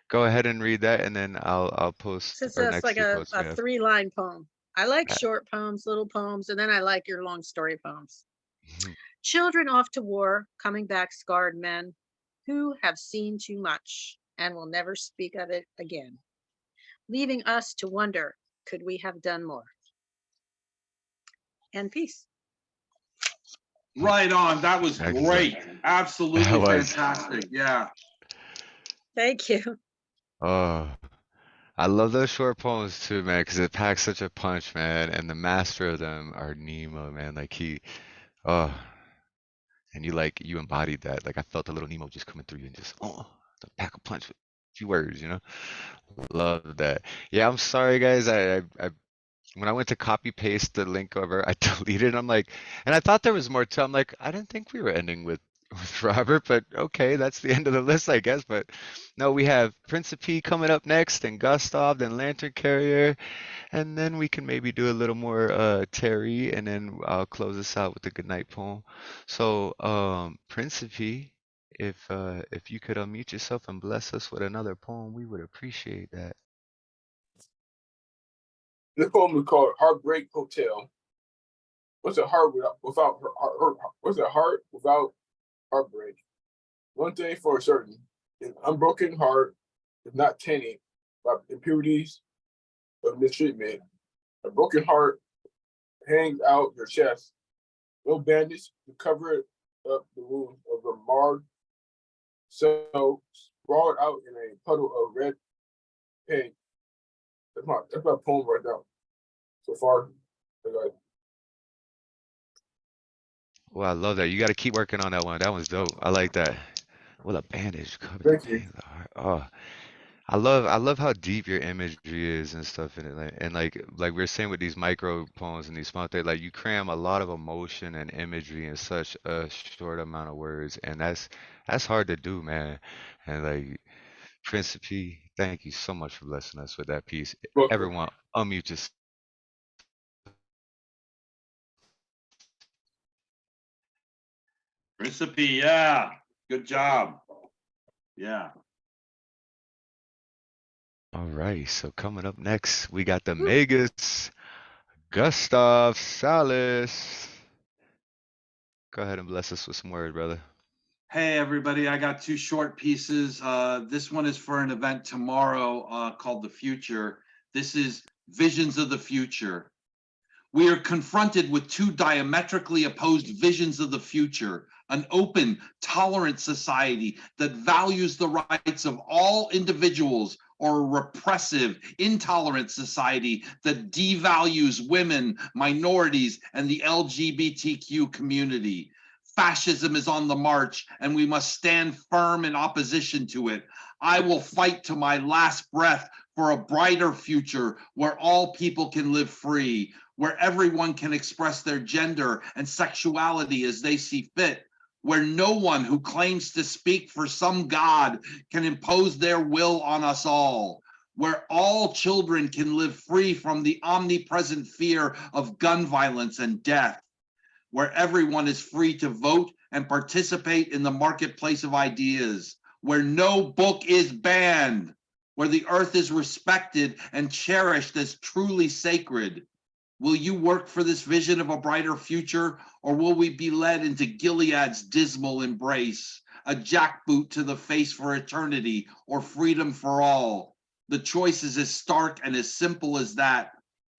go ahead and read that, and then I'll post It's our just next like 2 a posts we have. 3-line poem. I like Uh, short poems, little poems, and then I like your long story poems. mhm. Children off to war, coming back scarred men who have seen too much and will never speak of it again, leaving us to wonder, could we have done more? And peace. Right on. That was Excellent. great. That Absolutely was. fantastic. Yeah. Thank you. Oh, I love those short poems too, man, because it packs such a punch, man. And the master of them are Nemo, man. Like oh, and you embodied that. Like I felt a little Nemo just coming through you and just the pack a punch with a few words, you know. Love that. Yeah, I'm sorry, guys. I when I went to copy paste the link over, I deleted. I'm like, and I thought there was more to. I'm like, I didn't think we were ending with Robert, but okay, that's the end of the list, I guess. But no, we have Principe coming up next, and Gustav, then Lantern Carrier, and then we can maybe do a little more Terry, and then I'll close this out with the goodnight poem. So, Principe, if you could unmute yourself and bless us with another poem, we would appreciate that. This poem is called Heartbreak Hotel. What's a heart without what's a heart without heartbreak? One thing for certain, an unbroken heart is not tainted by impurities or mistreatment. A broken heart hangs out your chest, no bandage to cover up the wounds of a marred so sprawled out in a puddle of red paint. That's my poem right now. So far, Well, I love that. You got to keep working on that one. That one's dope. I like that. Well, a bandage covered the thank you. pain of the heart. Oh, I love how deep your imagery is and stuff in it. Like we're saying with these micro poems and these small things, like you cram a lot of emotion and imagery in such a short amount of words, and that's hard to do, man. And like Principe, thank you so much for blessing us with that piece. Welcome. Everyone, unmute yourself. Principe, yeah, good job. Yeah. All right, so coming up next, we got the Megas, Gustav Salas. Go ahead and bless us with some words, brother. Hey, everybody, I got two short pieces. This one is for an event tomorrow called The Future. This is Visions of the Future. We are confronted with two diametrically opposed visions of the future, an open, tolerant society that values the rights of all individuals, or a repressive, intolerant society that devalues women, minorities, and the LGBTQ community. Fascism is on the march, and we must stand firm in opposition to it. I will fight to my last breath for a brighter future where all people can live free, where everyone can express their gender and sexuality as they see fit, where no one who claims to speak for some God can impose their will on us all, where all children can live free from the omnipresent fear of gun violence and death, where everyone is free to vote and participate in the marketplace of ideas, where no book is banned, where the earth is respected and cherished as truly sacred. Will you work for this vision of a brighter future, or will we be led into Gilead's dismal embrace, a jackboot to the face for eternity, or freedom for all? The choice is as stark and as simple as that.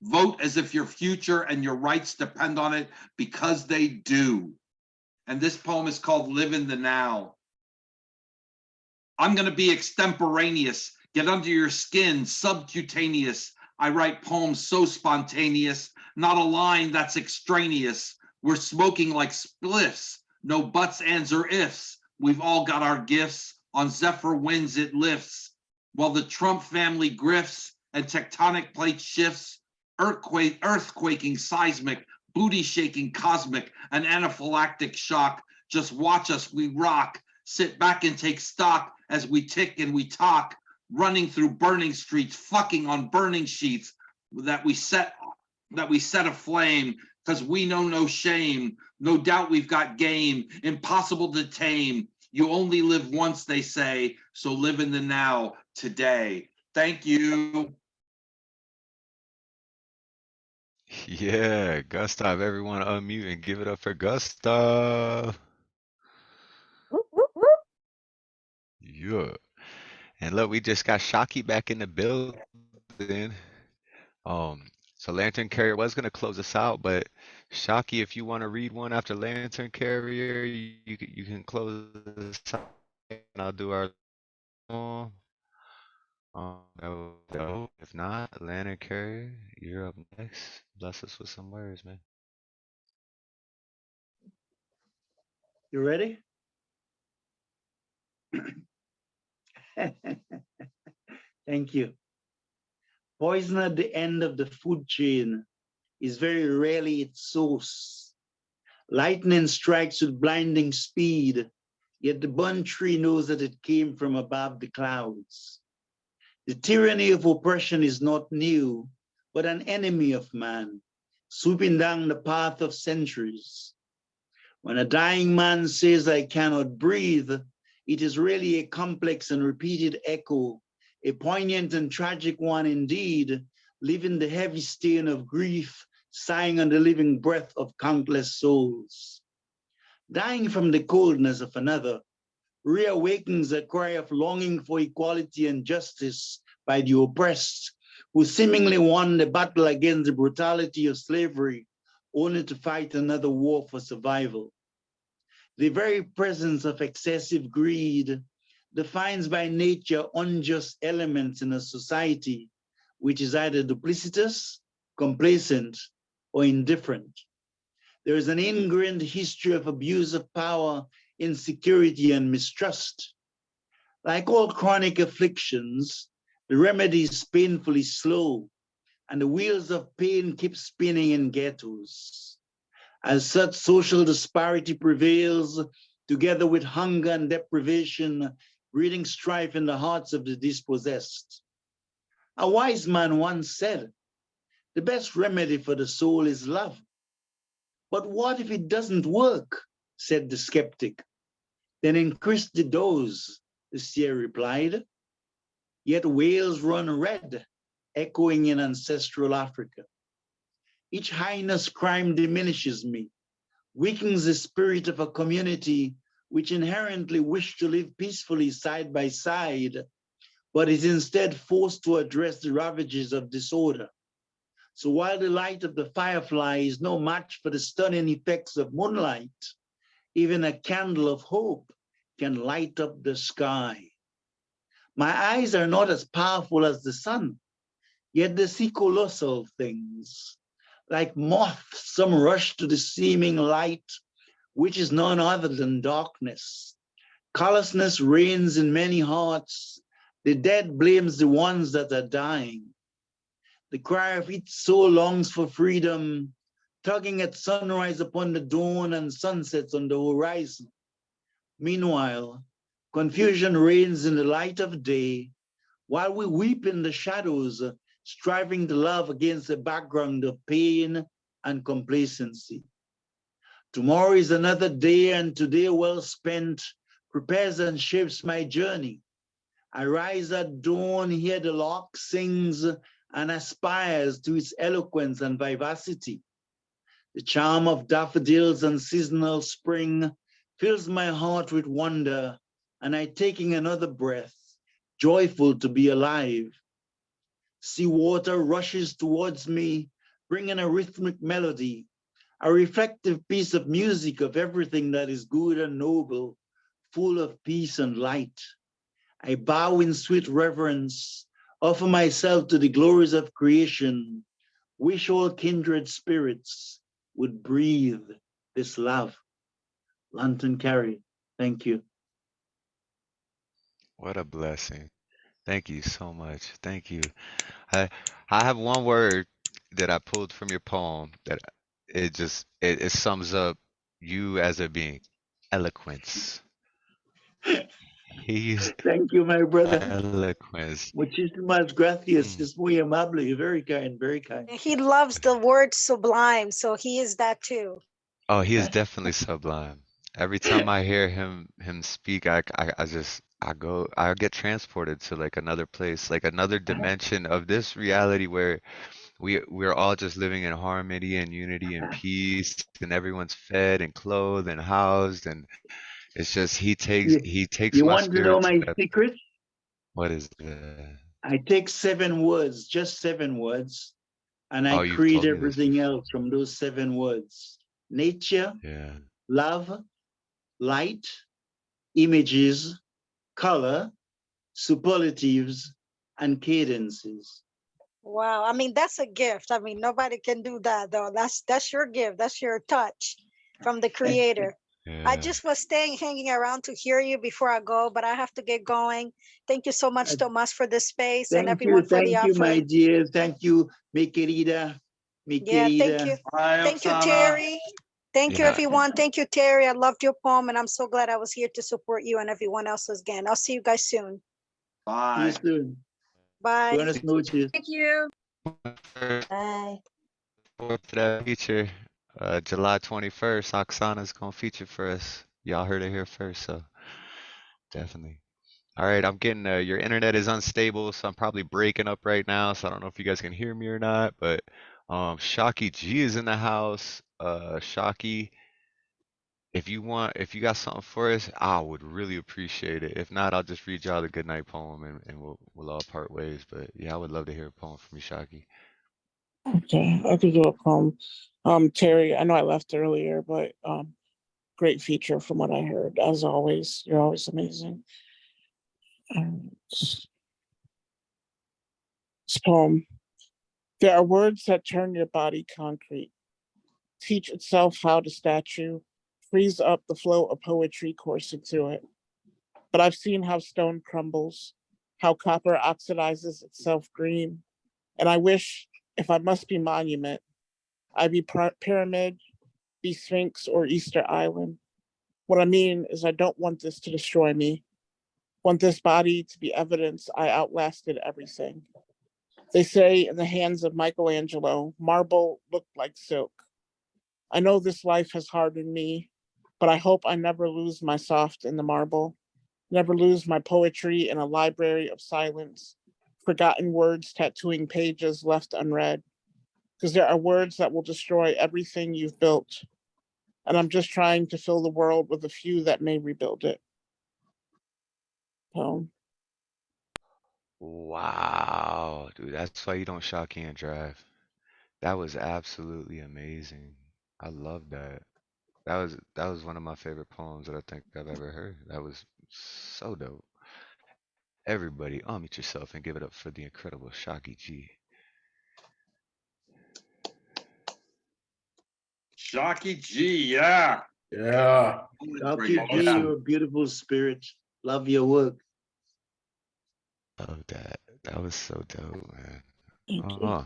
Vote as if your future and your rights depend on it, because they do. And this poem is called Live in the Now. I'm going to be extemporaneous, get under your skin, subcutaneous. I write poems so spontaneous, not a line that's extraneous. We're smoking like spliffs, no buts, ands, or ifs. We've all got our gifts. On zephyr winds it lifts. While the Trump family grifts and tectonic plate shifts, earthquaking seismic, booty shaking cosmic, an anaphylactic shock. Just watch us, we rock. Sit back and take stock as we tick and we talk, running through burning streets, fucking on burning sheets that we set aflame, because we know no shame. No doubt we've got game, impossible to tame. You only live once, they say, so live in the now, today. Thank you. Yeah, Gustav, everyone unmute and give it up for Gustav. Whoop, whoop, whoop. Yeah. And look, we just got Shocky back in the building. So Lantern Carrier was gonna close us out, but Shocky, if you want to read one after Lantern Carrier, you can close us out, and I'll do our poem. If not, Lantern Carrier, you're up next. Bless us with some words, man. You ready? Thank you. Poison at the end of the food chain is very rarely its source. Lightning strikes with blinding speed, yet the burnt tree knows that it came from above the clouds. The tyranny of oppression is not new, but an enemy of man, sweeping down the path of centuries. When a dying man says, "I cannot breathe," it is really a complex and repeated echo, a poignant and tragic one indeed, leaving the heavy stain of grief, sighing on the living breath of countless souls. Dying from the coldness of another reawakens a cry of longing for equality and justice by the oppressed, who seemingly won the battle against the brutality of slavery, only to fight another war for survival. The very presence of excessive greed defines by nature unjust elements in a society which is either duplicitous, complacent, or indifferent. There is an ingrained history of abuse of power, insecurity, and mistrust. Like all chronic afflictions, the remedy is painfully slow, and the wheels of pain keep spinning in ghettos. As such, social disparity prevails, together with hunger and deprivation, breeding strife in the hearts of the dispossessed. A wise man once said, "The best remedy for the soul is love." "But what if it doesn't work?" said the skeptic. "Then increase the dose," the seer replied. Yet whales run red, echoing in ancestral Africa. Each heinous crime diminishes me, weakens the spirit of a community which inherently wished to live peacefully side by side, but is instead forced to address the ravages of disorder. So while the light of the firefly is no match for the stunning effects of moonlight, even a candle of hope can light up the sky. My eyes are not as powerful as the sun, yet they see colossal things. Like moths, some rush to the seeming light, which is none other than darkness. Callousness reigns in many hearts. The dead blames the ones that are dying. The cry of each soul longs for freedom, tugging at sunrise upon the dawn and sunsets on the horizon. Meanwhile, confusion reigns in the light of day, while we weep in the shadows, striving to love against a background of pain and complacency. Tomorrow is another day, and today well spent prepares and shapes my journey. I rise at dawn, hear the lark sings, and aspires to its eloquence and vivacity. The charm of daffodils and seasonal spring fills my heart with wonder, and I taking another breath, joyful to be alive. Sea water rushes towards me, bringing a rhythmic melody, a reflective piece of music of everything that is good and noble, full of peace and light. I bow in sweet reverence, offer myself to the glories of creation, wish all kindred spirits would breathe this love. Lantern Carey, thank you. What a blessing. Thank you so much. Thank you. I I have one word that I pulled from your poem that it sums up you as a being. Eloquence. He used Thank you, my brother. eloquence. Muchísimas gracias. Mm. Es muy amable. You're very kind, very kind. He loves the word sublime, so he is that too. Oh, he is definitely sublime. Every time I hear him speak, I get transported to like another place, like another dimension of this reality where we're all just living in harmony and unity and peace, and everyone's fed and clothed and housed, and it's just You, he takes you my want to know spirit to my that. secret? What is that? I take 7 words, just 7 words, and I Oh, you've create told me this everything before. else from those 7 words. Nature, Yeah. love, light, images, color, superlatives, and cadences. Wow, I mean that's a gift. I mean nobody can do that though. That's your gift. That's your touch from the creator. I Yeah. just was staying, hanging around to hear you before I go, but I have to get going. Thank you so much, Uh, Tomas, for this space and everyone for the thank you, my offer. dear. Thank you, mi querida, mi Yeah, thank querida. you. Bye, Thank you, Oksana. Terry. Thank you, Yeah. everyone. Thank you, Terry. I loved your poem, and I'm so glad I was here to support you and everyone else again. I'll see you guys soon. See you Bye. soon. Bye. Buenas noches. Thank you. First, Bye. forward to that feature. July 21st, Oksana's gonna feature for us. Y'all heard it here first, so definitely. All right, I'm getting your internet is unstable, so I'm probably breaking up right now. So I don't know if you guys can hear me or not, but Shocky G is in the house. Shocky, if you got something for us, I would really appreciate it. If not, I'll just read y'all the good night poem and we'll all part ways. But yeah, I would love to hear a poem from you, Shocky. Okay, I could do a poem. Terry, I know I left earlier, but great feature from what I heard. As always, you're always amazing. This poem. There are words that turn your body concrete, teach itself how to statue, freeze up the flow of poetry coursing through it. But I've seen how stone crumbles, how copper oxidizes itself green, and I wish, if I must be monument, I'd be pyramid, be Sphinx, or Easter Island. What I mean is I don't want this to destroy me. Want this body to be evidence I outlasted everything. They say in the hands of Michelangelo, marble looked like silk. I know this life has hardened me, but I hope I never lose my soft in the marble, never lose my poetry in a library of silence, forgotten words tattooing pages left unread. Because there are words that will destroy everything you've built. And I'm just trying to fill the world with a few that may rebuild it. Poem. Wow, dude, that's why you don't Shocky and drive. That was absolutely amazing. I love that. That was one of my favorite poems that I think I've ever heard. That was so dope. Everybody, unmute yourself and give it up for the incredible Shocky G. Shocky G, yeah. Yeah. Dr. G, Yeah. you're a beautiful spirit. Love your work. Love that. That was so dope, man. Thank you. Oh,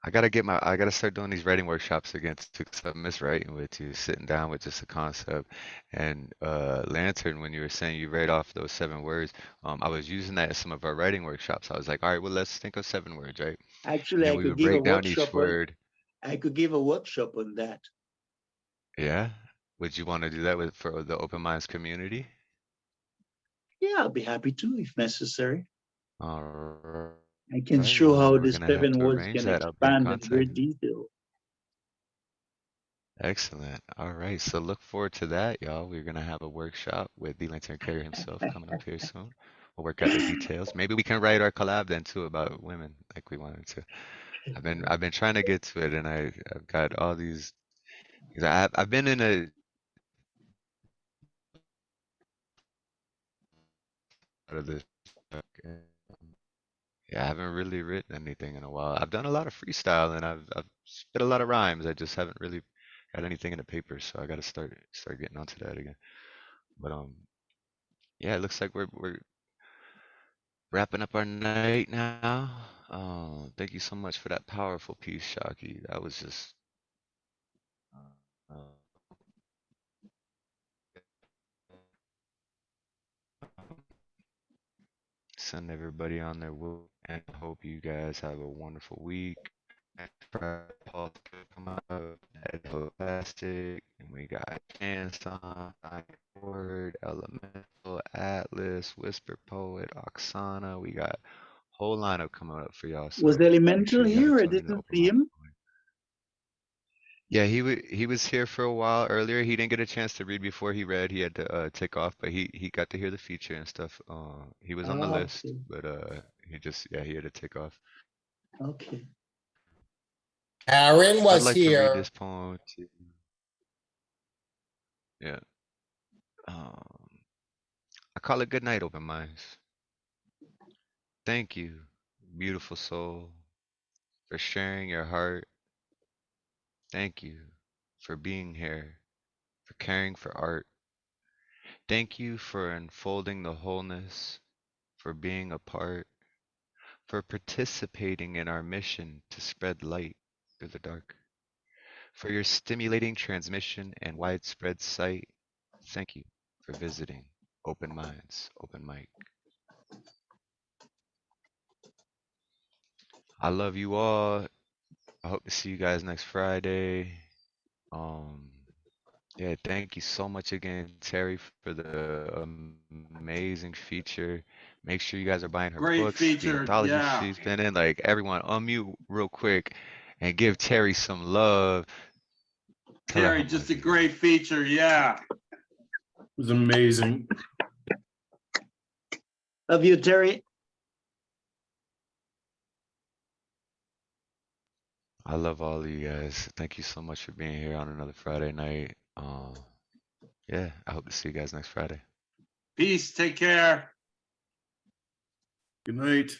I gotta start doing these writing workshops again too, 'cause I miss writing with you, sitting down with just a concept. And Lantern, when you were saying you read off those 7 words, I was using that in some of our writing workshops. I was like, all right, well, let's think of 7 words, right? And Actually, then I we could would give a break down workshop each on word. I could give a workshop on that. Yeah. Would you want to do that with for the Open Minds community? Yeah, I'll be happy to if necessary. All I can right. show Well, how we're the gonna have 7 to words arrange can that. I'll be in expand in contact. great detail. Excellent. All right. So look forward to that, y'all. We're gonna have a workshop with the Lantern Carrier himself coming up here soon. We'll work out the details. Maybe we can write our collab then too about women like we wanted to. I've been trying to get to it, and I've got all these. 'Cause I've been in a out of this. Yeah, I haven't really written anything in a while. I've done a lot of freestyle and I've spit a lot of rhymes. I just haven't really got anything in the paper, so I got to start getting onto that again. But yeah, it looks like we're wrapping up our night now. Thank you so much for that powerful piece, Shocky. That was just uh, send everybody on their way, and I hope you guys have a wonderful week. And Paul to come out, Edo Plastic, and we got Chanson, Word, Elemental, Atlas, Whisper Poet, Oksana. We got a whole lineup coming up for y'all, Was so make Elemental sure you guys here? I join in the didn't open see mic. him. Yeah, he was here for a while earlier. He didn't get a chance to read before he read. He had to take off, but he got to hear the feature and stuff. He was on the Ah, list, but he had to take off. okay. Aaron I'd was like to read here. this poem to yeah. Um, I call it Good Night, Open Minds. Thank you, beautiful soul, for sharing your heart. Thank you for being here for caring for art. Thank you for unfolding the wholeness, for being a part, for participating in our mission to spread light through the dark. For your stimulating transmission and widespread sight, thank you for visiting Open Minds, Open Mic. I love you all. I hope to see you guys next Friday. Yeah, thank you so much again, Terri, for the amazing feature. Make sure you guys are buying her Great books, the feature. anthology Yeah. she's been in. Like, everyone, unmute real quick and give Terri some love. Tell her how Terri, just much a great feature. Yeah. It was amazing. Love you, Terri. I love all of you guys. Thank you so much for being here on another Friday night. Yeah, I hope to see you guys next Friday. Peace. Take care. Good night.